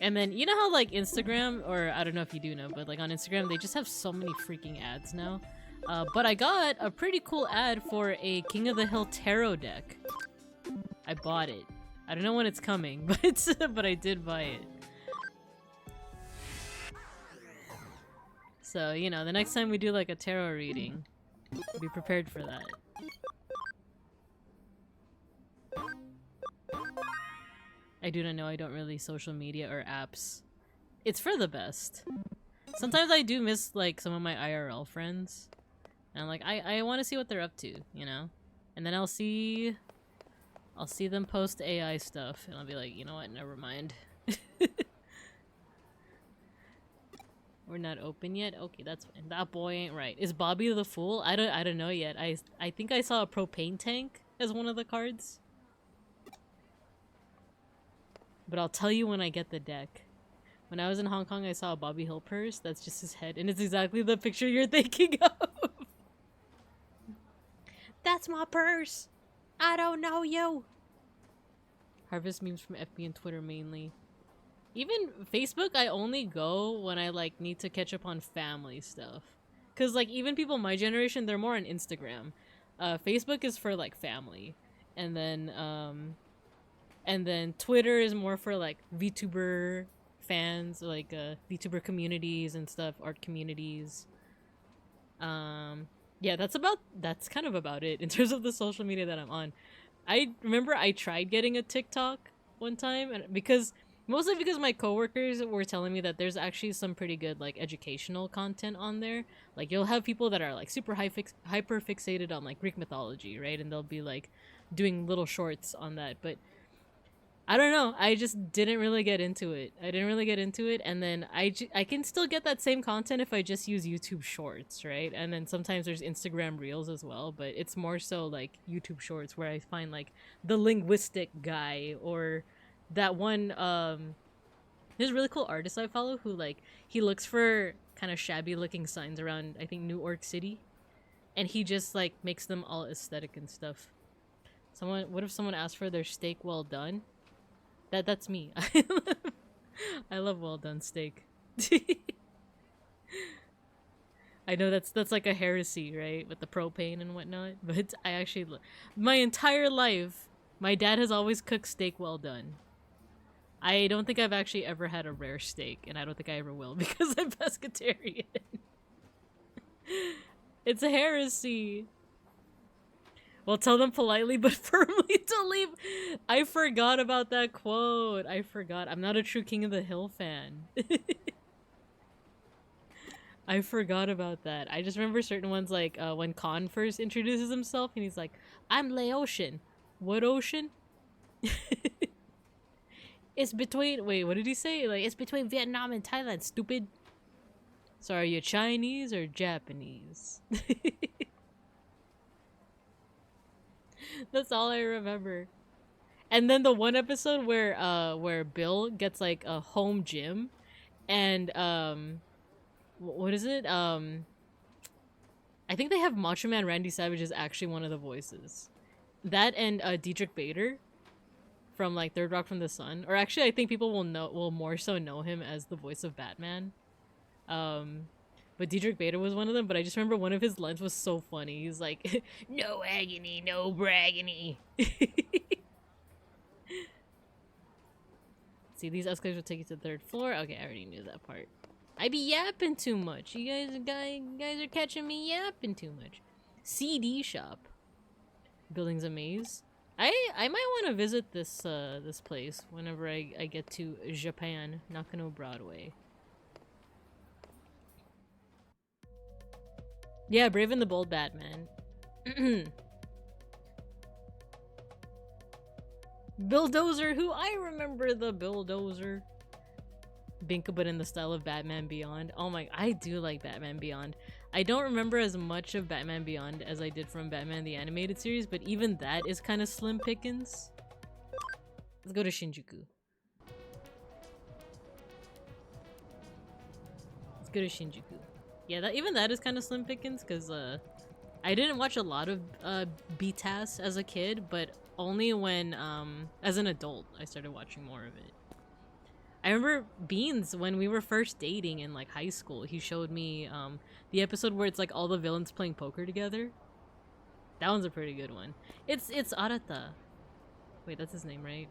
and then, you know how, like, Instagram, or I don't know if you do know, but, like, on Instagram, they just have so many freaking ads now. But I got a pretty cool ad for a King of the Hill tarot deck. I bought it. I don't know when it's coming, but I did buy it. So, you know, the next time we do like a tarot reading, be prepared for that. I do not know, I don't really social media or apps. It's for the best. Sometimes I do miss like some of my IRL friends. And I'm like, I want to see what they're up to, you know? And then I'll see them post AI stuff and I'll be like, you know what, never mind. We're not open yet? Okay, that's fine. That boy ain't right. Is Bobby the Fool? I don't know yet. I think I saw a propane tank as one of the cards. But I'll tell you when I get the deck. When I was in Hong Kong, I saw a Bobby Hill purse. That's just his head. And it's exactly the picture you're thinking of. That's my purse. I don't know you. Harvest memes from FB and Twitter mainly. Even Facebook, I only go when I, like, need to catch up on family stuff. Because, like, even people my generation, they're more on Instagram. Facebook is for, like, family. And then Twitter is more for, like, VTuber fans, like, VTuber communities and stuff, art communities. Yeah, that's kind of about it in terms of the social media that I'm on. I remember I tried getting a TikTok one time, and mostly because my coworkers were telling me that there's actually some pretty good, like, educational content on there. Like, you'll have people that are, like, super hyper fixated on, like, Greek mythology, right? And they'll be, like, doing little shorts on that. But I don't know. I just didn't really get into it. And then I can still get that same content if I just use YouTube Shorts, right? And then sometimes there's Instagram Reels as well. But it's more so, like, YouTube Shorts where I find, like, the linguistic guy or... that one, there's a really cool artist I follow who, like, he looks for kind of shabby looking signs around, I think, New York City. And he just, like, makes them all aesthetic and stuff. What if someone asked for their steak well done? That's me. I love well done steak. I know that's like a heresy, right? With the propane and whatnot. But I actually, my entire life, my dad has always cooked steak well done. I don't think I've actually ever had a rare steak, and I don't think I ever will because I'm pescatarian. It's a heresy. Well, tell them politely but firmly to leave. I forgot about that quote. I forgot. I'm not a true King of the Hill fan. I forgot about that. I just remember certain ones like when Khan first introduces himself and he's like, I'm Laotian. What ocean? It's between... Wait, what did he say? Like, it's between Vietnam and Thailand, stupid. So are you Chinese or Japanese? That's all I remember. And then the one episode where Bill gets like a home gym and what is it? I think they have Macho Man Randy Savage is actually one of the voices. That and Dietrich Bader from like Third Rock from the Sun. Or actually I think people will more so know him as the voice of Batman. But Dietrich Bader was one of them, but I just remember one of his lines was so funny. He's like, no agony, no braggony. See, these escalators will take you to the 3rd floor. Okay, I already knew that part. I be yapping too much. You guys are catching me yapping too much. CD shop. Building's a maze. I might want to visit this this place whenever I get to Japan, Nakano Broadway. Yeah, Brave and the Bold Batman. Bulldozer, who I remember the Bulldozer. Binka, but in the style of Batman Beyond. Oh my, I do like Batman Beyond. I don't remember as much of Batman Beyond as I did from Batman the Animated Series, but even that is kind of slim pickings. Let's go to Shinjuku. Let's go to Shinjuku. Yeah, even that is kind of slim pickings, because I didn't watch a lot of BTAS as a kid, but only when, as an adult, I started watching more of it. I remember Beans, when we were first dating in like high school, he showed me the episode where it's like all the villains playing poker together. That one's a pretty good one. It's Arata. Wait, that's his name, right?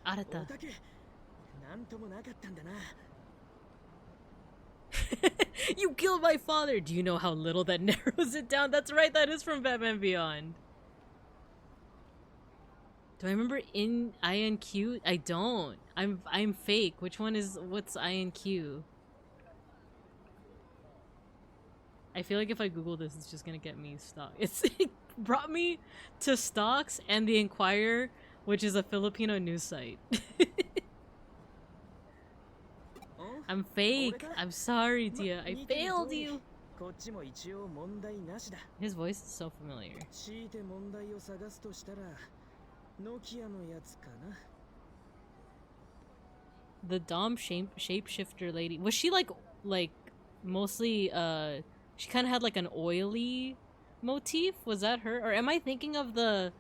Arata. You killed my father! Do you know how little that narrows it down? That's right, that is from Batman Beyond. Do I remember in INQ? I don't. I'm fake. What's INQ? I feel like if I Google this, it's just gonna get me stuck. It brought me to Stocks and the Inquirer, which is a Filipino news site. I'm fake. I'm sorry, Tia. I failed you. His voice is so familiar. The Dom shapeshifter lady. Was she like mostly she kind of had like an oily motif? Was that her? Or am I thinking of those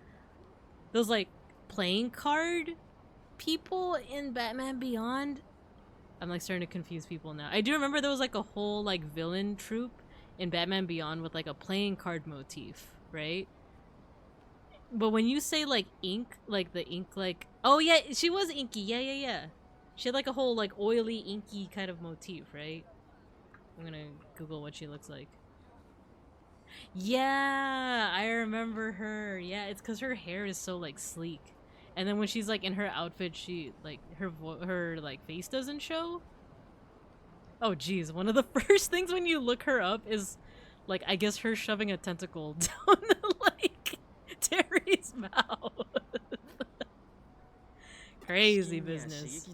like playing card people in Batman Beyond? I'm like starting to confuse people now. I do remember there was like a whole like villain troupe in Batman Beyond with like a playing card motif, right? But when you say like ink, like the ink, like, oh yeah, she was inky. Yeah. She had like a whole like oily, inky kind of motif, right? I'm gonna Google what she looks like. Yeah, I remember her. Yeah, it's because her hair is so like sleek. And then when she's like in her outfit, she like her like face doesn't show. Oh geez, one of the first things when you look her up is like I guess her shoving a tentacle down like Terry's mouth. Crazy business.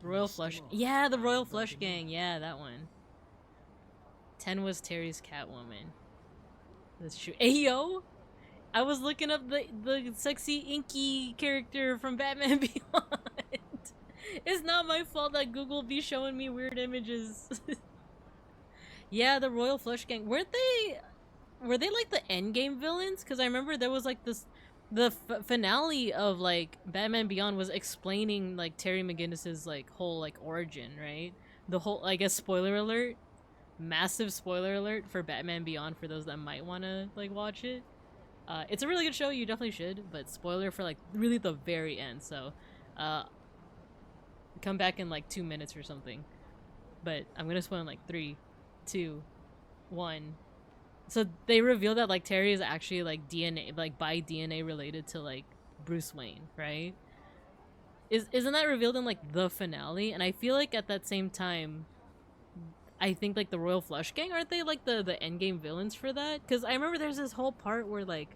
Royal Flush. Yeah, the Royal Flush Gang. Yeah, that one. 10 was Terry's Catwoman. That's true. Ayo! I was looking up the sexy inky character from Batman Beyond. It's not my fault that Google be showing me weird images. Yeah, the Royal Flush Gang. Were they like the endgame villains? Because I remember there was like this, the finale of like Batman Beyond was explaining like Terry McGinnis's like whole like origin, right? The whole, I guess, spoiler alert, massive spoiler alert for Batman Beyond for those that might want to like watch it. It's a really good show, you definitely should, but spoiler for like really the very end, so come back in like 2 minutes or something. but I'm gonna spoil in like 3, 2, 1. So they reveal that like Terry is actually like DNA, like by DNA related to like Bruce Wayne, right? Isn't that revealed in like the finale? And I feel like at that same time, I think like the Royal Flush Gang, aren't they like the endgame villains for that? Because I remember there's this whole part where like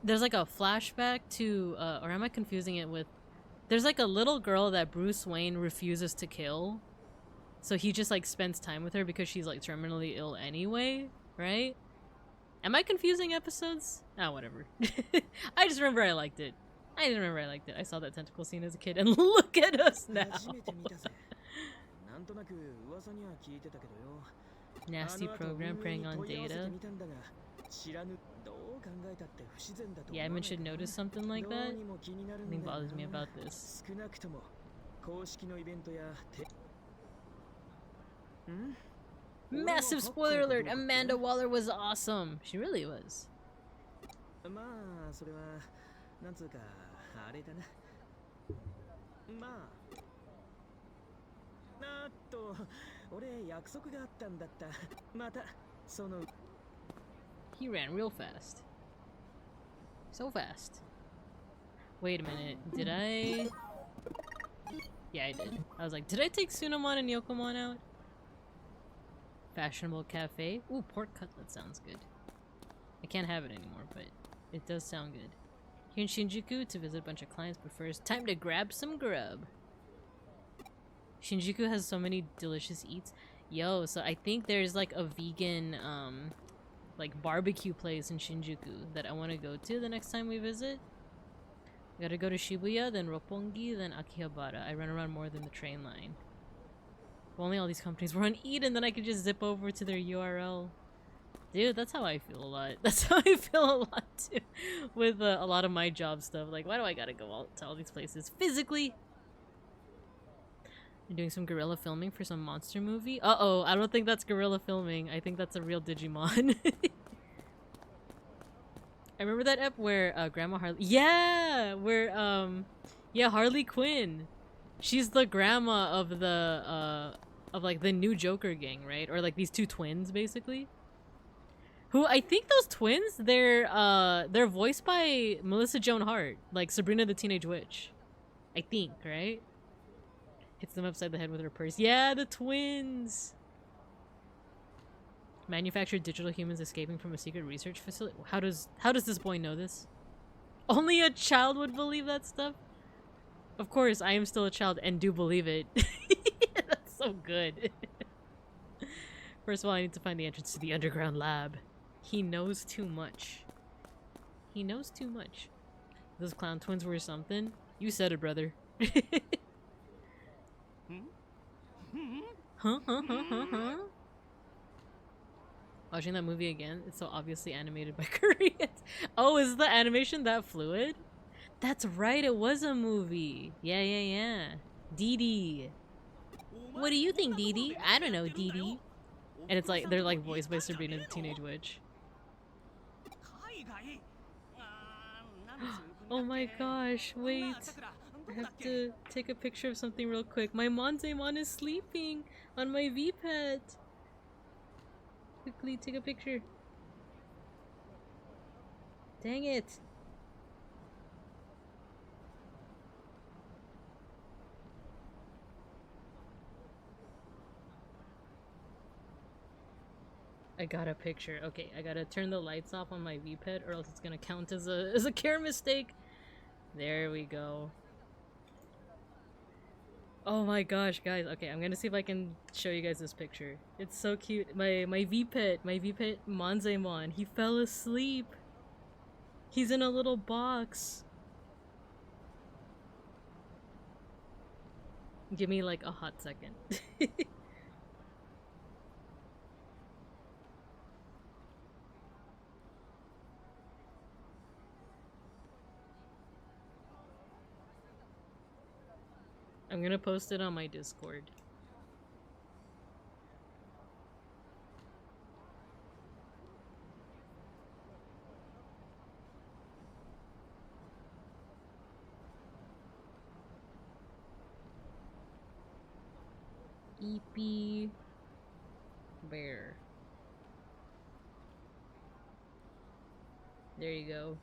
there's like a flashback to or am I confusing it with, there's like a little girl that Bruce Wayne refuses to kill, so he just like spends time with her because she's like terminally ill anyway, right? Am I confusing episodes? Ah, whatever. I just remember I liked it. I saw that tentacle scene as a kid, and look at us now. Nasty program preying on data. Yeah, admin should notice something like that. Nothing bothers me about this. Massive spoiler alert! Amanda Waller was awesome! She really was. He ran real fast. So fast. Wait a minute, did I? Yeah, I did. I was like, did I take Sunamon and Yokomon out? Fashionable cafe. Ooh, pork cutlet sounds good. I can't have it anymore, but it does sound good. Here in Shinjuku to visit a bunch of clients, but first, time to grab some grub. Shinjuku has so many delicious eats. Yo, so I think there's like a vegan, like barbecue place in Shinjuku that I want to go to the next time we visit. We gotta go to Shibuya, then Roppongi, then Akihabara. I run around more than the train line. If only all these companies were on Eat, and then I could just zip over to their URL. Dude, that's how I feel a lot. That's how I feel a lot too, with a lot of my job stuff. Like, why do I gotta go out to all these places physically? You're doing some guerrilla filming for some monster movie? Uh-oh, I don't think that's guerrilla filming. I think that's a real Digimon. I remember that ep where Grandma Harley— yeah! Where, yeah, Harley Quinn. She's the grandma of the, of like the new Joker gang, right? Or like these two twins, basically. Who, I think those twins, they're voiced by Melissa Joan Hart. Like Sabrina the Teenage Witch. I think, right? Hits them upside the head with her purse. Yeah, the twins! Manufactured digital humans escaping from a secret research facility. How does this boy know this? Only a child would believe that stuff? Of course, I am still a child and do believe it. That's so good. First of all, I need to find the entrance to the underground lab. He knows too much. He knows too much. Those clown twins were something. You said it, brother. Huh? Watching that movie again, it's so obviously animated by Koreans. Oh, is the animation that fluid? That's right, it was a movie. Yeah. Dee Dee. What do you think, Dee Dee? I don't know, Dee Dee. And it's like, they're like voiced by Sabrina the Teenage Witch. Oh my gosh, wait. I have to take a picture of something real quick. My Monzaemon is sleeping on my V-Pet. Quickly, take a picture. Dang it. I got a picture. Okay, I gotta turn the lights off on my V-Pet or else it's gonna count as a care mistake. There we go. Oh my gosh, guys. Okay, I'm gonna see if I can show you guys this picture. It's so cute. My V-Pet Monzaemon, he fell asleep. He's in a little box. Give me like a hot second. I'm gonna post it on my Discord. Eepy bear. There you go.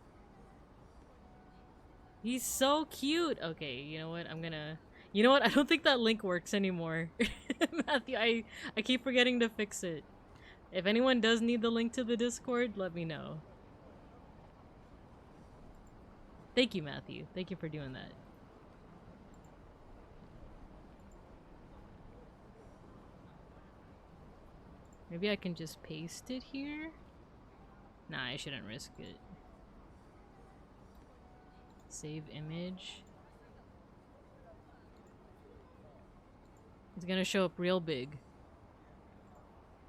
He's so cute. Okay, you know what? You know what? I don't think that link works anymore. Matthew, I keep forgetting to fix it. If anyone does need the link to the Discord, let me know. Thank you, Matthew. Thank you for doing that. Maybe I can just paste it here? Nah, I shouldn't risk it. Save image. It's gonna show up real big.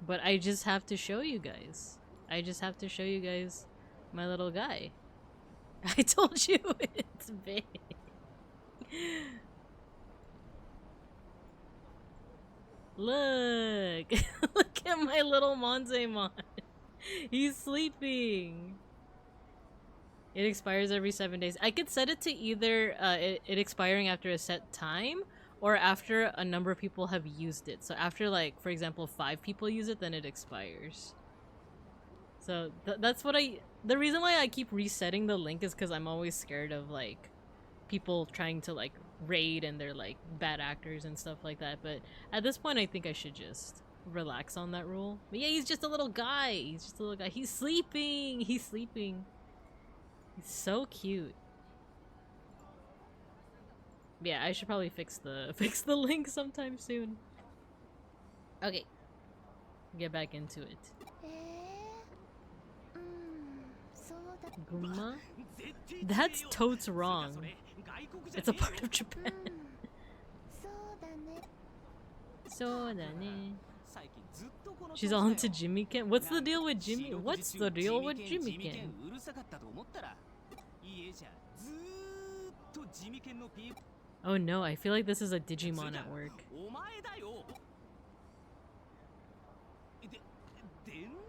But I just have to show you guys. I just have to show you guys my little guy. I told you it's big. Look! Look at my little Monzemon. He's sleeping. It expires every 7 days. I could set it to either it expiring after a set time or after a number of people have used it. So after, like, for example, 5 people use it, then it expires. So that's what the reason why I keep resetting the link is because I'm always scared of, like, people trying to, like, raid and they're, like, bad actors and stuff like that. But at this point, I think I should just relax on that rule. But yeah, he's just a little guy. He's just a little guy. He's sleeping. He's sleeping. He's so cute. Yeah, I should probably fix the link sometime soon. Okay. Get back into it. Guma? That's totes wrong. It's a part of Japan. She's on to Jimmy Ken. What's the deal with Jimmy? What's the deal with Jimmy Ken? Oh no, I feel like this is a Digimon at work.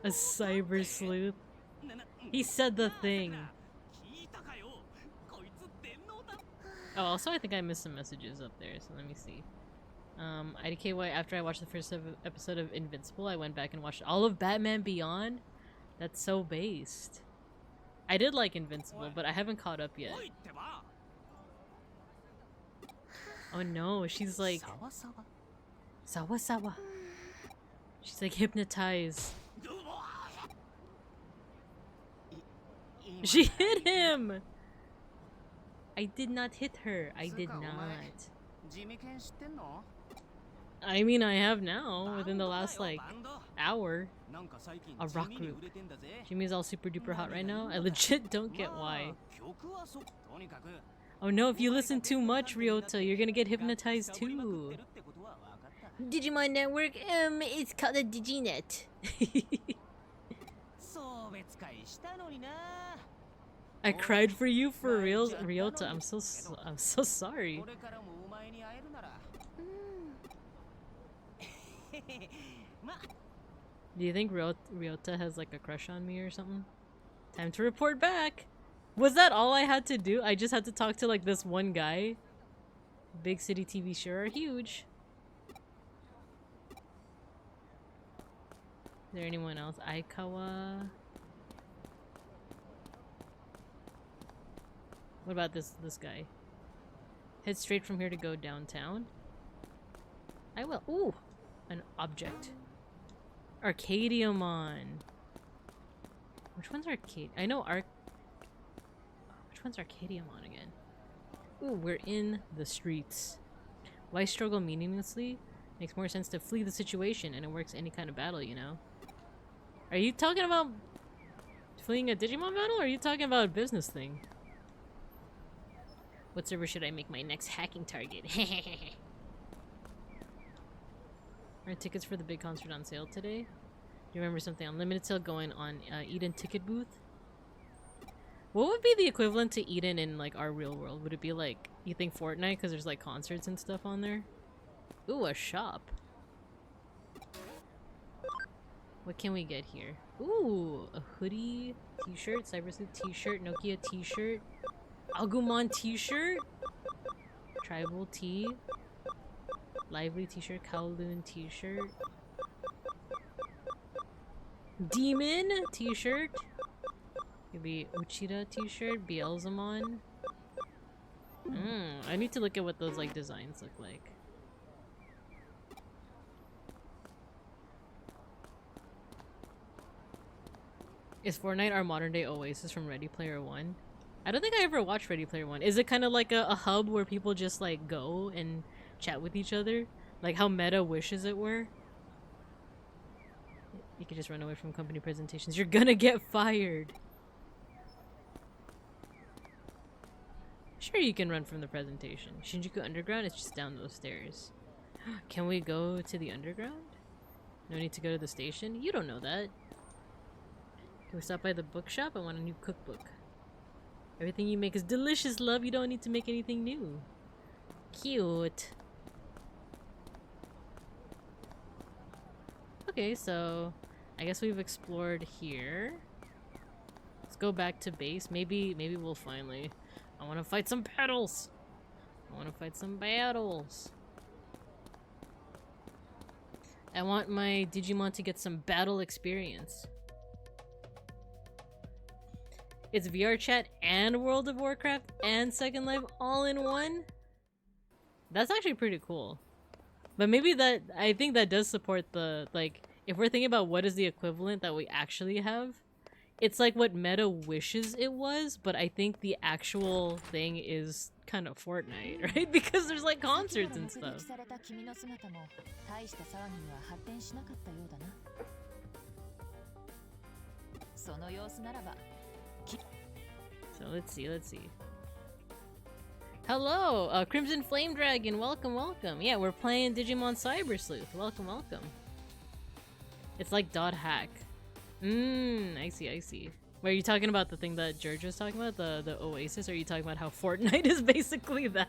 A cyber sleuth. He said the thing. Oh, also I think I missed some messages up there, so let me see. IDKY, after I watched the first episode of Invincible, I went back and watched all of Batman Beyond. That's so based. I did like Invincible, but I haven't caught up yet. Oh no, she's like... Sawa sawa. She's like hypnotized. She hit him! I did not hit her. I did not. I mean, I have now, within the last, like, hour. A rock group. Jimmy's all super duper hot right now. I legit don't get why. Oh no, if you listen too much, Ryota, you're gonna get hypnotized too. Digimon Network, it's called a Diginet. I cried for you for real, Ryota. I'm so sorry. Do you think Ryota has like a crush on me or something? Time to report back. Was that all I had to do? I just had to talk to like this one guy. Big city TV sure are huge. Is there anyone else? Aikawa. What about this guy? Head straight from here to go downtown. I will. Ooh, an object. Arcadiamon. Which one's Arcade? I know Which one's Arcadiamon again? Ooh, we're in the streets. Why struggle meaninglessly? Makes more sense to flee the situation, and it works any kind of battle, you know. Are you talking about fleeing a Digimon battle, or are you talking about a business thing? What server should I make my next hacking target? Are tickets for the big concert on sale today? Do you remember something on limited sale going on Eden ticket booth? What would be the equivalent to Eden in like our real world? Would it be like, you think Fortnite because there's like concerts and stuff on there? Ooh, a shop. What can we get here? Ooh, a hoodie, t-shirt, Cyber Sleuth t-shirt, Nokia t-shirt, Agumon t-shirt, tribal tee. Lively t-shirt, Kowloon t-shirt. Demon t-shirt. Maybe Uchida t-shirt, Beelzemon. I need to look at what those like designs look like. Is Fortnite our modern day Oasis from Ready Player One? I don't think I ever watched Ready Player One. Is it kind of like a hub where people just like go and chat with each other? Like how Meta wishes it were? You can just run away from company presentations. You're gonna get fired. Sure, you can run from the presentation. Shinjuku Underground, it's just down those stairs. Can we go to the underground? No need to go to the station? You don't know that. Can we stop by the bookshop? I want a new cookbook. Everything you make is delicious, love. You don't need to make anything new. Cute. Okay, so I guess we've explored here. Let's go back to base. Maybe we'll finally... I want to fight some battles. I want to fight some battles. I want my Digimon to get some battle experience. It's VR chat and World of Warcraft and Second Life all in one? That's actually pretty cool. But maybe that, I think that does support the, like, if we're thinking about what is the equivalent that we actually have, it's like what Meta wishes it was, but I think the actual thing is kind of Fortnite, right? Because there's like concerts and stuff. So let's see. Hello, Crimson Flame Dragon, welcome. Yeah, we're playing Digimon Cyber Sleuth. Welcome. It's like .hack. I see. Wait, are you talking about the thing that George was talking about? The Oasis? Or are you talking about how Fortnite is basically that?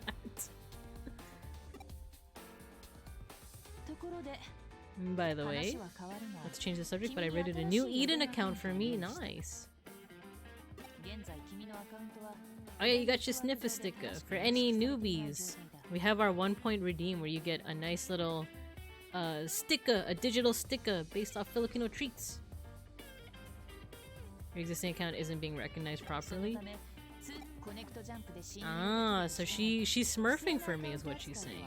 By the way, let's change the subject, but I rated a new Eden account for me. Nice. Oh yeah, you got your sniffer sticker. For any newbies, we have our 1-point redeem where you get a nice little sticker, a digital sticker based off Filipino treats. Your existing account isn't being recognized properly. Ah, so she's smurfing for me is what she's saying.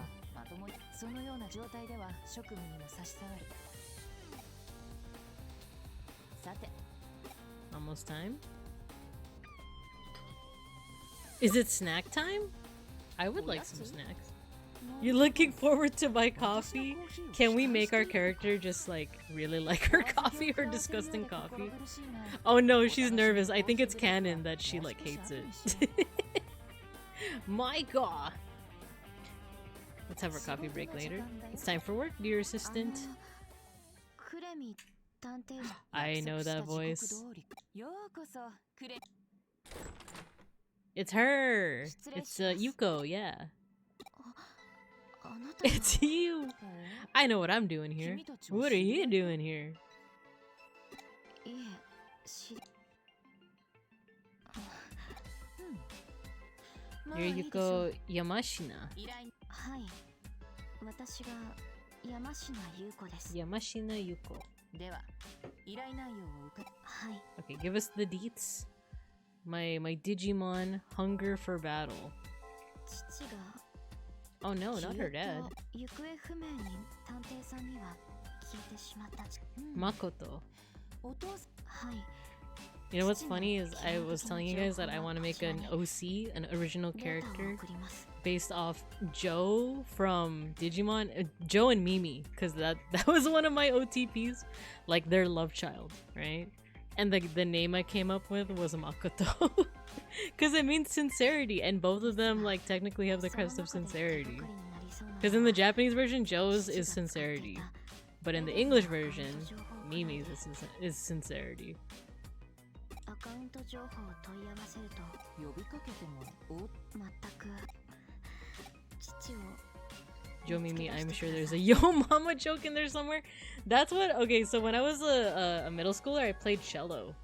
Almost time. Is it snack time? I would like some snacks. You're looking forward to my coffee? Can we make our character just like really like her coffee, her disgusting coffee? Oh no, she's nervous. I think it's canon that she like hates it. My god. Let's have our coffee break later. It's time for work, dear assistant. I know that voice. It's her. It's Yuko, yeah. It's you! I know what I'm doing here. What are you doing here? You're Yuko Yamashina. Yamashina Yuko. Okay, give us the deets. My Digimon hunger for battle. Oh no, not her dad. Makoto. You know what's funny is I was telling you guys that I want to make an OC, an original character, based off Joe from Digimon. Joe and Mimi, because that was one of my OTPs. Like their love child, right? And the name I came up with was Makoto. Because it means sincerity, and both of them like technically have the crest of sincerity. Because in the Japanese version, Joe's is sincerity, but in the English version, Mimi's is sincerity. Joe Mimi, I'm sure there's a Yo Mama joke in there somewhere. That's what. Okay, so when I was a middle schooler, I played cello.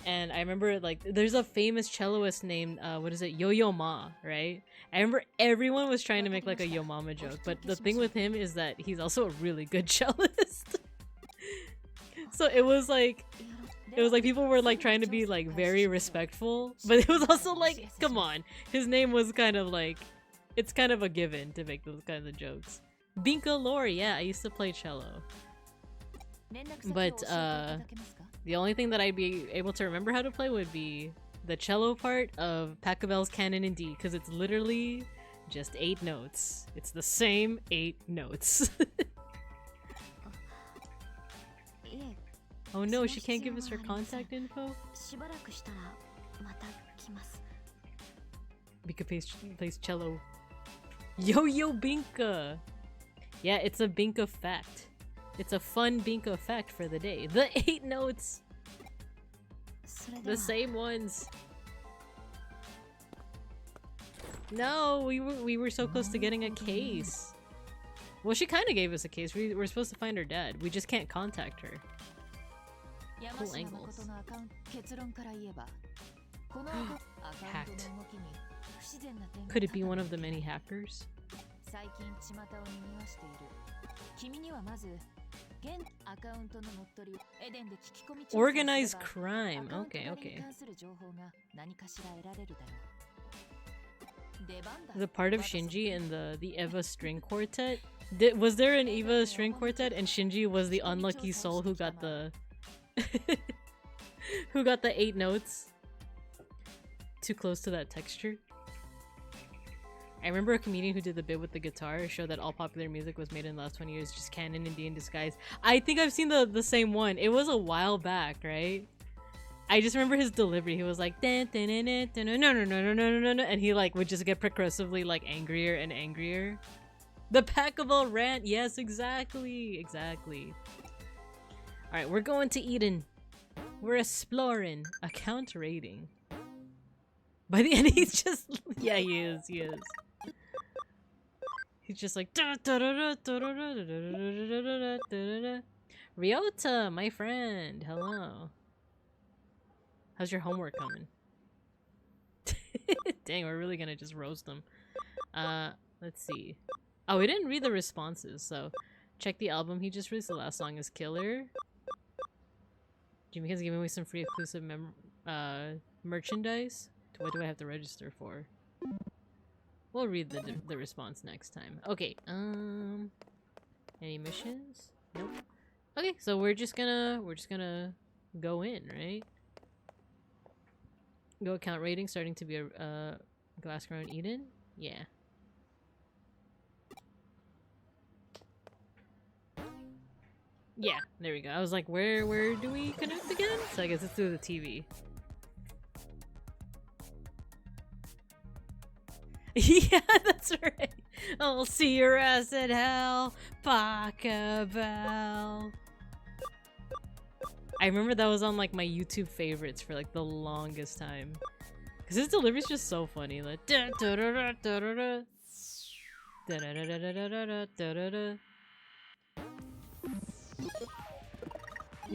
And I remember, like, there's a famous celloist named, what is it? Yo-Yo Ma, right? I remember everyone was trying to make, like, a Yo Mama joke. But the thing with him is that he's also a really good cellist. So it was like people were, like, trying to be, like, very respectful. But it was also like, come on. His name was kind of, like, it's kind of a given to make those kinds of jokes. Binka Lore, yeah, I used to play cello. But, the only thing that I'd be able to remember how to play would be the cello part of Pachelbel's Canon in D, because it's literally just 8 notes. It's the same 8 notes. Oh no, she can't give us her contact info? Binka plays cello. Yo-Yo Binka! Yeah, it's a Binka fact. It's a fun Binka fact for the day. The 8 notes! The same ones. No, we were so close to getting a case. Well, she kind of gave us a case. We're supposed to find her dad. We just can't contact her. Cool angles. Hacked. Could it be one of the many hackers? Organized crime. Okay, okay. The part of Shinji in the Eva string quartet? Was there an Eva string quartet and Shinji was the unlucky soul who got the who got the 8 notes? Too close to that texture? I remember a comedian who did the bit with the guitar showed that all popular music was made in the last 20 years just canon and D in disguise. I think I've seen the same one. It was a while back, right? I just remember his delivery. He was like, and he like would just get progressively like angrier and angrier. The Pachelbel rant. Yes, exactly. Exactly. All right, we're going to Eden. We're exploring. Account rating. By the end, he's just yeah, he is. He is. He's just like Ryota, my friend. Hello. How's your homework coming? Dang, we're really gonna just roast them. Let's see. Oh, we didn't read the responses, so check the album he just released. The last song is Killer. Jimmy is giving me some free exclusive merchandise. What do I have to register for? We'll read the response next time. Okay, any missions? Nope. Okay, so we're just gonna go in, right? Go account rating starting to be a go ask around Eden? Yeah. Yeah, there we go. I was like, where do we connect again? So I guess it's through the TV. Yeah, that's right. I'll see your ass at hell, Pachelbel. I remember that was on like my YouTube favorites for like the longest time. Cause his delivery's just so funny. Like you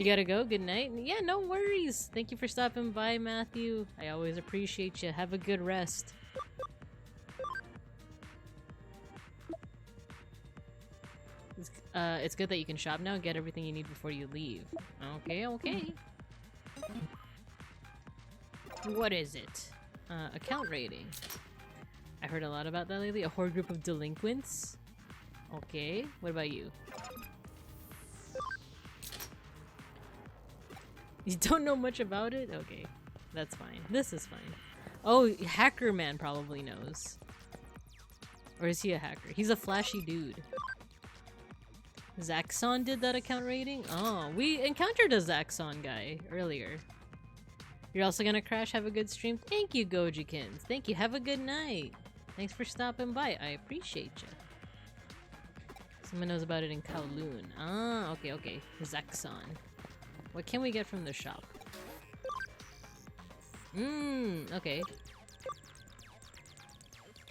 gotta go? Good night? Yeah, no worries. Thank you for stopping by, Matthew. I always appreciate you. Have a good rest. It's good that you can shop now and get everything you need before you leave. Okay, okay. What is it? Account rating. I heard a lot about that lately. A horde group of delinquents? Okay, what about you? You don't know much about it? Okay, that's fine. This is fine. Oh, Hacker Man probably knows. Or is he a hacker? He's a flashy dude. Zaxxon did that account rating? Oh, we encountered a Zaxxon guy earlier. You're also gonna crash? Have a good stream? Thank you, Gojikins. Thank you. Have a good night. Thanks for stopping by. I appreciate you. Someone knows about it in Kowloon. Ah, okay, okay. Zaxxon. What can we get from the shop? Okay.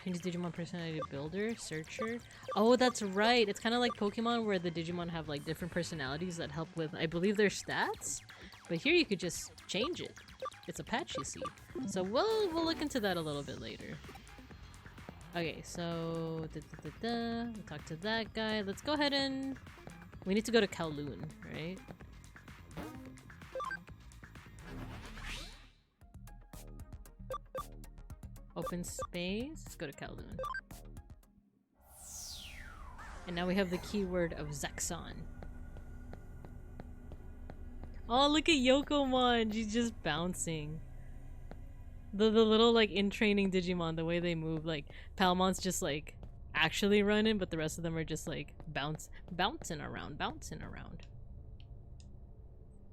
Change Digimon personality builder, searcher. Oh, that's right. It's kind of like Pokemon where the Digimon have like different personalities that help with, I believe, their stats. But here you could just change it. it's a patch, you see. So we'll look into that a little bit later. Okay, so we'll talk to that guy. Let's go ahead and we need to go to Kowloon, right? Open space. Let's go to Kowloon. And now we have the keyword of Zaxxon. Oh, look at Yokomon! She's just bouncing. The little, like, in-training Digimon, the way they move, like, Palmon's just, like, actually running, but the rest of them are just, like, bouncing around.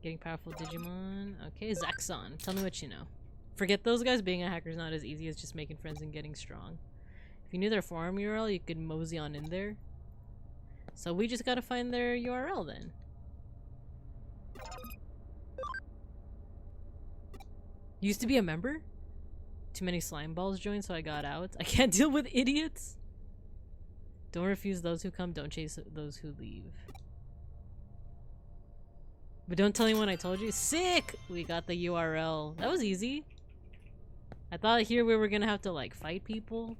Getting powerful Digimon. Okay, Zaxxon. Tell me what you know. Forget those guys, being a hacker is not as easy as just making friends and getting strong. If you knew their forum URL, you could mosey on in there. So we just gotta find their URL then. Used to be a member? Too many slime balls joined, so I got out. I can't deal with idiots! Don't refuse those who come, don't chase those who leave. But don't tell anyone I told you. Sick! We got the URL. That was easy. I thought here we were gonna have to, like, fight people.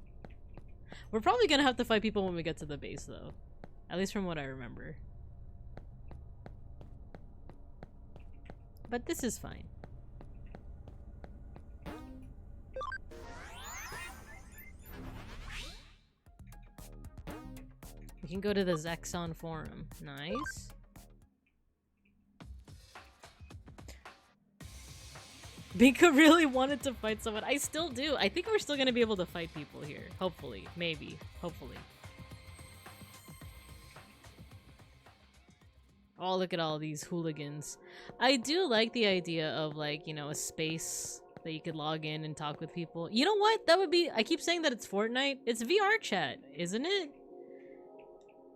We're probably gonna have to fight people when we get to the base, though. At least from what I remember. But this is fine. We can go to the Zaxxon forum. Nice. Binka really wanted to fight someone. I still do. I think we're still gonna be able to fight people here. Hopefully. Maybe. Hopefully. Oh, look at all these hooligans. I do like the idea of, like, you know, a space that you could log in and talk with people. You know what? That would be... I keep saying that it's Fortnite. It's VR chat, isn't it?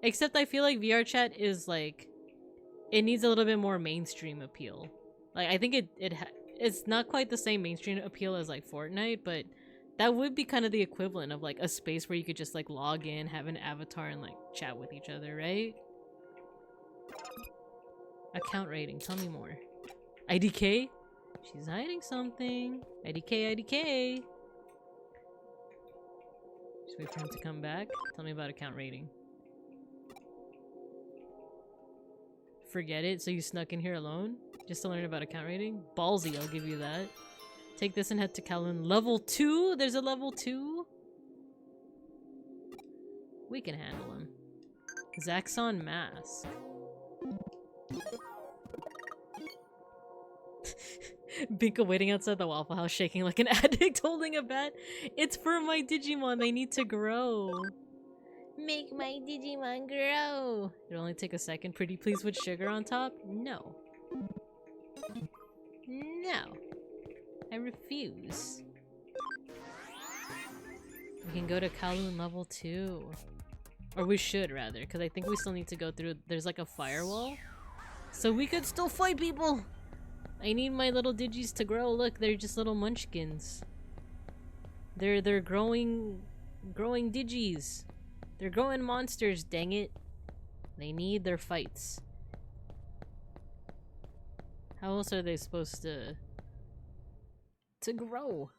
Except I feel like VR chat is, like... It needs a little bit more mainstream appeal. Like, I think it's not quite the same mainstream appeal as, like, Fortnite, but that would be kind of the equivalent of, like, a space where you could just, like, log in, have an avatar, and, like, chat with each other, right? Account rating, tell me more. IDK? She's hiding something. IDK, IDK. Just wait for him to come back. Tell me about account rating. Forget it, so you snuck in here alone? Just to learn about account rating? Ballsy, I'll give you that. Take this and head to Kowloon. Level 2? There's a level 2? We can handle him. Zaxxon Mask. Binka waiting outside the Waffle House, shaking like an addict holding a bat. It's for my Digimon, they need to grow. Make my Digimon grow. It'll only take a second. Pretty please with sugar on top? No. No. I refuse. We can go to Kowloon level 2. Or we should, rather, because I think we still need to go through... There's like a firewall. So we could still fight people! I need my little digis to grow. Look, they're just little munchkins. They're growing digis. They're growing monsters, dang it. They need their fights. How else are they supposed to grow?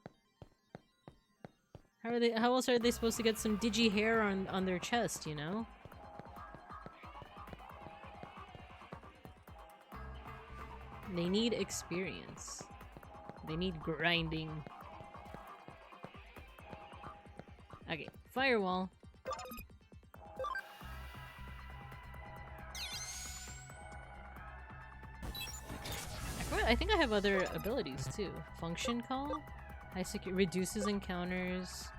How else are they supposed to get some digi hair on their chest, you know? They need experience. They need grinding. Okay, firewall. I think I have other abilities too. Function call? High security reduces encounters.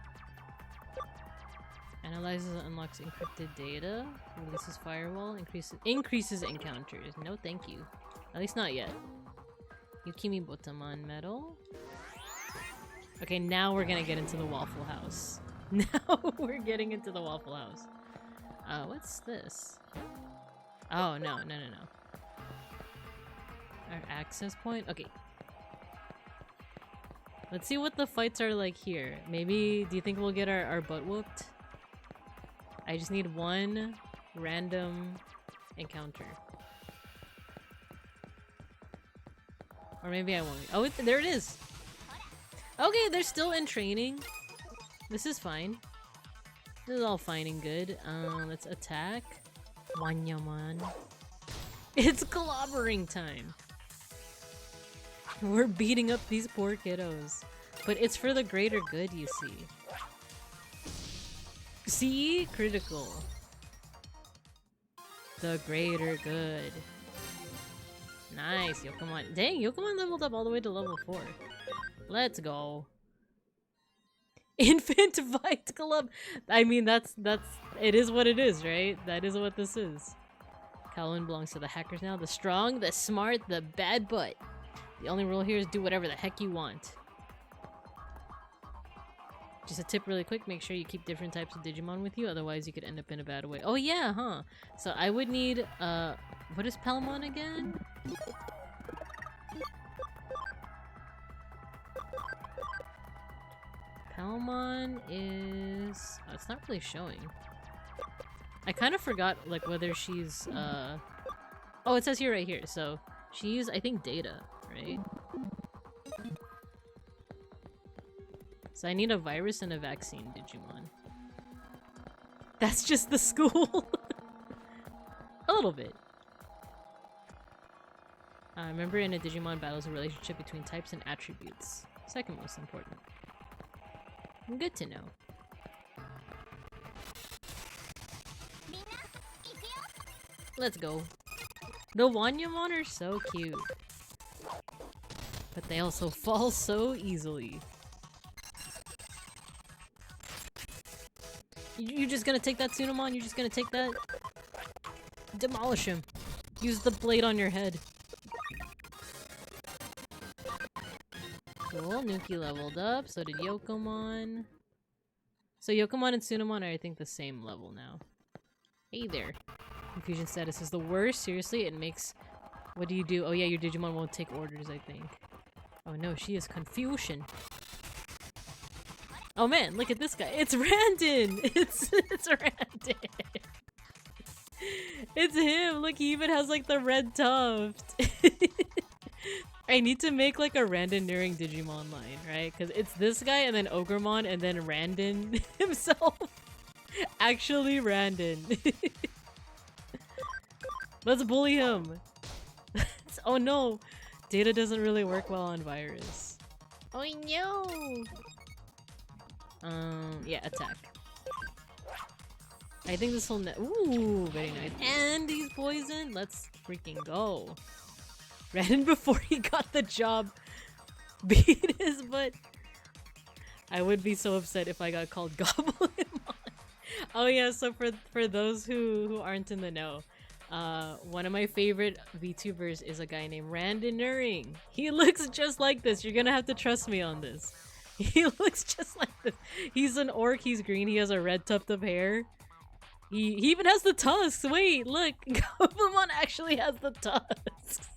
Analyzes and unlocks encrypted data. Releases firewall. Increases encounters. No thank you. At least not yet. Yukimi Botamon medal. Okay, now we're gonna get into the Waffle House. Now we're getting into the Waffle House. What's this? Oh, no. Our access point? Okay. Let's see what the fights are like here. Maybe, do you think we'll get our butt whooped? I just need one random encounter. Or maybe I won't. Oh, there it is! Okay, they're still in training. This is fine. This is all fine and good. Let's attack. Wanyaman. It's clobbering time! We're beating up these poor kiddos. But it's for the greater good, you see. See? Critical. The greater good. Nice, Yokomon. Dang, Yokomon leveled up all the way to level 4. Let's go. Infant Fight Club! I mean, it is what it is, right? That is what this is. Kowloon belongs to the hackers now. The strong, the smart, the bad butt. The only rule here is do whatever the heck you want. Just a tip really quick, make sure you keep different types of Digimon with you, otherwise you could end up in a bad way. Oh yeah, huh? So I would need, what is Palmon again? Palmon is... oh, it's not really showing. I kind of forgot, like, whether she's, oh, it says here right here, so she's, I think, Data, right? So I need a virus and a vaccine Digimon. That's just the school! A little bit. Remember, in a Digimon battle is a relationship between types and attributes. Second most important. Good to know. Let's go. The Wanyamon are so cute. But they also fall so easily. You're just gonna take that Tsunamon? You're just gonna take that? Demolish him. Use the blade on your head. Cool, Nuki leveled up, so did Yokomon. So Yokomon and Tsunamon are, I think, the same level now. Hey there. Confusion status is the worst, seriously, it makes... what do you do? Oh yeah, your Digimon won't take orders, I think. Oh no, she is confusion. Oh man, look at this guy. It's Randon! It's Randon! It's him! Look, he even has like the red tuft. I need to make like a Randon-nearing Digimon line, right? Because it's this guy and then Ogremon and then Randon himself. Actually Randon. Let's bully him! Oh no! Data doesn't really work well on virus. Oh no! Yeah, attack. I think this will ooh, very nice. And he's poisoned! Let's freaking go. Randon before he got the job beat his butt. I would be so upset if I got called Goblinmon. Oh yeah, so for those who aren't in the know, one of my favorite VTubers is a guy named Randon. He looks just like this. You're gonna have to trust me on this. He looks just like this. He's an orc, he's green, he has a red tuft of hair. He even has the tusks! Wait, look! Goblimon actually has the tusks!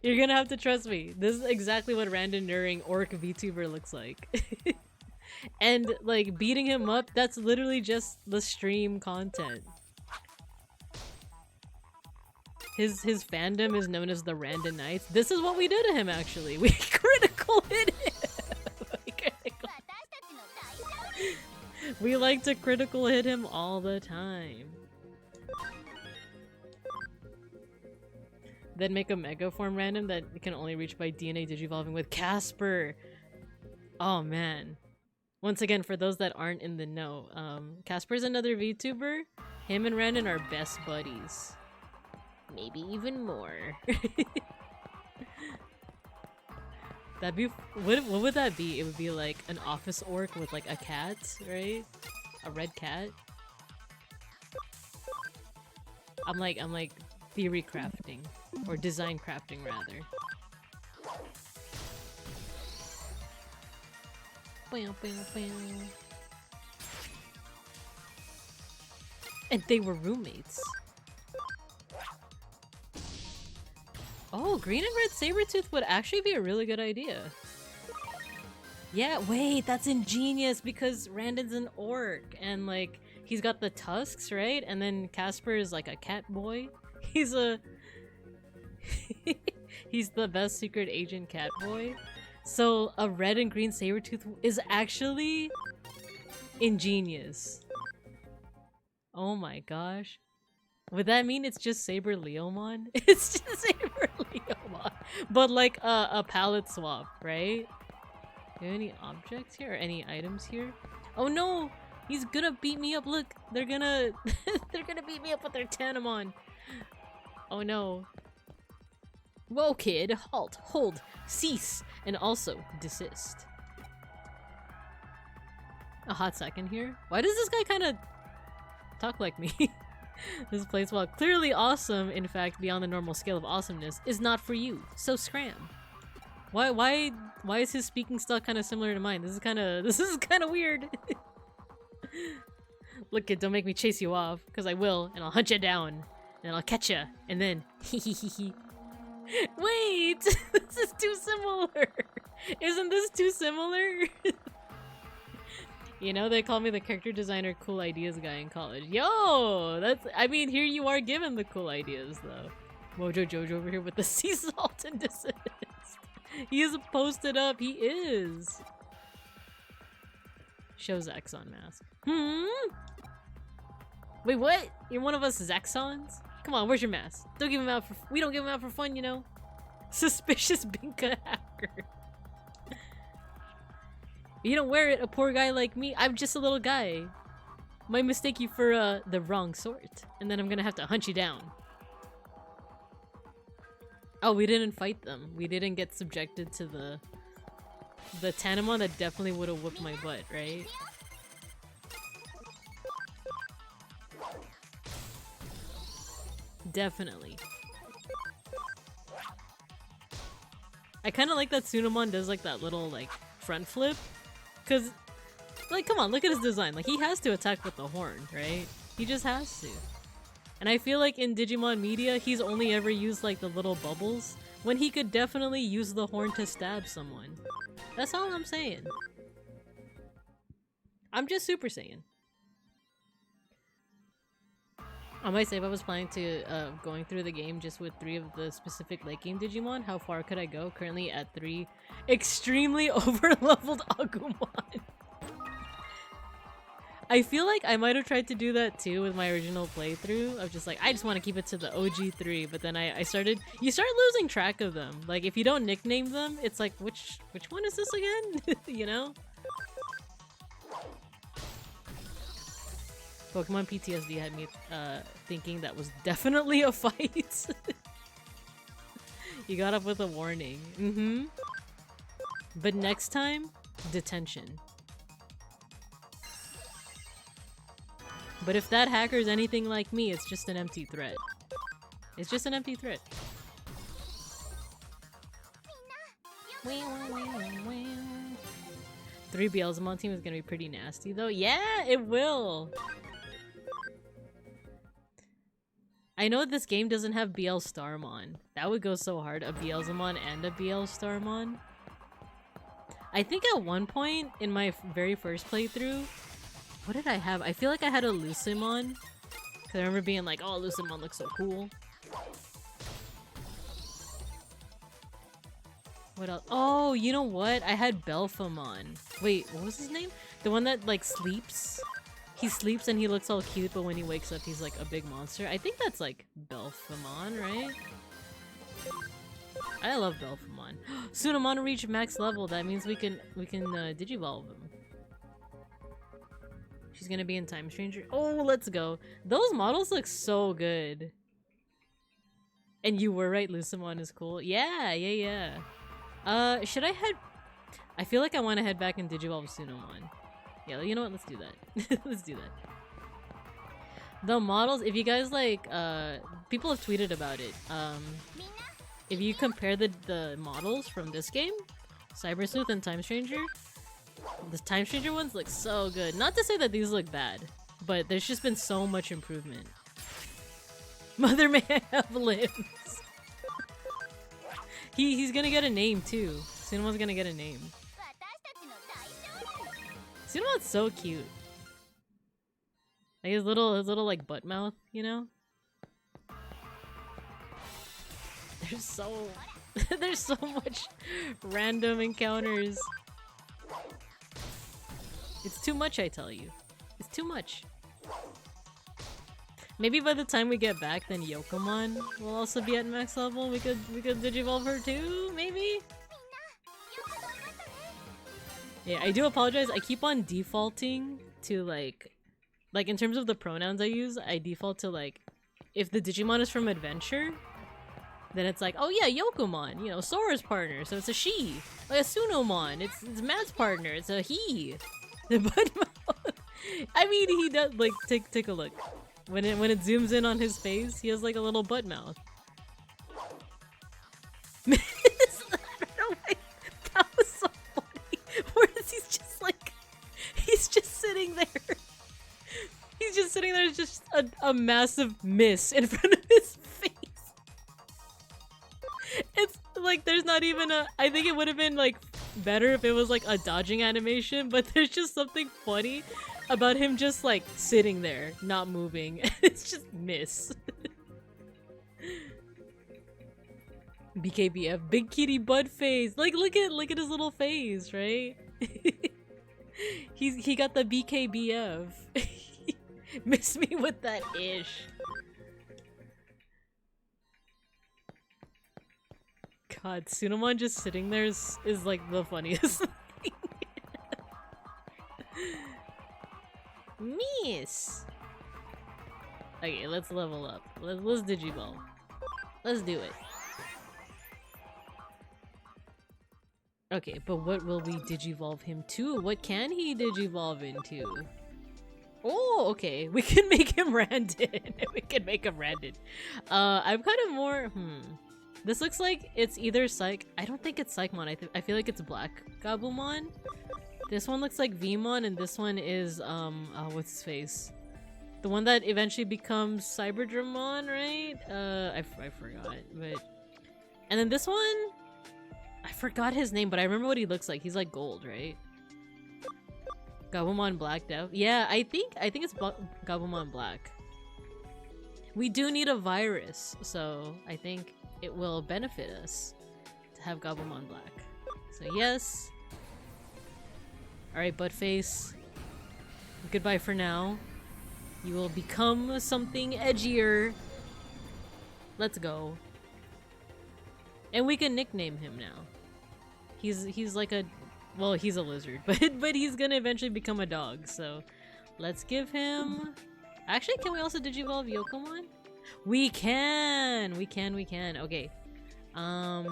You're gonna have to trust me. This is exactly what Randon orc VTuber looks like. And, like, beating him up, that's literally just the stream content. His fandom is known as the Randon Knights. This is what we did to him, actually. We critical hit him! We like to critical hit him all the time. Then make a Mega Form random that can only reach by DNA digivolving with Casper! Oh man. Once again, for those that aren't in the know, Casper's another VTuber. Him and Randon are best buddies. Maybe even more. That'd be what would that be? It would be like an office orc with like a cat, right? A red cat. I'm like theory crafting or design crafting rather. And they were roommates. Oh, green and red Sabretooth would actually be a really good idea. Yeah, wait, that's ingenious because Randon's an orc and like he's got the tusks, right? And then Casper is like a cat boy. He's a He's the best secret agent cat boy. So a red and green saber-tooth is actually ingenious. Oh my gosh. Would that mean it's just Saber Leomon? It's just Saber Leomon. But like a palette swap, right? Do you have any objects here or any items here? Oh no! He's gonna beat me up. Look, they're gonna they're gonna beat me up with their Tanamon. Oh no. Whoa kid, halt, hold, cease, and also desist. A hot second here. Why does this guy kind of talk like me? This place, while clearly awesome, in fact beyond the normal scale of awesomeness, is not for you. So scram. Why is his speaking style kind of similar to mine? This is kind of weird. Look, kid, don't make me chase you off, because I will, and I'll hunt you down, and I'll catch you, and then Wait, this is too similar. Isn't this too similar? You know, they call me the character designer cool ideas guy in college. Yo, I mean, here you are given the cool ideas, though. Mojo Jojo over here with the sea salt and desist. He is posted up, he is. Show Zaxxon mask. Wait, what? You're one of us Zaxxons? Come on, where's your mask? Don't give him out for- we don't give him out for fun, you know? Suspicious Binka hacker. You don't wear it, a poor guy like me. I'm just a little guy. Might mistake you for the wrong sort. And then I'm gonna have to hunt you down. Oh, we didn't fight them. We didn't get subjected to the Tanamon that definitely would have whooped my butt, right? Definitely. I kind of like that Tsunamon does like that little like front flip. Cause, like, come on, look at his design. Like, he has to attack with the horn, right? He just has to. And I feel like in Digimon media, he's only ever used, like, the little bubbles, when he could definitely use the horn to stab someone. That's all I'm saying. I'm just Super Saiyan. On my save, I was planning to, going through the game just with 3 of the specific late game Digimon. How far could I go? Currently at 3 extremely over-leveled Agumon. I feel like I might have tried to do that too with my original playthrough. Of just like, I just want to keep it to the OG 3, but then you start losing track of them. Like, if you don't nickname them, it's like, which one is this again? You know? Pokemon PTSD had me thinking that was definitely a fight. You got up with a warning. But next time, detention. But if that hacker is anything like me, it's just an empty threat. It's just an empty threat. 3 Beelzemon team is gonna be pretty nasty though. Yeah, it will! I know this game doesn't have BL Starmon. That would go so hard, a Beelzemon and a BL Starmon. I think at one point in my very first playthrough, what did I have? I feel like I had a Lucimon. Cause I remember being like, oh, Lucimon looks so cool. What else? Oh, you know what? I had Belphamon. Wait, what was his name? The one that like sleeps? He sleeps and he looks all cute, but when he wakes up, he's like a big monster. I think that's like Belphamon, right? I love Belphamon. Tsunamon reached max level. That means we can Digivolve him. She's gonna be in Time Stranger. Oh, let's go. Those models look so good. And you were right, Lucimon is cool. Yeah. Should I head... I feel like I want to head back and Digivolve Tsunamon. Yeah, you know what? Let's do that. Let's do that. The models, if you guys like, people have tweeted about it. If you compare the models from this game, Cyber Sleuth and Time Stranger, the Time Stranger ones look so good. Not to say that these look bad, but there's just been so much improvement. Mother may have limbs. He's gonna get a name too. Tsunamon's gonna get a name. Tsunamon's so cute. Like his little like butt mouth, you know? They're so There's so much random encounters. It's too much, I tell you. It's too much. Maybe by the time we get back, then Yokomon will also be at max level. We could digivolve her too, maybe? Yeah, I do apologize. I keep on defaulting to like in terms of the pronouns I use, I default to like, if the Digimon is from Adventure, then it's like, oh yeah, Yokomon, you know, Sora's partner, so it's a she. Like a Sunomon, it's Matt's partner, it's a he. But I mean, he does, like, take a look. When it zooms in on his face, he has like a little butt mouth. That was so funny. Whereas he's just sitting there. He's just sitting there, just a massive miss in front of his face. It's like there's not even a. I think it would have been like better if it was like a dodging animation, but there's just something funny about him just like sitting there, not moving. It's just miss. BKBF, big kitty butt face. Like look at his little face, right? He got the BKBF. Miss me with that ish. God, Sunomon just sitting there is like the funniest thing. Miss! Okay, let's level up. Let's digivolve. Let's do it. Okay, but what will we digivolve him to? What can he digivolve into? Oh, okay. We can make him Randon. We can make him Randon. I'm kind of more... This looks like it's either Psych... I don't think it's Psychmon. I feel like it's Black Gabumon. This one looks like Vmon, and this one is, what's his face? The one that eventually becomes Cyberdramon, right? I forgot, but... And then this one... I forgot his name, but I remember what he looks like. He's like gold, right? Gabumon Black Dev. Yeah, I think it's Gabumon Black. We do need a virus, so I think it will benefit us to have Gabumon Black. So yes. Alright, Buttface. Goodbye for now. You will become something edgier. Let's go. And we can nickname him now. He's like a... Well, he's a lizard, but he's gonna eventually become a dog, so... Let's give him... Actually, can we also digivolve Yokomon? We can! We can. Okay. I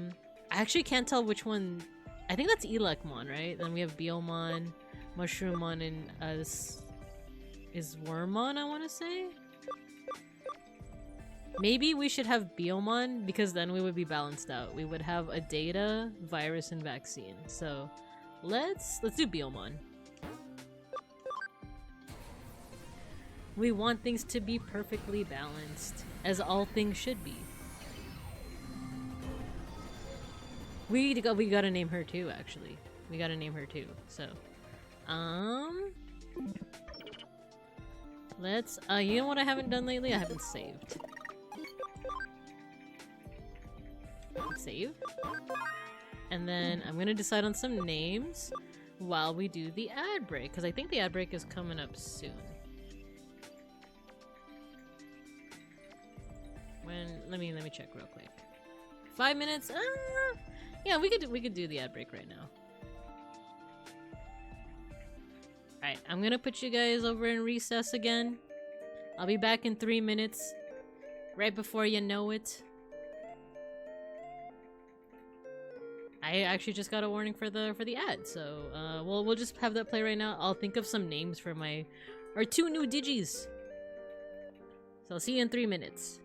actually can't tell which one... I think that's Elecmon, right? Then we have Biomon, Mushroomon, and this is Wormmon, I want to say? Maybe we should have Biomon, because then we would be balanced out. We would have a data, virus, and vaccine. So let's do Biomon. We want things to be perfectly balanced, as all things should be. We gotta name her too, actually. We gotta name her too, so. Let's, you know what I haven't done lately? I haven't saved. Save. And then I'm gonna decide on some names while we do the ad break, because I think the ad break is coming up soon. Let me check real quick. 5 minutes? Yeah, we could do the ad break right now. Alright, I'm gonna put you guys over in recess again. I'll be back in 3 minutes. Right before you know it. I actually just got a warning for the ad, so we'll just have that play right now. I'll think of some names for our 2 new digis. So I'll see you in 3 minutes.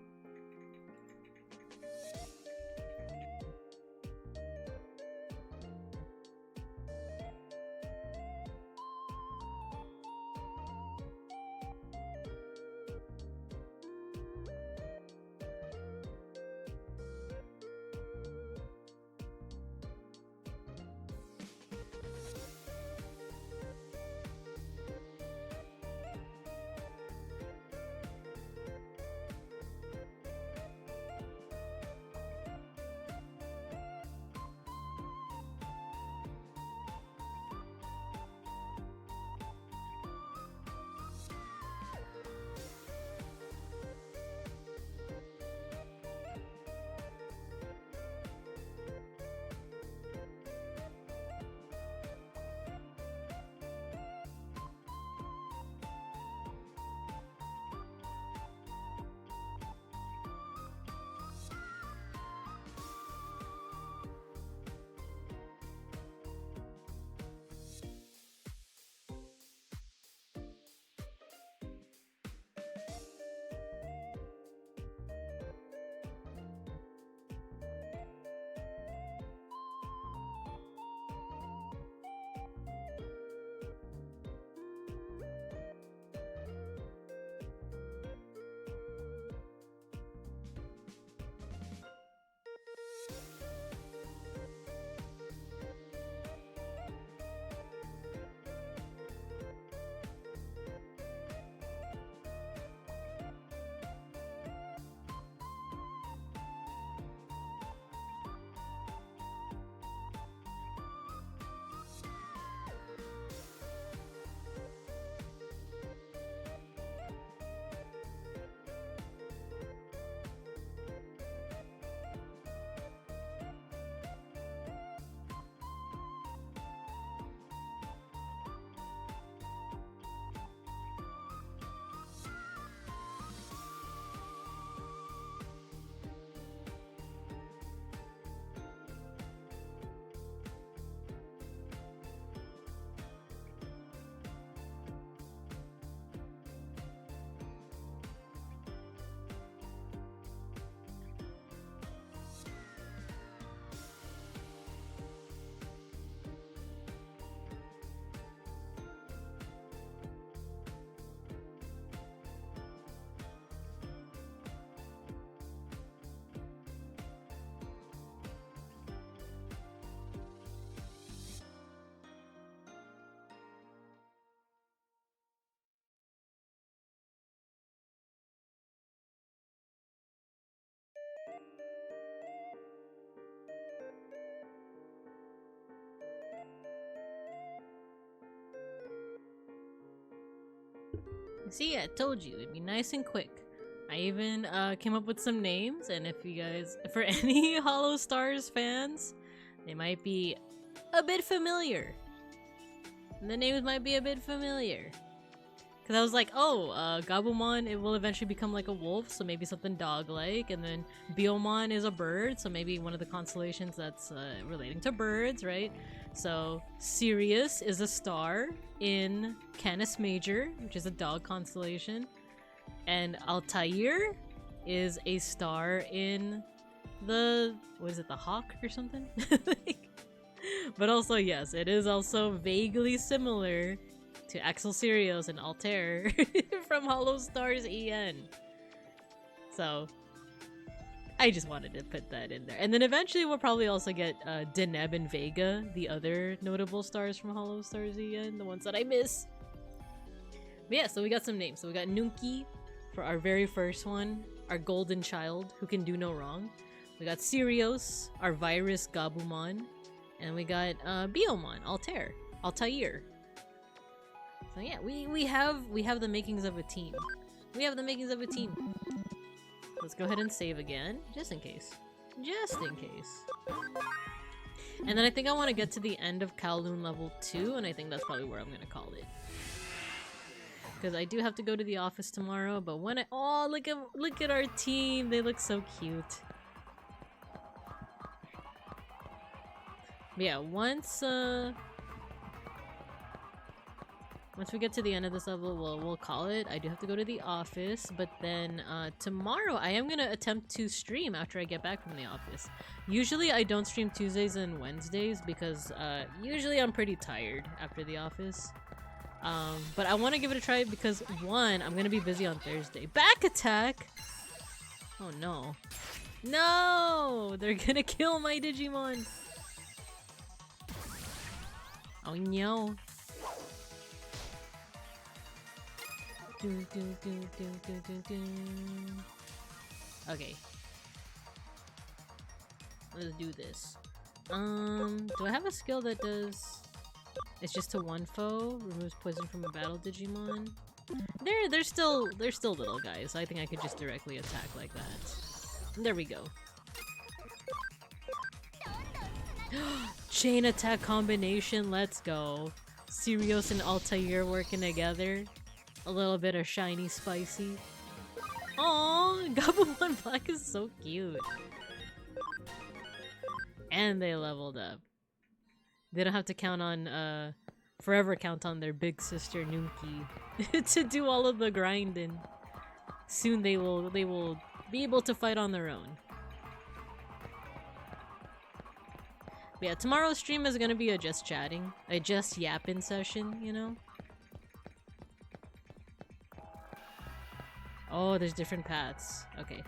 See, I told you it'd be nice and quick. I even came up with some names, and if you guys, for any Hollow Stars fans, they might be a bit familiar. The names might be a bit familiar. Because I was like, oh, Gabumon, it will eventually become like a wolf, so maybe something dog-like. And then Biomon is a bird, so maybe one of the constellations that's relating to birds, right? So Sirius is a star in Canis Major, which is a dog constellation. And Altair is a star in the, what is it, the hawk or something? But also, yes, it is also vaguely similar to Axel Sirius and Altair from Hollow Stars EN. So, I just wanted to put that in there. And then eventually we'll probably also get Deneb and Vega, the other notable stars from Hollow Stars EN, the ones that I miss. But yeah, so we got some names. So we got Nunki for our very first one, our golden child who can do no wrong. We got Sirius, our virus Gabumon. And we got Biomon, Altair. So yeah, we have the makings of a team. We have the makings of a team. Let's go ahead and save again, just in case. Just in case. And then I think I want to get to the end of Kowloon level 2, and I think that's probably where I'm gonna call it. Because I do have to go to the office tomorrow, but when oh, look at our team, they look so cute. But yeah, once we get to the end of this level, we'll call it. I do have to go to the office, but then tomorrow I am gonna attempt to stream after I get back from the office. Usually I don't stream Tuesdays and Wednesdays because usually I'm pretty tired after the office. But I want to give it a try because one, I'm gonna be busy on Thursday. Back attack! Oh no. No! They're gonna kill my Digimon! Oh no. Okay. Let's do this. Do I have a skill that does... It's just to one foe, removes poison from a battle Digimon? They're still little guys, so I think I could just directly attack like that. There we go. Chain attack combination, let's go. Sirius and Altair working together. A little bit of shiny spicy. Aww, Gabumon Black is so cute. And they leveled up. They don't have to count on, forever count on their big sister Nunki to do all of the grinding. Soon they will be able to fight on their own. But yeah, tomorrow's stream is gonna be a just chatting, a just yapping session, you know? Oh, there's different paths. Okay.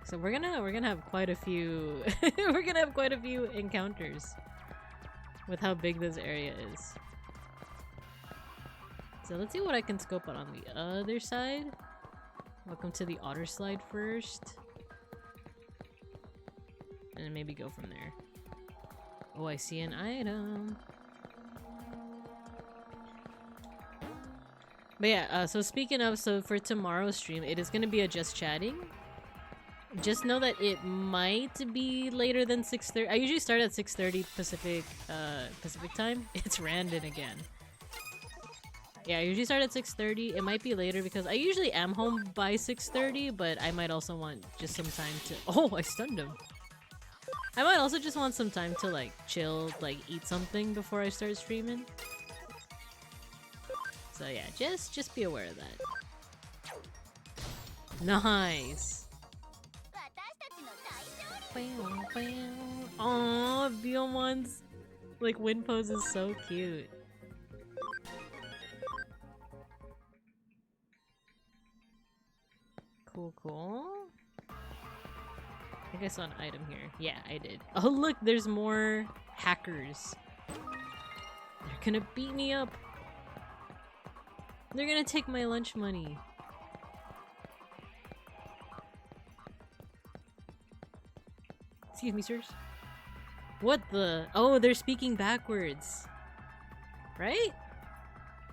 So we're gonna have quite a few we're gonna have quite a few encounters with how big this area is. So let's see what I can scope out on the other side. Welcome to the otter slide first. And then maybe go from there. Oh, I see an item. But yeah, so speaking of, so for tomorrow's stream, it is going to be a just chatting. Just know that it might be later than 6:30. I usually start at 6:30 Pacific time. It's random again. Yeah, I usually start at 6:30. It might be later because I usually am home by 6:30, but I might also want just some time to... Oh, I stunned him. I might also just want some time to like chill, like eat something before I start streaming. So yeah, just be aware of that. Nice. Aww, Biomon's like wind pose is so cute. Cool. I think I saw an item here. Yeah, I did. Oh look, there's more hackers. They're gonna beat me up. They're gonna take my lunch money. Excuse me, sirs. What the? Oh, they're speaking backwards. Right?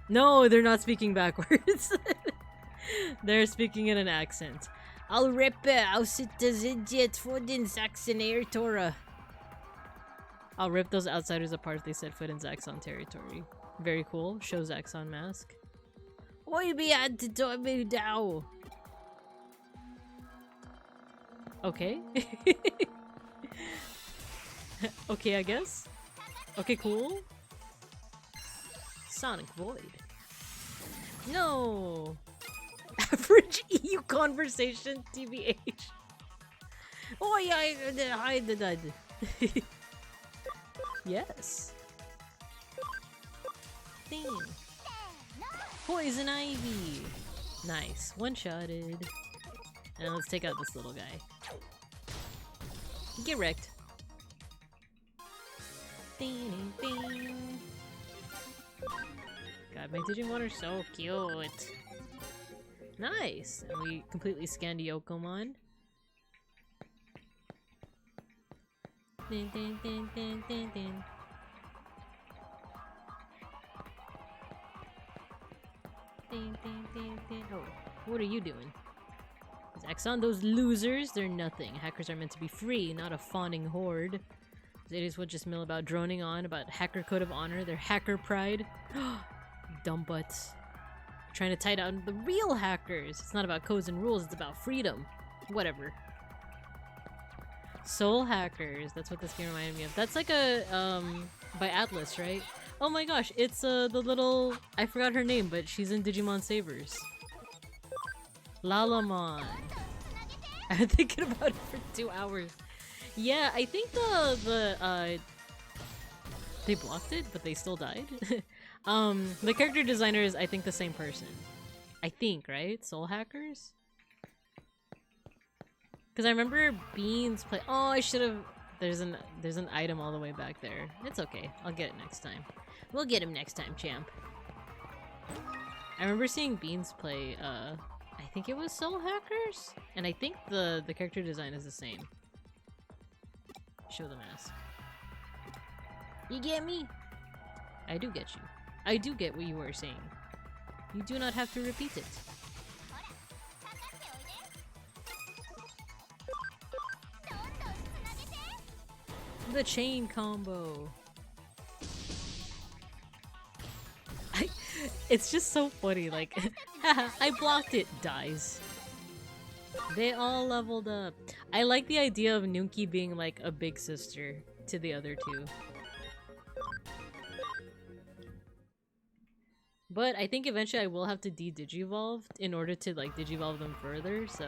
No, they're not speaking backwards. They're speaking in an accent. I'll rip aus das idiot for den Saxon territory. I'll rip those outsiders apart if they set foot in Zaxxon territory. Very cool. Show Zaxxon mask. Oi be at the door now. Okay. Okay, I guess. Okay, cool. Sonic Void. No. Average EU conversation, TBH. Oh yeah, I did. Yes. Thing. Poison Ivy. Nice. One-shotted. And let's take out this little guy. Get wrecked. Ding, ding. God, my Digimon are so cute. Nice! And we completely scanned Yokomon. Din, din, din, din, din, din. Ding, ding, ding, ding. Oh, what are you doing? Zaxxon, those losers, they're nothing. Hackers are meant to be free, not a fawning horde. Those idiots would just mill about droning on about hacker code of honor, their hacker pride. Dumb butts. Trying to tie down the real hackers. It's not about codes and rules, it's about freedom. Whatever. Soul Hackers, that's what this game reminded me of. That's like a, by Atlas, right? Oh my gosh, it's the little, I forgot her name, but she's in Digimon Sabers. Lalamon. I've been thinking about it for 2 hours. Yeah, I think they blocked it, but they still died. The character designer is, I think, the same person. I think, right? Soul Hackers? Because I remember Beans play. Oh, I should have. There's an item all the way back there. It's okay. I'll get it next time. We'll get him next time, champ. I remember seeing Beans play. I think it was Soul Hackers, and I think the character design is the same. Show the mask. You get me? I do get you. I do get what you were saying. You do not have to repeat it. The chain combo. It's just so funny, like, haha, I blocked it, dies. They all leveled up. I like the idea of Nunki being like a big sister to the other two. But I think eventually I will have to de-digivolve in order to like digivolve them further, so...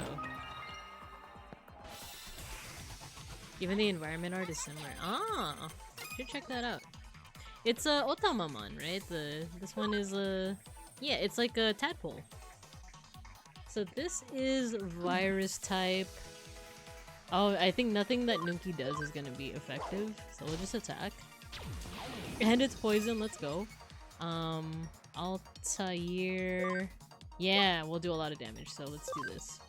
Even the environment art is similar. Ah! Should check that out. It's a Otamamon, right? This one is a... Yeah, it's like a tadpole. So this is virus type. Oh, I think nothing that Nunki does is gonna be effective. So we'll just attack. And it's poison, let's go. Altair... Yeah, we'll do a lot of damage, so let's do this.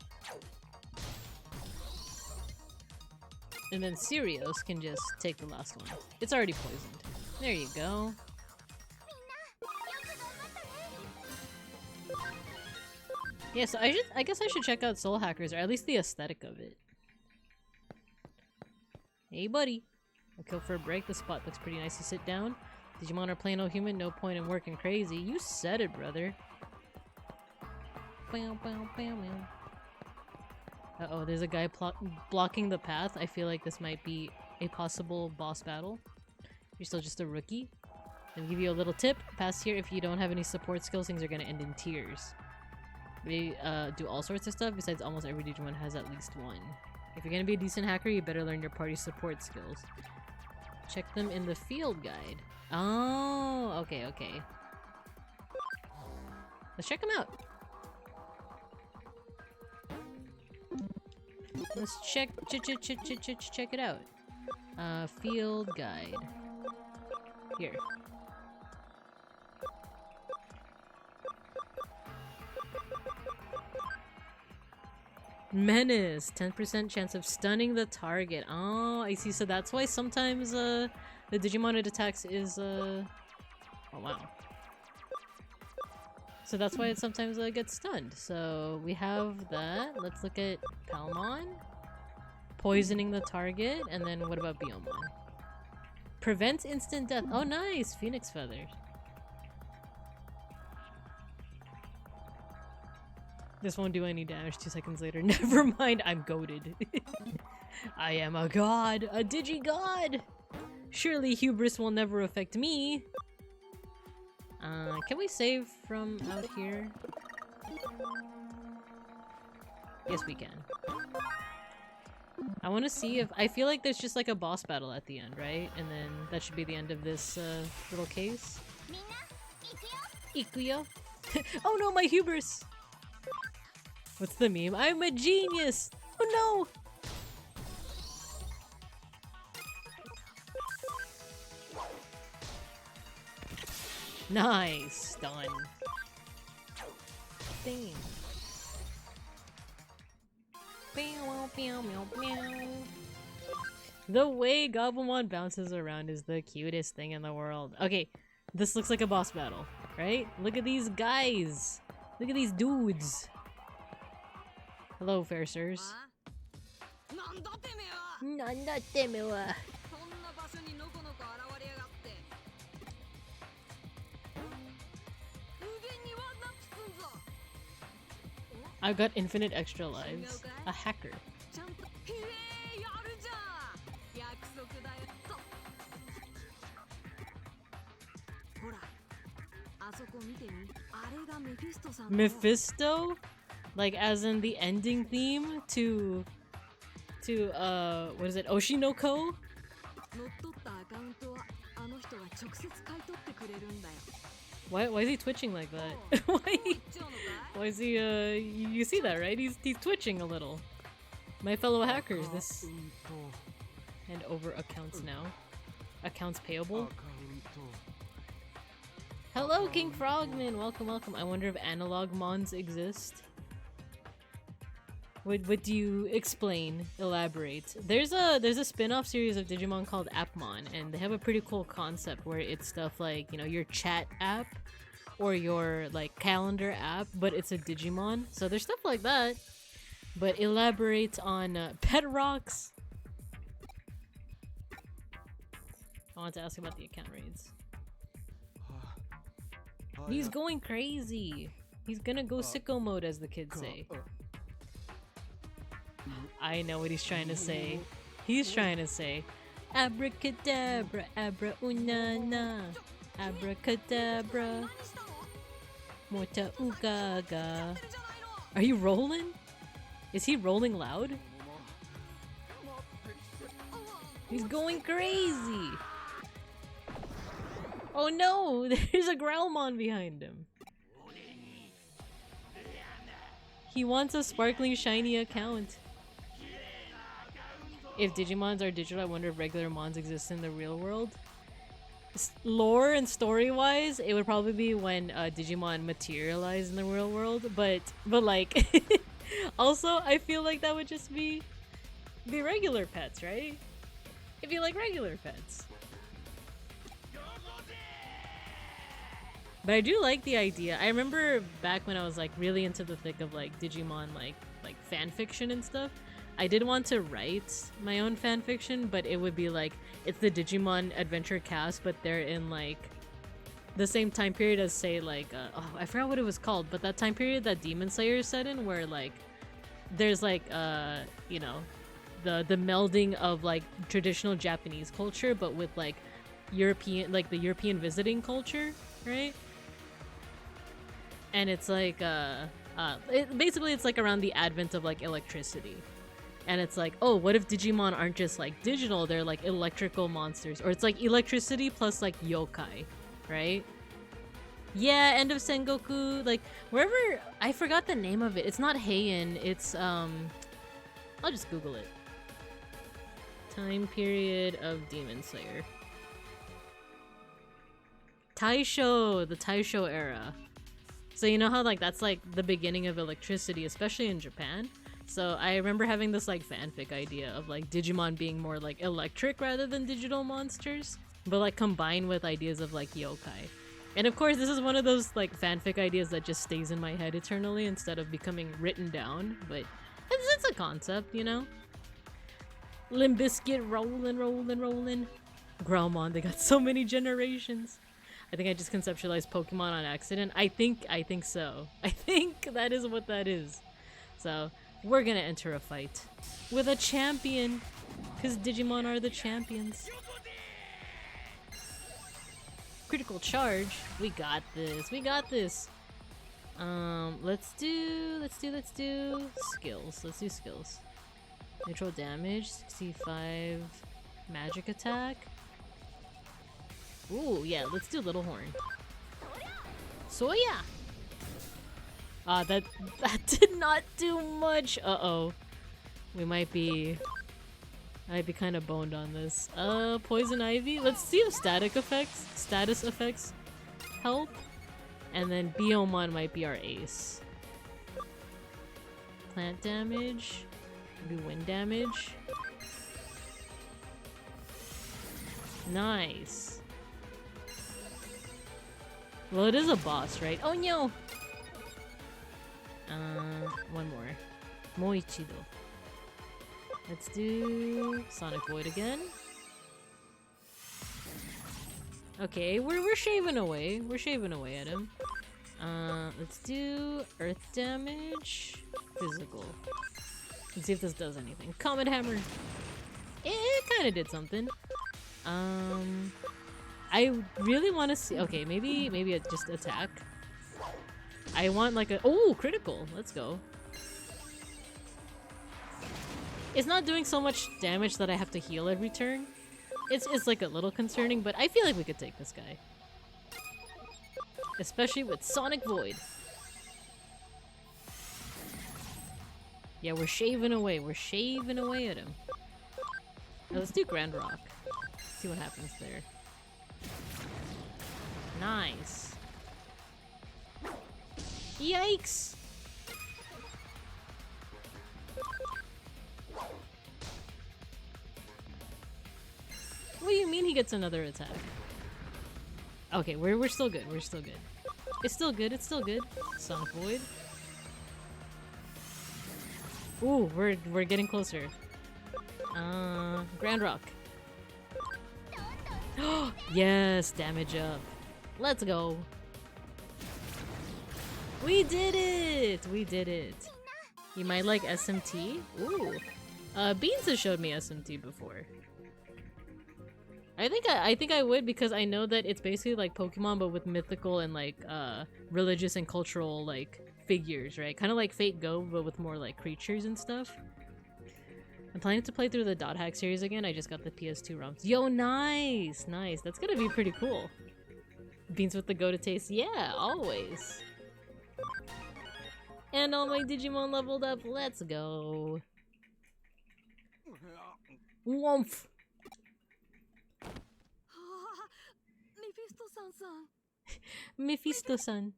And then Sirius can just take the last one. It's already poisoned. There you go. Yeah, so I guess I should check out Soul Hackers, or at least the aesthetic of it. Hey buddy. I'll kill for a break. The spot looks pretty nice to sit down. Digimon are plain old human, no point in working crazy. You said it, brother. Bow, bow, bow, bow. Uh-oh, there's a guy blocking the path. I feel like this might be a possible boss battle. You're still just a rookie. I'll give you a little tip. Past here, if you don't have any support skills, things are gonna end in tears. We do all sorts of stuff, besides almost every Digimon has at least one. If you're gonna be a decent hacker, you better learn your party's support skills. Check them in the field guide. Oh, okay, okay. Let's check them out. Let's check it out. Field guide. Here. Menace. 10% chance of stunning the target. Oh, I see. So that's why sometimes the Digimon it attacks is Oh wow. So that's why it sometimes gets stunned. So we have that. Let's look at Palmon. Poisoning the target. And then what about Biomon? Prevents instant death. Oh, nice! Phoenix feathers. This won't do any damage 2 seconds later. Never mind, I'm goated. I am a god! A digi-god! Surely hubris will never affect me! Can we save from out here? Yes, we can. I want to see if- I feel like there's just like a boss battle at the end, right? And then that should be the end of this little case. Ikuyo! Oh no, my hubris! What's the meme? I'm a genius! Oh no! Nice! Done. Damn. The way Goblimon bounces around is the cutest thing in the world. Okay, this looks like a boss battle, right? Look at these guys! Look at these dudes! Hello, fair sirs. I've got infinite extra lives. A hacker. Mephisto? Like as in the ending theme to what is it? Oshinoko? Why is he twitching like that? Why is he you see that, right? He's twitching a little. My fellow hackers, this and over accounts now. Accounts payable. Hello, King Frogman! Welcome, welcome. I wonder if analog mons exist. What do you explain? Elaborate. There's a spin-off series of Digimon called Appmon, and they have a pretty cool concept where it's stuff like, you know, your chat app or your like calendar app, but it's a Digimon. So there's stuff like that. But elaborate on pet rocks. I want to ask about the account raids. He's going crazy. He's gonna go sicko mode, as the kids say. I know what he's trying to say. He's trying to say, abracadabra, abra unana, abracadabra, mota ugaga. Are you rolling? Is he rolling loud? He's going crazy! Oh no! There's a Growlmon behind him. He wants a sparkling shiny account. If Digimons are digital, I wonder if regular Mons exist in the real world. Lore and story-wise, it would probably be when Digimon materialize in the real world, but like, also, I feel like that would just be the regular pets, right? If you like regular pets. But I do like the idea. I remember back when I was like really into the thick of like Digimon like fan fiction and stuff. I did want to write my own fan fiction, but it would be like it's the Digimon Adventure cast, but they're in like the same time period as say like oh, I forgot what it was called, but that time period that Demon Slayer is set in, where like there's like you know, the melding of like traditional Japanese culture but with like European, like the European visiting culture, right? And it's like basically it's like around the advent of like electricity. And it's like, oh, what if Digimon aren't just like digital, they're like electrical monsters, or it's like electricity plus like yokai, right? Yeah, end of Sengoku, like wherever, I forgot the name of it. It's not Heian, it's I'll just Google it. Time period of Demon Slayer. Taisho, the Taisho era. So you know how like that's like the beginning of electricity, especially in Japan? So I remember having this like fanfic idea of like Digimon being more like electric rather than digital monsters, but like combined with ideas of like yokai. And of course, this is one of those like fanfic ideas that just stays in my head eternally instead of becoming written down, but it's a concept, you know? Limp Bizkit rolling, rolling, rolling. Growlmon, they got so many generations. I think I just conceptualized Pokemon on accident. I think so. I think that is what that is. So, we're gonna enter a fight with a champion, because Digimon are the champions. Critical charge. We got this. We got this. Let's do skills. Let's do skills. Neutral damage, 65 magic attack. Ooh, yeah, let's do Little Horn. Soya! That did not do much. Uh-oh. We might be kind of boned on this. Poison Ivy. Let's see if status effects help. And then Biomon might be our ace. Plant damage. Maybe wind damage. Nice. Well, it is a boss, right? Oh no! One more. Moichido. Let's do Sonic Void again. Okay, we're shaving away. We're shaving away at him. Let's do Earth damage. Physical. Let's see if this does anything. Comet Hammer! It kind of did something. I really want to see. Okay, maybe just attack. I want like a critical. Let's go. It's not doing so much damage that I have to heal every turn. It's like a little concerning, but I feel like we could take this guy, especially with Sonic Void. Yeah, we're shaving away. We're shaving away at him. Now let's do Grand Rock. See what happens there. Nice. Yikes! What do you mean he gets another attack? Okay, we're still good. We're still good. It's still good. It's still good. Sonic Void. Ooh, we're getting closer. Grand Rock. Yes, damage up. Let's go. We did it! We did it. You might like SMT? Ooh. Beans has showed me SMT before. I think I would, because I know that it's basically like Pokemon but with mythical and like religious and cultural like figures, right? Kind of like Fate Go but with more like creatures and stuff. I'm planning to play through the Dot Hack series again. I just got the PS2 ROMs. Yo, nice! Nice. That's gonna be pretty cool. Beans with the go to taste. Yeah, always. And all my Digimon leveled up. Let's go. Woomph! Mephisto-san.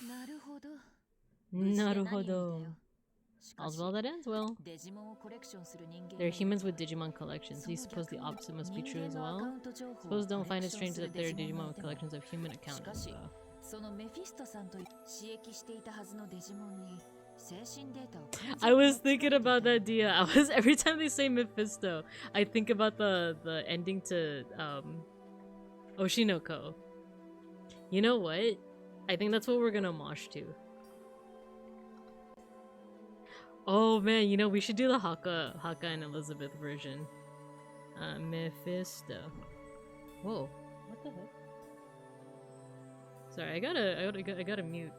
Naruhodo. All's well that ends well. There are humans with Digimon collections. Do you suppose the opposite must be true as well? Suppose don't find it strange that there are Digimon with collections of human accountants, though. I was thinking about that, Dia. Every time they say Mephisto, I think about the ending to Oshinoko. You know what? I think that's what we're gonna mosh to. Oh man, you know, we should do the Haka and Elizabeth version. Mephisto. Whoa, what the heck? Sorry, I gotta mute.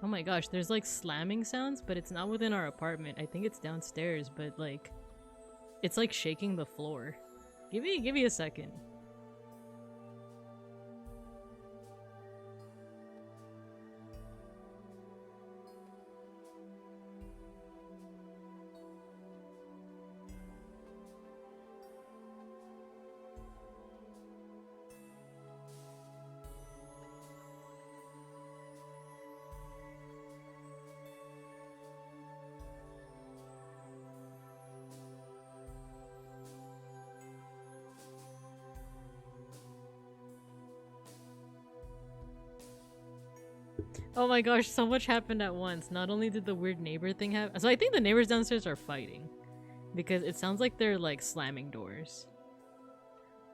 Oh my gosh, there's like slamming sounds, but it's not within our apartment. I think it's downstairs, but like, it's like shaking the floor. Give me a second. Oh my gosh, so much happened at once. Not only did the weird neighbor thing happen, so I think the neighbors downstairs are fighting. Because it sounds like they're like slamming doors.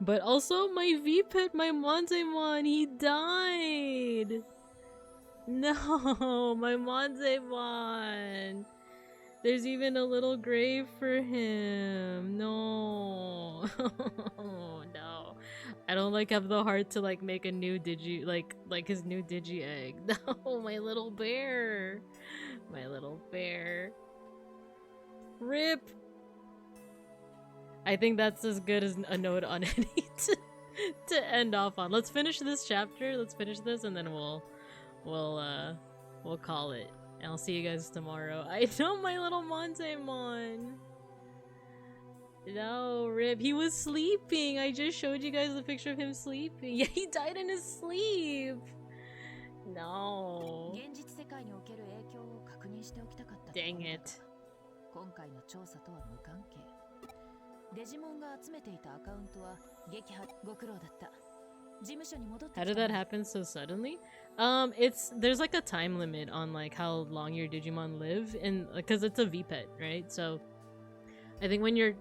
But also my V-Pet, my Monzemon, he died! No, my Monzemon! There's even a little grave for him. No. No. I don't like have the heart to like make a new digi like his new digi egg. No, my little bear. My little bear. RIP. I think that's as good as a note on any to end off on. Let's finish this chapter. Let's finish this and then we'll call it. And I'll see you guys tomorrow. I know my little Monzemon. No, RIP. He was sleeping. I just showed you guys the picture of him sleeping. Yeah, he died in his sleep. No. Dang it. How did that happen so suddenly? There's like a time limit on like how long your Digimon live, and because it's a V-Pet, right? So I think when you're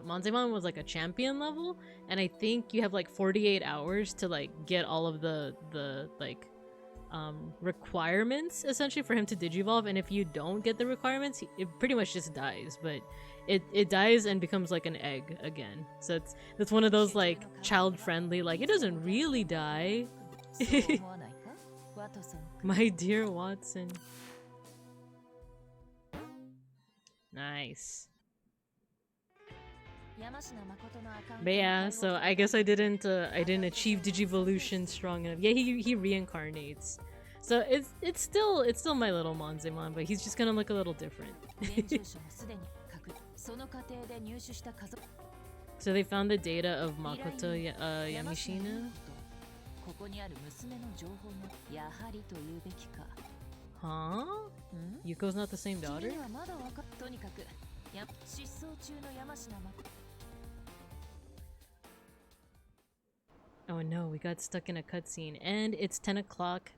Monzemon was like a champion level, and I think you have like 48 hours to like get all of the like requirements essentially for him to digivolve, and if you don't get the requirements, it pretty much just dies. But it dies and becomes like an egg again. So it's one of those like child-friendly, like it doesn't really die. My dear Watson. Nice. But yeah, so I guess I didn't achieve Digivolution strong enough. Yeah, he reincarnates. So it's still my little Monzemon, but he's just gonna look a little different. So they found the data of Makoto Yamashina. Huh? Yuko's not the same daughter? Oh no, we got stuck in a cutscene, and it's 10 o'clock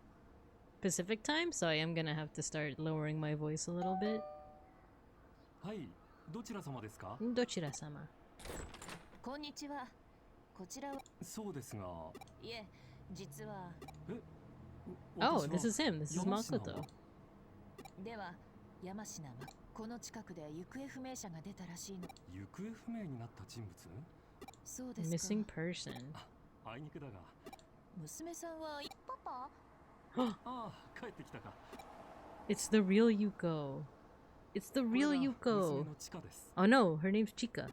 Pacific time, so I am gonna have to start lowering my voice a little bit. Hi, どちら様ですか? どちら様? こんにちは。こちらはそうですが。いえ、実は。Oh, this is him. This is Makoto. では、山科はこの近くで行方不明者が出たらしいの。行方不明になった人物？そうですか。Missing person. あいにくだが。娘さんはパパ？ああ、帰ってきたか。It's the real Yuko. It's the real Yuko. Oh no, her name's Chika.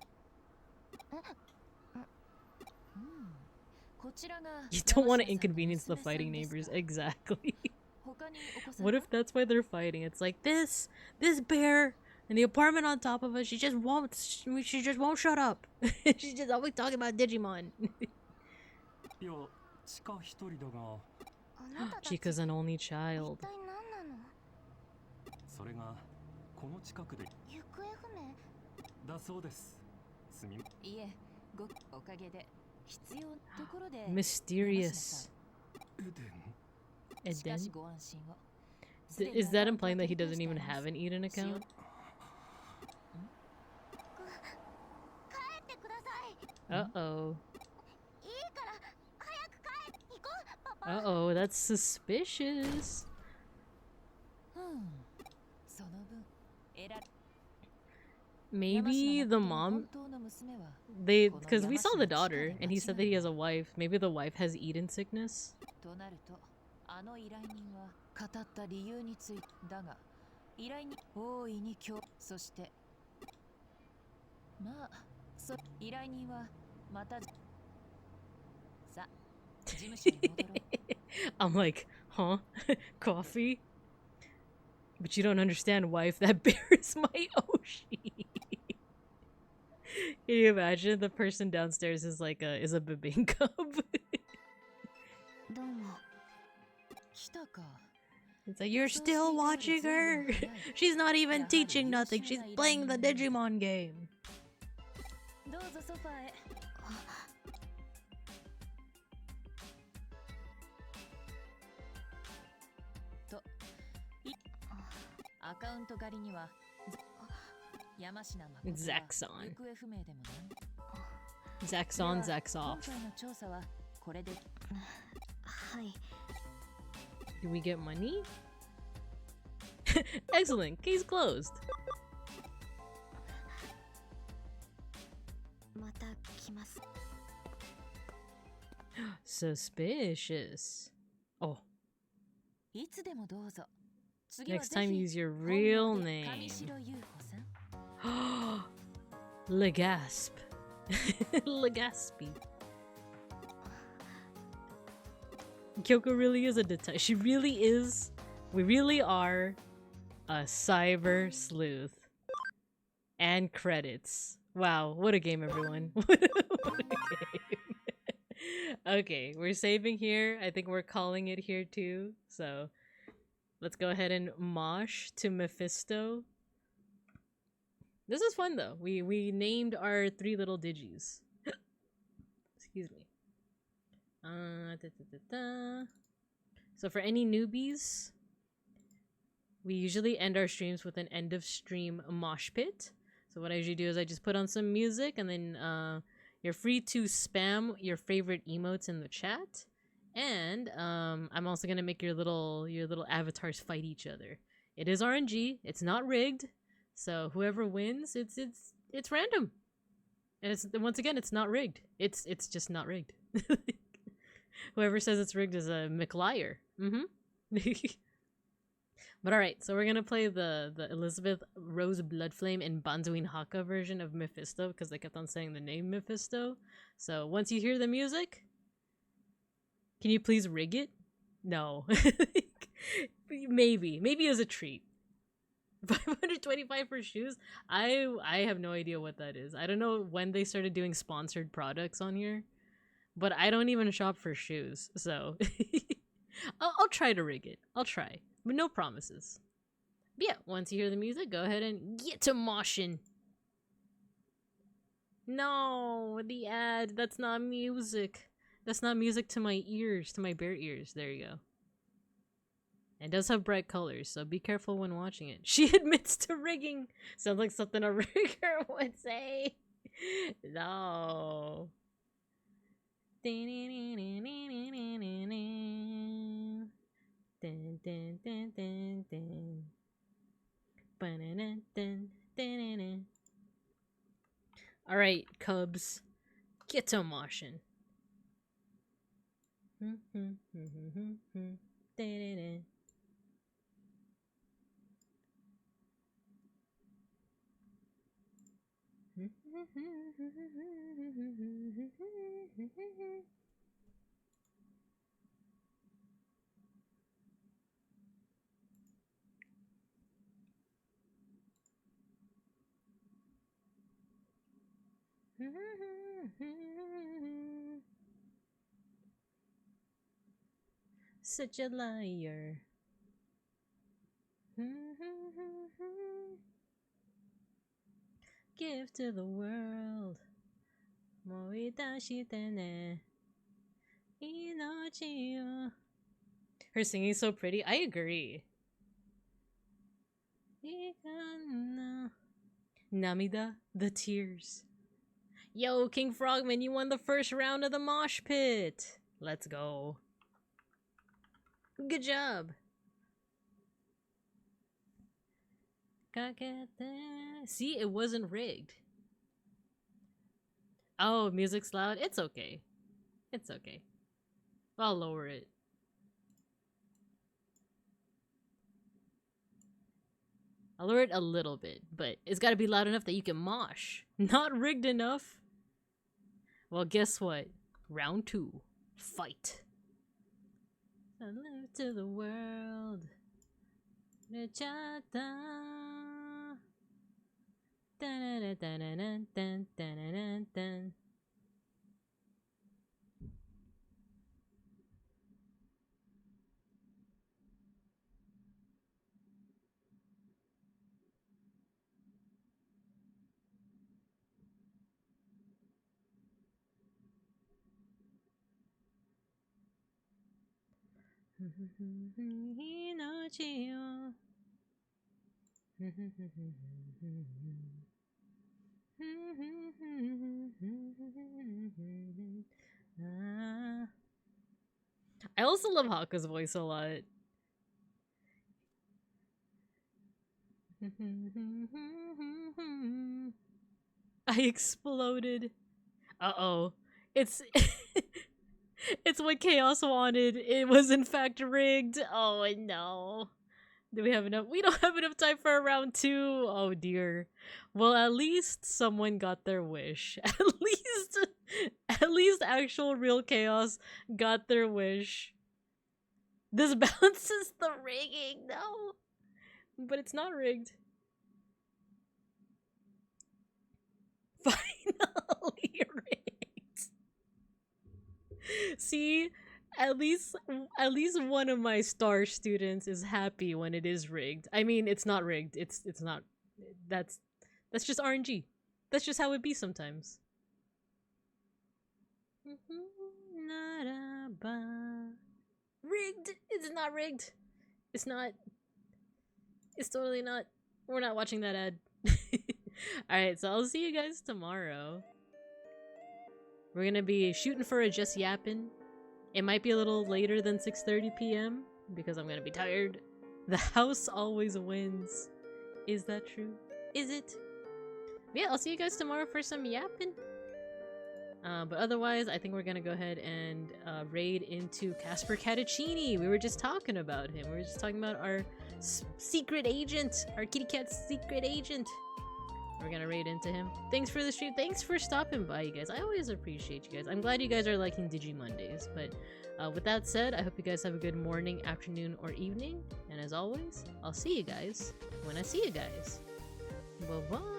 You don't want to inconvenience the fighting neighbors. Exactly. What if that's why they're fighting? It's like this bear in the apartment on top of us. She just won't shut up. She's just always talking about Digimon. Chika's an only child. Mysterious. Eden? Is that implying that he doesn't even have an Eden account? Uh-oh. Uh-oh, that's suspicious. Maybe the mom... Because we saw the daughter, and he said that he has a wife. Maybe the wife has Eden sickness? I'm like, huh? Coffee? But you don't understand, wife. That bear is my Oshi. Can you imagine the person downstairs is like a bibinka? It's like, you're still watching her. She's not even teaching nothing. She's playing the Digimon game. Zaxxon. Zaxxon, Zaxoff. Do we get money? Excellent. Case closed. Suspicious. Oh. Next time use your real name. Legasp. Legaspi. Kyoko really is a detective. She really is. We really are a cyber sleuth. And credits. Wow, what a game, everyone. What a game. Okay, we're saving here. I think we're calling it here too. So let's go ahead and mosh to Mephisto. This is fun though. We named our 3 little digis. Excuse me. So for any newbies, we usually end our streams with an end of stream mosh pit. So what I usually do is I just put on some music, and then you're free to spam your favorite emotes in the chat. And I'm also gonna make your little avatars fight each other. It is RNG. It's not rigged. So whoever wins, it's random. And it's once again, it's not rigged. It's just not rigged. Whoever says it's rigged is a McLiar. But alright, so we're gonna play the Elizabeth Rose Bloodflame and Banzuin Haka version of Mephisto, because they kept on saying the name Mephisto. So once you hear the music, can you please rig it? No. Maybe as a treat. 525 for shoes? I have no idea what that is. I don't know when they started doing sponsored products on here, but I don't even shop for shoes, so I'll try to rig it. I'll try, but no promises. But yeah, once you hear the music, go ahead and get to moshing. No, the ad. That's not music. That's not music to my ears, to my bare ears. There you go. It does have bright colors, so be careful when watching it. She admits to rigging. Sounds like something a rigger would say. No. Alright, Cubs. Get to moshing. Such a liar. Give to the world. Her singing is so pretty. I agree. Namida, the tears. Yo, King Frogman, you won the first round of the mosh pit. Let's go. Good job. See, it wasn't rigged. Oh, music's loud? It's okay. It's okay. I'll lower it. I'll lower it a little bit, but it's gotta be loud enough that you can mosh. Not rigged enough. Well, guess what? Round 2. Fight. Hello to the world. I also love Haka's voice a lot. I exploded. Uh-oh. It's it's what Chaos wanted. It was in fact rigged. Oh no. Do we have enough? We don't have enough time for a round 2. Oh dear. Well, at least someone got their wish. At least actual real Chaos got their wish. This balances the rigging, no. But it's not rigged. Finally rigged. See, at least one of my star students is happy when it is rigged. I mean, it's not rigged. It's not. That's just RNG. That's just how it be sometimes. Rigged. It's not rigged. It's not. It's totally not. We're not watching that ad. Alright, so I'll see you guys tomorrow. We're gonna be shooting for a Just Yappin'. It might be a little later than 6:30 p.m. because I'm gonna be tired. The house always wins. Is that true? Is it? But yeah, I'll see you guys tomorrow for some yapping. But otherwise, I think we're gonna go ahead and raid into Casper Cattuccini. We were just talking about him. We were just talking about our secret agent, our kitty cat's secret agent. We're gonna raid into him. Thanks for the stream. Thanks for stopping by, you guys. I always appreciate you guys. I'm glad you guys are liking DigiMondays. But with that said, I hope you guys have a good morning, afternoon, or evening. And as always, I'll see you guys when I see you guys. Bye-bye.